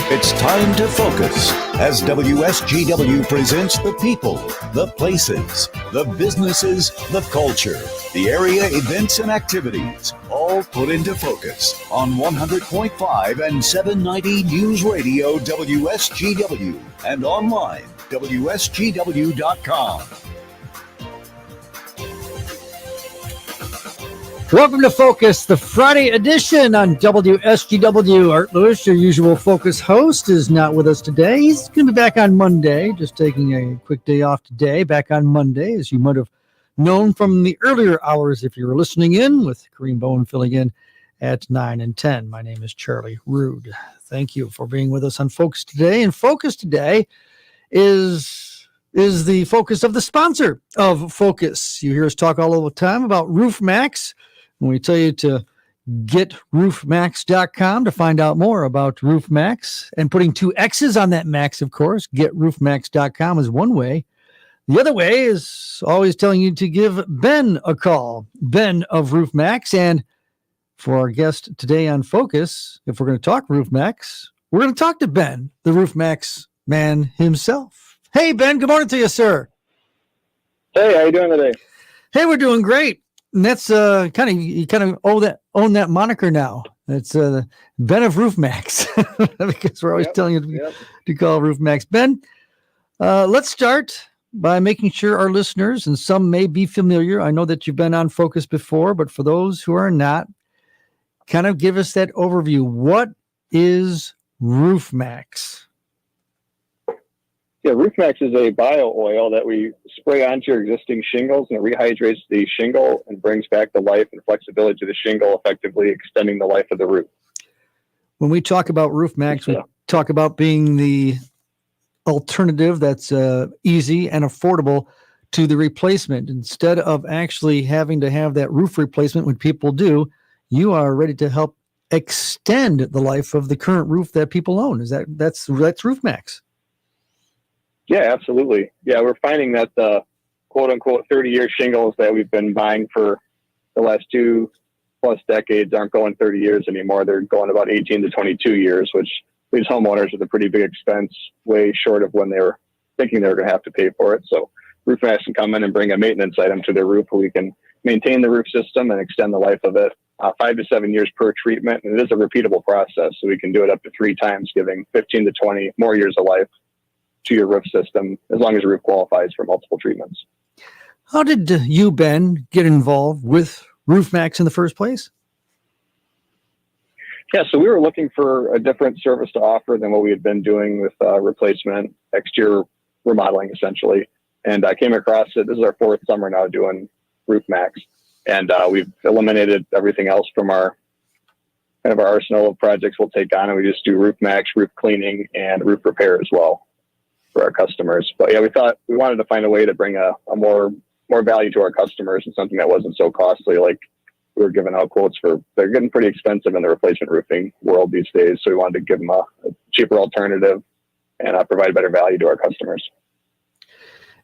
it's time to focus as WSGW presents the people, the places, the businesses, the culture, the area events and activities, all put into focus on 100.5 and 790 News Radio WSGW and online WSGW.com. Welcome to Focus, the Friday edition on WSGW. Art Lewis, your usual Focus host, is not with us today. He's going to be back on Monday, just taking a quick day off today. Back on Monday, as you might have known from the earlier hours if you were listening in, with Kareem Bowen filling in at 9 and 10. My name is Charlie Rude. Thank you for being with us on Focus today. And Focus today is the focus of the sponsor of Focus. You hear us talk all the time about Roof Max. When we tell you to get roofmax.com to find out more about Roof Max, and putting 2 X's on that Max, of course, getroofmax.com is one way. The other way is always telling you to give Ben a call, Ben of Roof Max. And for our guest today on Focus, if we're going to talk Roof Max, we're going to talk to Ben, the Roof Max man himself. Hey, Ben, good morning to you, sir. Hey, how you doing today? Hey, we're doing great. And that's you kind of own that moniker now. It's Ben of Roof Max because we're always telling you to call Roof Max. Ben, let's start by making sure our listeners, and some may be familiar, I know that you've been on Focus before, but for those who are not, kind of give us that overview. What is Roof Max? Yeah, RoofMax is a bio oil that we spray onto your existing shingles, and it rehydrates the shingle and brings back the life and flexibility to the shingle, effectively extending the life of the roof. When we talk about RoofMax, we talk about being the alternative that's easy and affordable to the replacement. Instead of actually having to have that roof replacement, when people do, you are ready to help extend the life of the current roof that people own. That's RoofMax? Yeah, absolutely. Yeah, we're finding that the quote unquote 30-year shingles that we've been buying for the last 2+ decades aren't going 30 years anymore. They're going about 18 to 22 years, which leaves homeowners with a pretty big expense, way short of when they were thinking they were going to have to pay for it. So RoofMax can come in and bring a maintenance item to their roof where we can maintain the roof system and extend the life of it. 5 to 7 years per treatment, and it is a repeatable process, so we can do it up to 3 times, giving 15 to 20 more years of life to your roof system, as long as your roof qualifies for multiple treatments. How did you, Ben, get involved with RoofMax in the first place? Yeah, so we were looking for a different service to offer than what we had been doing with replacement, exterior remodeling, essentially. And I came across it. This is our 4th summer now doing RoofMax. And we've eliminated everything else from our kind of our arsenal of projects we'll take on, and we just do RoofMax, roof cleaning, and roof repair as well for our customers. But yeah, we thought we wanted to find a way to bring a more value to our customers and something that wasn't so costly. Like we were giving out quotes they're getting pretty expensive in the replacement roofing world these days. So we wanted to give them a cheaper alternative and provide better value to our customers.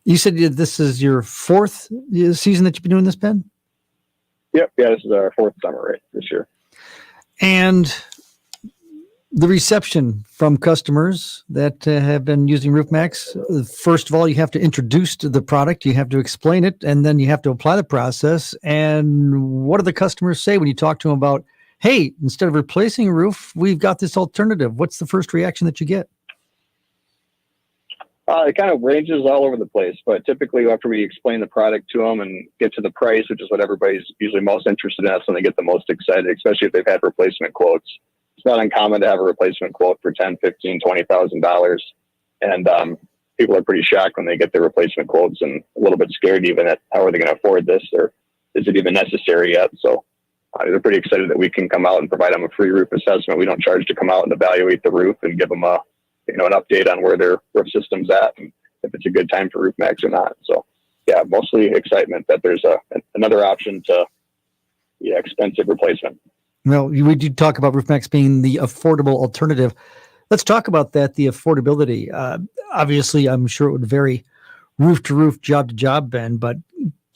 You said this is your 4th season that you've been doing this, Ben? Yep. Yeah, this is our 4th summer right this year. And the reception from customers that have been using RoofMax, first of all, you have to introduce the product, you have to explain it, and then you have to apply the process. And what do the customers say when you talk to them about, hey, instead of replacing a roof, we've got this alternative? What's the first reaction that you get? It kind of ranges all over the place, but typically after we explain the product to them and get to the price, which is what everybody's usually most interested in, that's when they get the most excited, especially if they've had replacement quotes. It's not uncommon to have a replacement quote for $10,000, $15,000, $20,000. And people are pretty shocked when they get their replacement quotes and a little bit scared even at how are they going to afford this, or is it even necessary yet? So they're pretty excited that we can come out and provide them a free roof assessment. We don't charge to come out and evaluate the roof and give them an update on where their roof system's at and if it's a good time for RoofMax or not. So yeah, mostly excitement that there's another option to the expensive replacement. Well, we do talk about RoofMax being the affordable alternative. Let's talk about that, the affordability. Obviously, I'm sure it would vary roof to roof, job to job, Ben, but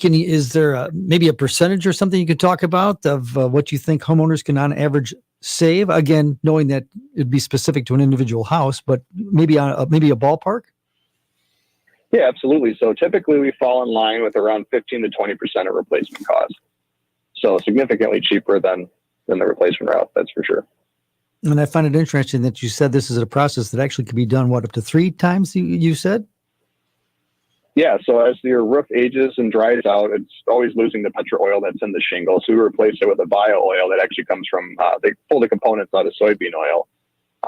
is there maybe a percentage or something you could talk about of what you think homeowners can on average save? Again, knowing that it'd be specific to an individual house, but maybe a ballpark? Yeah, absolutely. So typically we fall in line with around 15 to 20% of replacement cost. So significantly cheaper than the replacement route, that's for sure. And I find it interesting that you said this is a process that actually could be done, up to 3 times, you said? Yeah, so as your roof ages and dries out, it's always losing the petro oil that's in the shingle. So we replace it with a bio oil that actually comes from, they pull the components out of soybean oil.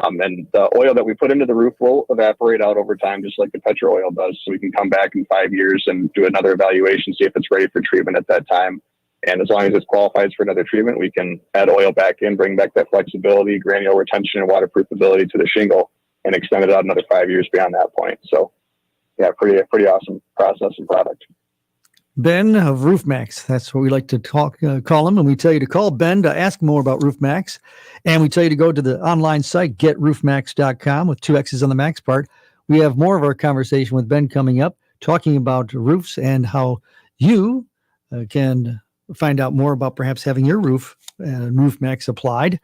And the oil that we put into the roof will evaporate out over time, just like the petro oil does. So we can come back in 5 years and do another evaluation, see if it's ready for treatment at that time. And as long as it qualifies for another treatment, we can add oil back in, bring back that flexibility, granule retention, and waterproof ability to the shingle, and extend it out another 5 years beyond that point. So yeah, pretty awesome process and product. Ben of RoofMax. That's what we like to call him. And we tell you to call Ben to ask more about RoofMax. And we tell you to go to the online site, getroofmax.com, with 2 X's on the max part. We have more of our conversation with Ben coming up, talking about roofs and how you can find out more about perhaps having your roof RoofMax applied.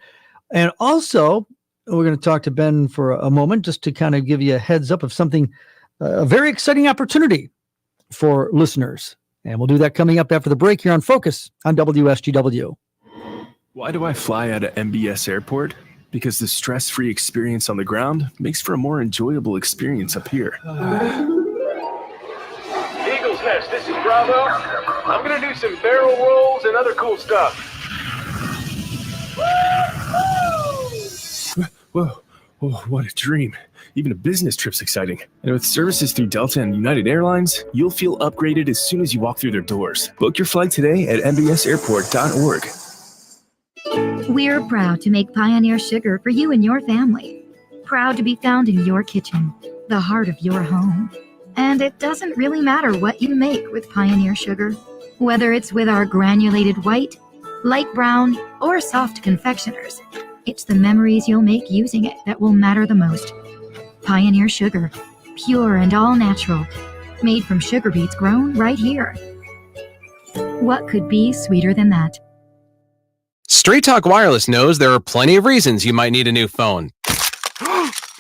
And also, we're going to talk to Ben for a moment just to kind of give you a heads up of something, a very exciting opportunity for listeners. And we'll do that coming up after the break here on Focus on WSGW. Why do I fly out of MBS Airport? Because the stress-free experience on the ground makes for a more enjoyable experience up here. Eagle's Nest, this is Bravo. I'm going to do some barrel rolls and other cool stuff. Whoa, oh, what a dream. Even a business trip's exciting. And with services through Delta and United Airlines, you'll feel upgraded as soon as you walk through their doors. Book your flight today at mbsairport.org. We're proud to make Pioneer Sugar for you and your family. Proud to be found in your kitchen, the heart of your home. And it doesn't really matter what you make with Pioneer Sugar. Whether it's with our granulated white, light brown, or soft confectioners, it's the memories you'll make using it that will matter the most. Pioneer Sugar, pure and all natural, made from sugar beets grown right here. What could be sweeter than that? Straight Talk Wireless knows there are plenty of reasons you might need a new phone.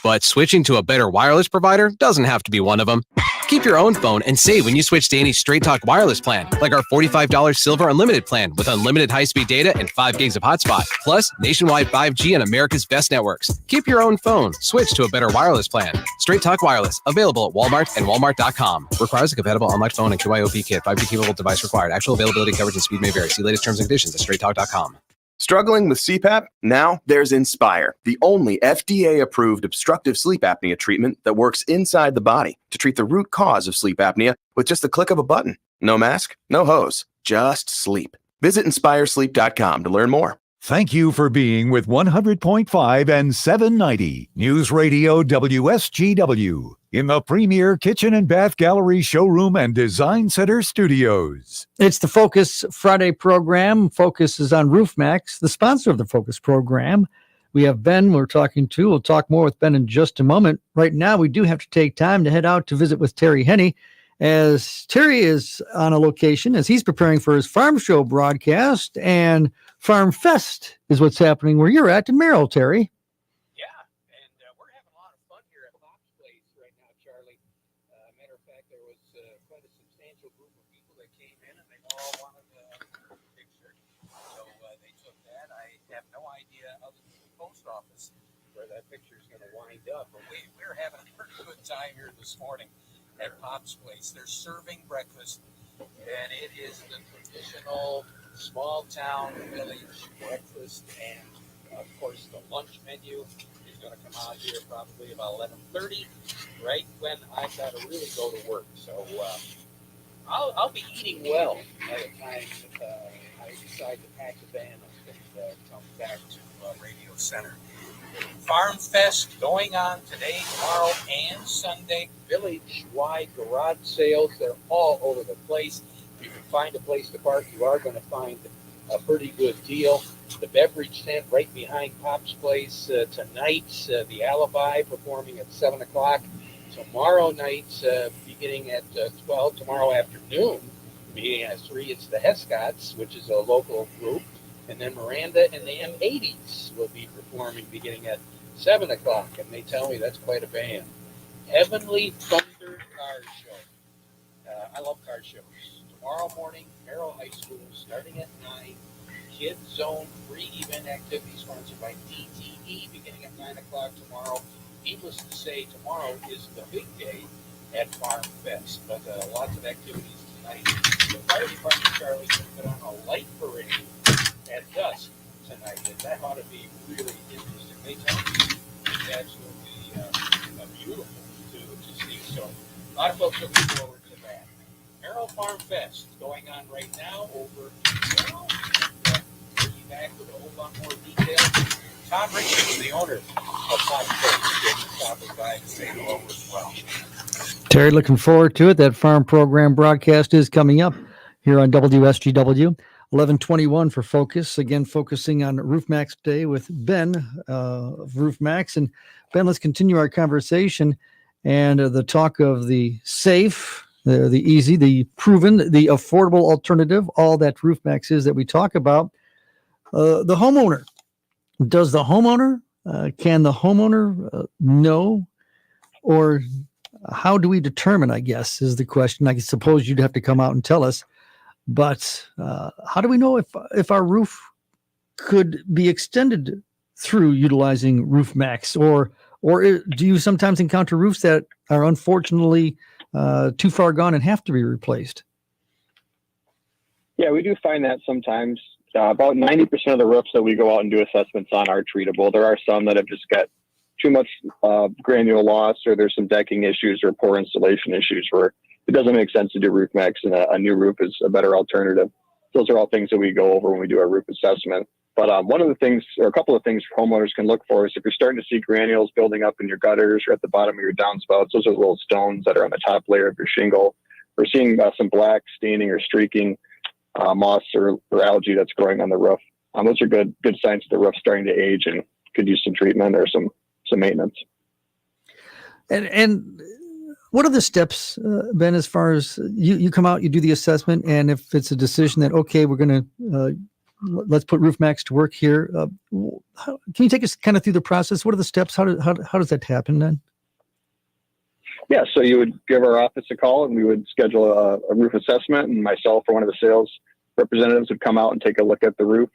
But switching to a better wireless provider doesn't have to be one of them. Keep your own phone and save when you switch to any Straight Talk Wireless plan, like our $45 Silver Unlimited plan with unlimited high-speed data and 5 gigs of hotspot, plus nationwide 5G on America's best networks. Keep your own phone. Switch to a better wireless plan. Straight Talk Wireless, available at Walmart and Walmart.com. Requires a compatible unlocked phone and QIOP kit. 5G capable device required. Actual availability, coverage, and speed may vary. See latest terms and conditions at straighttalk.com. Struggling with CPAP? Now there's Inspire, the only FDA-approved obstructive sleep apnea treatment that works inside the body to treat the root cause of sleep apnea with just the click of a button. No mask, no hose, just sleep. Visit inspiresleep.com to learn more. Thank you for being with 100.5 and 790 News Radio WSGW in the premier kitchen and bath gallery showroom and design center studios. It's the Focus Friday program. Focus is on RoofMax, the sponsor of the Focus program. We have Ben we're talking to. We'll talk more with Ben in just a moment. Right now, we do have to take time to head out to visit with Terry Henney, as Terry is on a location as he's preparing for his farm show broadcast, and Farm Fest is what's happening where you're at in Merrill, Terry. Where that picture is going to wind up. But we're having a pretty good time here this morning at Pop's Place. They're serving breakfast, and it is the traditional small town village breakfast. And of course, the lunch menu is going to come out here probably about 11:30, right when I've got to really go to work. So I'll be eating well by the time I decide to pack the van up and come back to Radio Center. Farm Fest going on today, tomorrow, and Sunday. Village-wide garage sales. They're all over the place. If you can find a place to park, you are going to find a pretty good deal. The beverage tent right behind Pop's Place tonight. The Alibi performing at 7 o'clock. Tomorrow night, beginning at 12. Tomorrow afternoon, beginning at 3, it's the Hescotts, which is a local group. And then Miranda and the M80s will be performing beginning at 7 o'clock. And they tell me that's quite a band. Heavenly Thunder Car Show. I love car shows. Tomorrow morning, Merrill High School, starting at 9. Kids Zone free event activity sponsored by DTE beginning at 9 o'clock tomorrow. Needless to say, tomorrow is the big day at Farm Fest. But lots of activities tonight. The fire department, Charlie, put on a light parade at dusk tonight, and that ought to be really interesting. They tell me it's absolutely beautiful to see. So a lot of folks looking forward to that. Merrill Farm Fest going on right now over in Merrill. We'll be back with a whole lot more details. Tom Richards, the owner of Pop's Place, is stopping by to say hello as well. Terry, looking forward to it. That farm program broadcast is coming up here on WSGW. 11:21 for Focus. Again, focusing on RoofMax Day with Ben of RoofMax. And Ben, let's continue our conversation and the talk of the safe, the easy, the proven, the affordable alternative, all that RoofMax is that we talk about. The homeowner. Does the homeowner, can the homeowner know, or how do we determine, I guess, is the question. I suppose you'd have to come out and tell us. But how do we know if our roof could be extended through utilizing RoofMax, or do you sometimes encounter roofs that are unfortunately too far gone and have to be replaced? Yeah, we do find that sometimes. About 90% of the roofs that we go out and do assessments on are treatable. There are some that have just got too much granule loss, or there's some decking issues or poor installation issues where it doesn't make sense to do roof max, and a new roof is a better alternative. Those are all things that we go over when we do our roof assessment. But one of the things, or a couple of things homeowners can look for, is if you're starting to see granules building up in your gutters or at the bottom of your downspouts, those are little stones that are on the top layer of your shingle. We're seeing some black staining or streaking, moss or algae that's growing on the roof. Those are good signs that the roof's starting to age and could use some treatment or some maintenance. And what are the steps, Ben, as far as you come out, you do the assessment, and if it's a decision that, okay, we're going to, let's put Roof Max to work here. Can you take us kind of through the process? What are the steps? How does that happen then? Yeah, so you would give our office a call, and we would schedule a roof assessment, and myself or one of the sales representatives would come out and take a look at the roof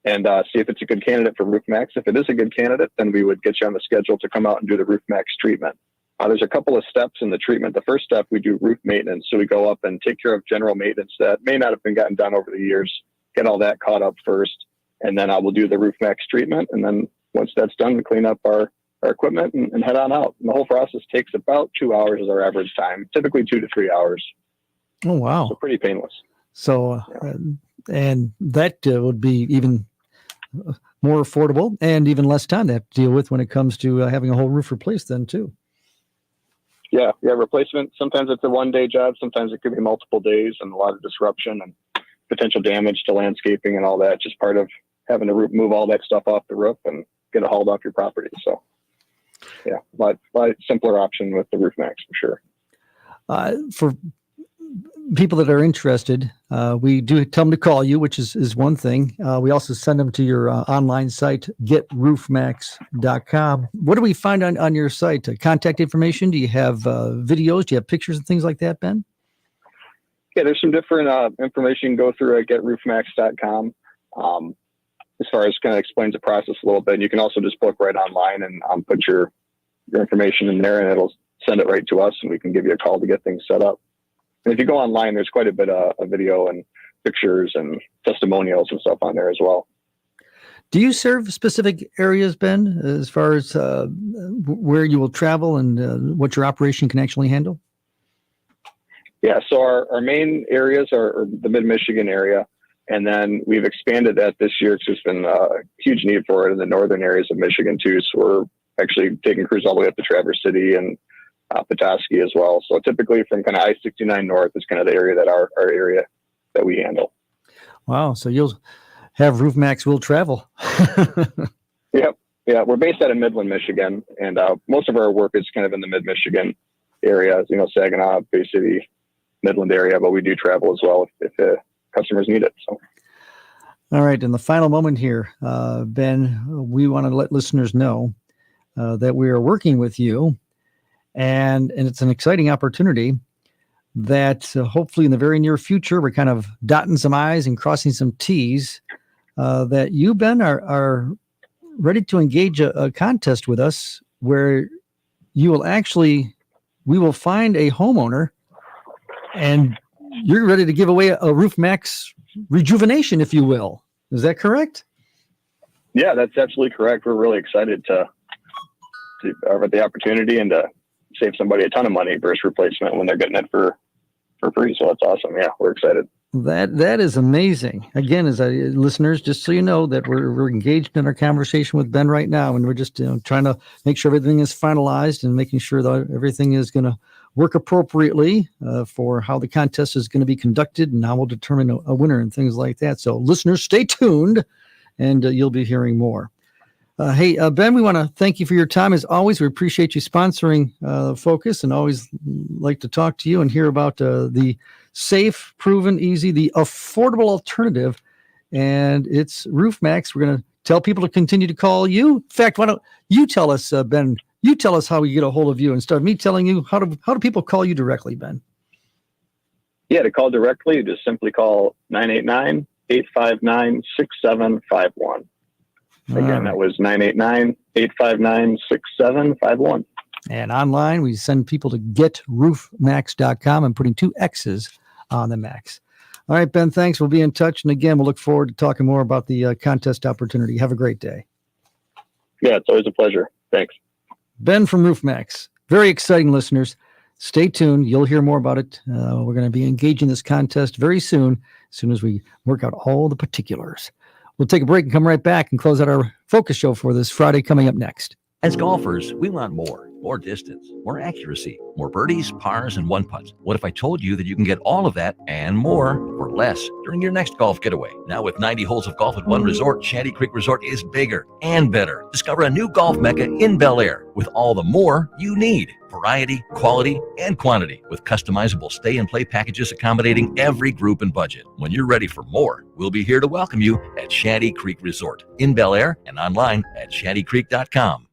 and see if it's a good candidate for Roof Max. If it is a good candidate, then we would get you on the schedule to come out and do the Roof Max treatment. There's a couple of steps in the treatment. The first step, we do roof maintenance. So we go up and take care of general maintenance that may not have been gotten done over the years, get all that caught up first, and then we'll do the Roof Max treatment. And then once that's done, we clean up our equipment and head on out. And the whole process takes about 2 hours is our average time, typically 2 to 3 hours. Oh, wow. So pretty painless. So, and that would be even more affordable and even less time to have to deal with when it comes to having a whole roof replaced then too. Yeah, replacement. Sometimes it's a one-day job. Sometimes it could be multiple days and a lot of disruption and potential damage to landscaping and all that. Just part of having to move all that stuff off the roof and get it hauled off your property. So, yeah, a lot simpler option with the Roof Max for sure. For people that are interested, we do tell them to call you, which is one thing. We also send them to your online site, getroofmax.com. What do we find on your site? Contact information? Do you have videos? Do you have pictures and things like that, Ben? Yeah, there's some different information you can go through at getroofmax.com. As far as kind of explains the process a little bit. You can also just book right online and put your information in there, and it'll send it right to us, and we can give you a call to get things set up. And if you go online, there's quite a bit of video and pictures and testimonials and stuff on there as well. Do you serve specific areas, Ben, as far as where you will travel and what your operation can actually handle? Yeah, so our main areas are the mid-Michigan area, and then we've expanded that this year. It's just been a huge need for it in the northern areas of Michigan too. So we're actually taking crews all the way up to Traverse City and Petoskey as well. So typically from kind of I-69 north is kind of the area that our area that we handle. Wow. So you'll have Roof Max will travel. Yep. Yeah. We're based out of Midland, Michigan, and most of our work is kind of in the mid-Michigan area, Saginaw, Bay City, Midland area, but we do travel as well if customers need it. So. All right. In the final moment here, Ben, we want to let listeners know that we are working with you, and it's an exciting opportunity that hopefully in the very near future, we're kind of dotting some I's and crossing some T's, that you, Ben, are ready to engage a contest with us where we will find a homeowner and you're ready to give away a Roof Max rejuvenation, if you will. Is that correct? Yeah, that's absolutely correct. We're really excited to have the opportunity and to save somebody a ton of money versus replacement when they're getting it for free. So that's awesome. Yeah, we're excited. That is amazing. Again, as listeners, just so you know that we're engaged in our conversation with Ben right now, and we're just trying to make sure everything is finalized and making sure that everything is going to work appropriately for how the contest is going to be conducted, and how we'll determine a winner and things like that. So listeners, stay tuned, and you'll be hearing more. Hey, Ben, we want to thank you for your time. As always, we appreciate you sponsoring Focus, and always like to talk to you and hear about the safe, proven, easy, the affordable alternative. And it's Roof Max. We're going to tell people to continue to call you. In fact, why don't you tell us, Ben, you tell us how we get a hold of you instead of me telling you. How do people call you directly, Ben? Yeah, to call directly, just simply call 989-859-6751. Again, that was 989-859-6751. And online, we send people to getroofmax.com and putting 2 X's on the Max. All right, Ben, thanks. We'll be in touch. And again, we'll look forward to talking more about the contest opportunity. Have a great day. Yeah, it's always a pleasure. Thanks. Ben from RoofMax. Very exciting, listeners. Stay tuned. You'll hear more about it. We're going to be engaging this contest very soon as we work out all the particulars. We'll take a break and come right back and close out our focus show for this Friday coming up next. As golfers, we want more distance, more accuracy, more birdies, pars, and one putts. What if I told you that you can get all of that and more for less during your next golf getaway? Now with 90 holes of golf at one resort, Shanty Creek Resort is bigger and better. Discover a new golf mecca in Bel Air with all the more you need. Variety, quality, and quantity with customizable stay and play packages accommodating every group and budget. When you're ready for more, we'll be here to welcome you at Shanty Creek Resort in Bel Air and online at shantycreek.com.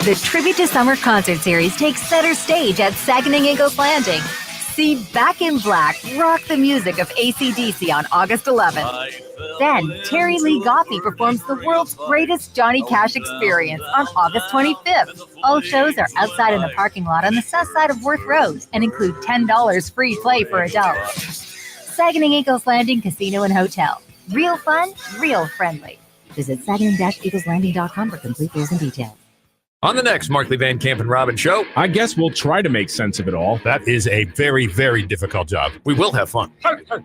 The Tribute to Summer concert series takes center stage at Saguenay Eagles Landing. See Back in Black rock the music of AC/DC on August 11th. Then Terry Lee Goffey performs the world's greatest Johnny Cash experience on August 25th. All shows are outside in the parking lot on the south side of Worth Road and include $10 free play for adults. Saguenay Eagles Landing Casino and Hotel. Real fun, real friendly. Visit Saguenay-EaglesLanding.com for complete rules and details. On the next Markley Van Camp and Robin show, I guess we'll try to make sense of it all. That is a very, very difficult job. We will have fun.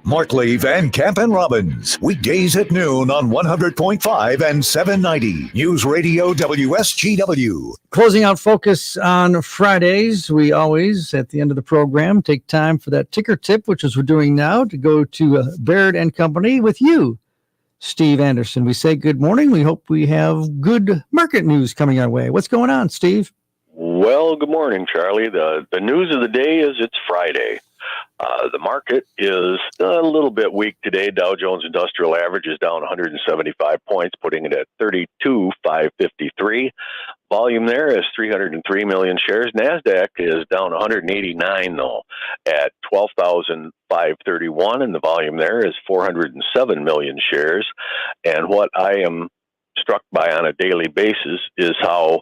Markley, Van Camp, and Robbins. Weekdays at noon on 100.5 and 790. News Radio WSGW. Closing out Focus on Fridays, we always, at the end of the program, take time for that ticker tip, which is we're doing now, to go to Baird and Company with you, Steve Anderson. We say good morning. We hope we have good market news coming our way. What's going on, Steve? Well, good morning, Charlie. The news of the day is it's Friday. The market is a little bit weak today. Dow Jones Industrial Average is down 175 points, putting it at 32,553. Volume there is 303 million shares. NASDAQ is down 189, though, at 12,531, and the volume there is 407 million shares. And what I am struck by on a daily basis is how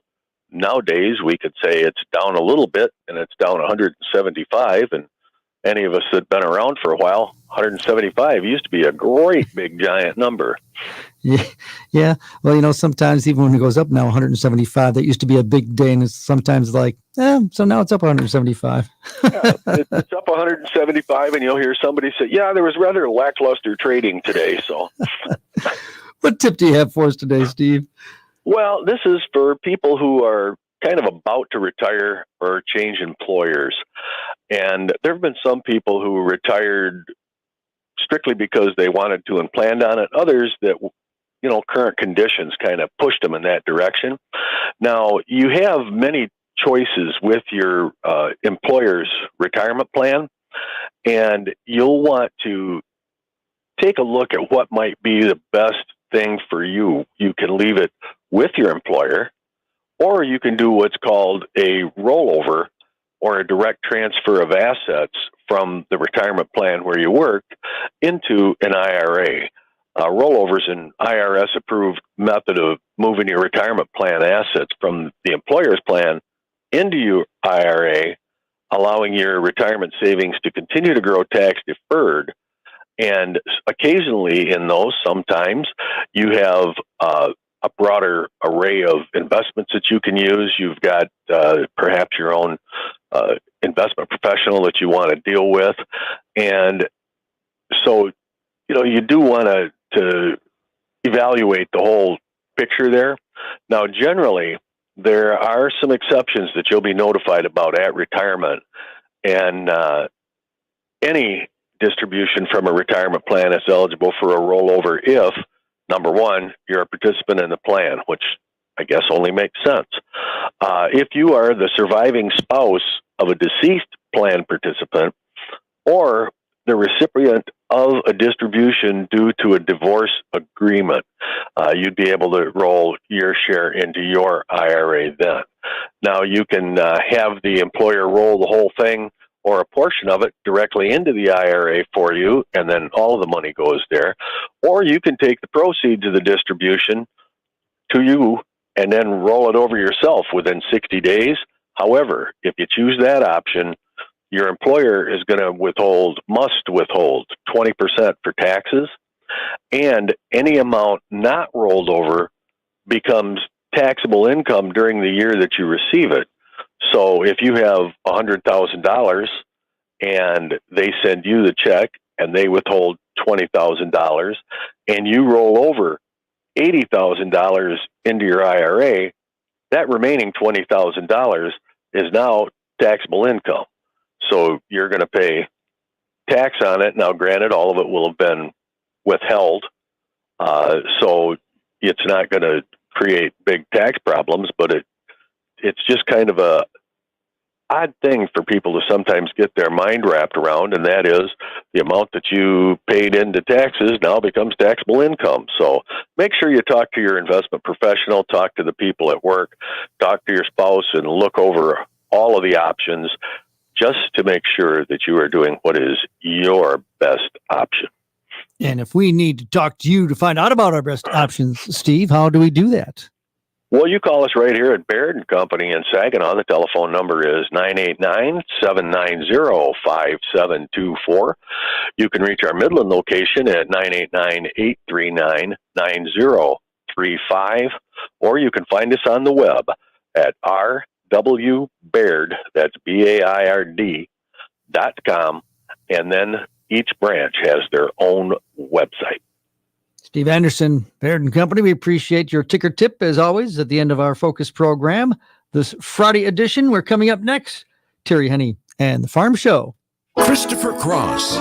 nowadays we could say it's down a little bit, and it's down 175, and any of us that have been around for a while, 175 used to be a great big giant number. Yeah. Well, sometimes even when it goes up now 175, that used to be a big day, and it's sometimes like, so now it's up 175. It's up 175, and you'll hear somebody say, yeah, there was rather lackluster trading today. So what tip do you have for us today, Steve? Well, this is for people who are kind of about to retire or change employers. And there have been some people who retired strictly because they wanted to and planned on it. Others that, current conditions kind of pushed them in that direction. Now, you have many choices with your employer's retirement plan, and you'll want to take a look at what might be the best thing for you. You can leave it with your employer, or you can do what's called a rollover or a direct transfer of assets from the retirement plan where you worked into an IRA. Rollovers an IRS-approved method of moving your retirement plan assets from the employer's plan into your IRA, allowing your retirement savings to continue to grow tax-deferred. And occasionally in those, sometimes, you have a broader array of investments that you can use. You've got perhaps your own investment professional that you want to deal with. And so, you do want to evaluate the whole picture there. Now, generally, there are some exceptions that you'll be notified about at retirement. And any distribution from a retirement plan is eligible for a rollover if, number one, you're a participant in the plan, which I guess only makes sense. If you are the surviving spouse of a deceased plan participant or the recipient of a distribution due to a divorce agreement, you'd be able to roll your share into your IRA then. Now, you can have the employer roll the whole thing or a portion of it directly into the IRA for you, and then all of the money goes there. Or you can take the proceeds of the distribution to you and then roll it over yourself within 60 days. However, if you choose that option, your employer is going to must withhold 20% for taxes, and any amount not rolled over becomes taxable income during the year that you receive it. So if you have $100,000 and they send you the check and they withhold $20,000 and you roll over $80,000 into your IRA, that remaining $20,000 is now taxable income. So you're going to pay tax on it. Now, granted, all of it will have been withheld. So it's not going to create big tax problems, but it's just kind of a odd thing for people to sometimes get their mind wrapped around, and that is the amount that you paid into taxes now becomes taxable income. So make sure you talk to your investment professional, talk to the people at work, talk to your spouse, and look over all of the options just to make sure that you are doing what is your best option. And if we need to talk to you to find out about our best options, Steve, how do we do that? Well, you call us right here at Baird & Company in Saginaw. The telephone number is 989-790-5724. You can reach our Midland location at 989-839-9035, or you can find us on the web at rwbaird, that's BAIRD.com, and then each branch has their own website. Steve Anderson, Baird & Company, we appreciate your ticker tip, as always, at the end of our Focus program. This Friday edition, we're coming up next. Terry Honey and the Farm Show. Christopher Cross.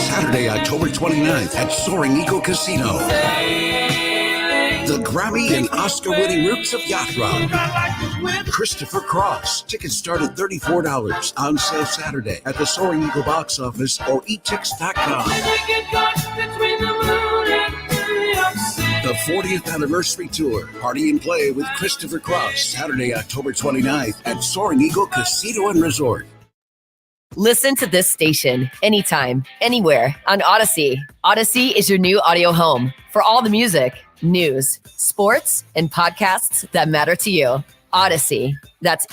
Saturday, October 29th at Soaring Eagle Casino. The Grammy and Oscar-winning roots of yacht rock. Christopher Cross. Tickets start at $34. On sale Saturday at the Soaring Eagle box office or etix.com. The 40th anniversary tour. Party and play with Christopher Cross. Saturday, October 29th at Soaring Eagle Casino and Resort. Listen to this station anytime, anywhere on Odyssey. Odyssey is your new audio home for all the music, news, sports, and podcasts that matter to you. Odyssey. That's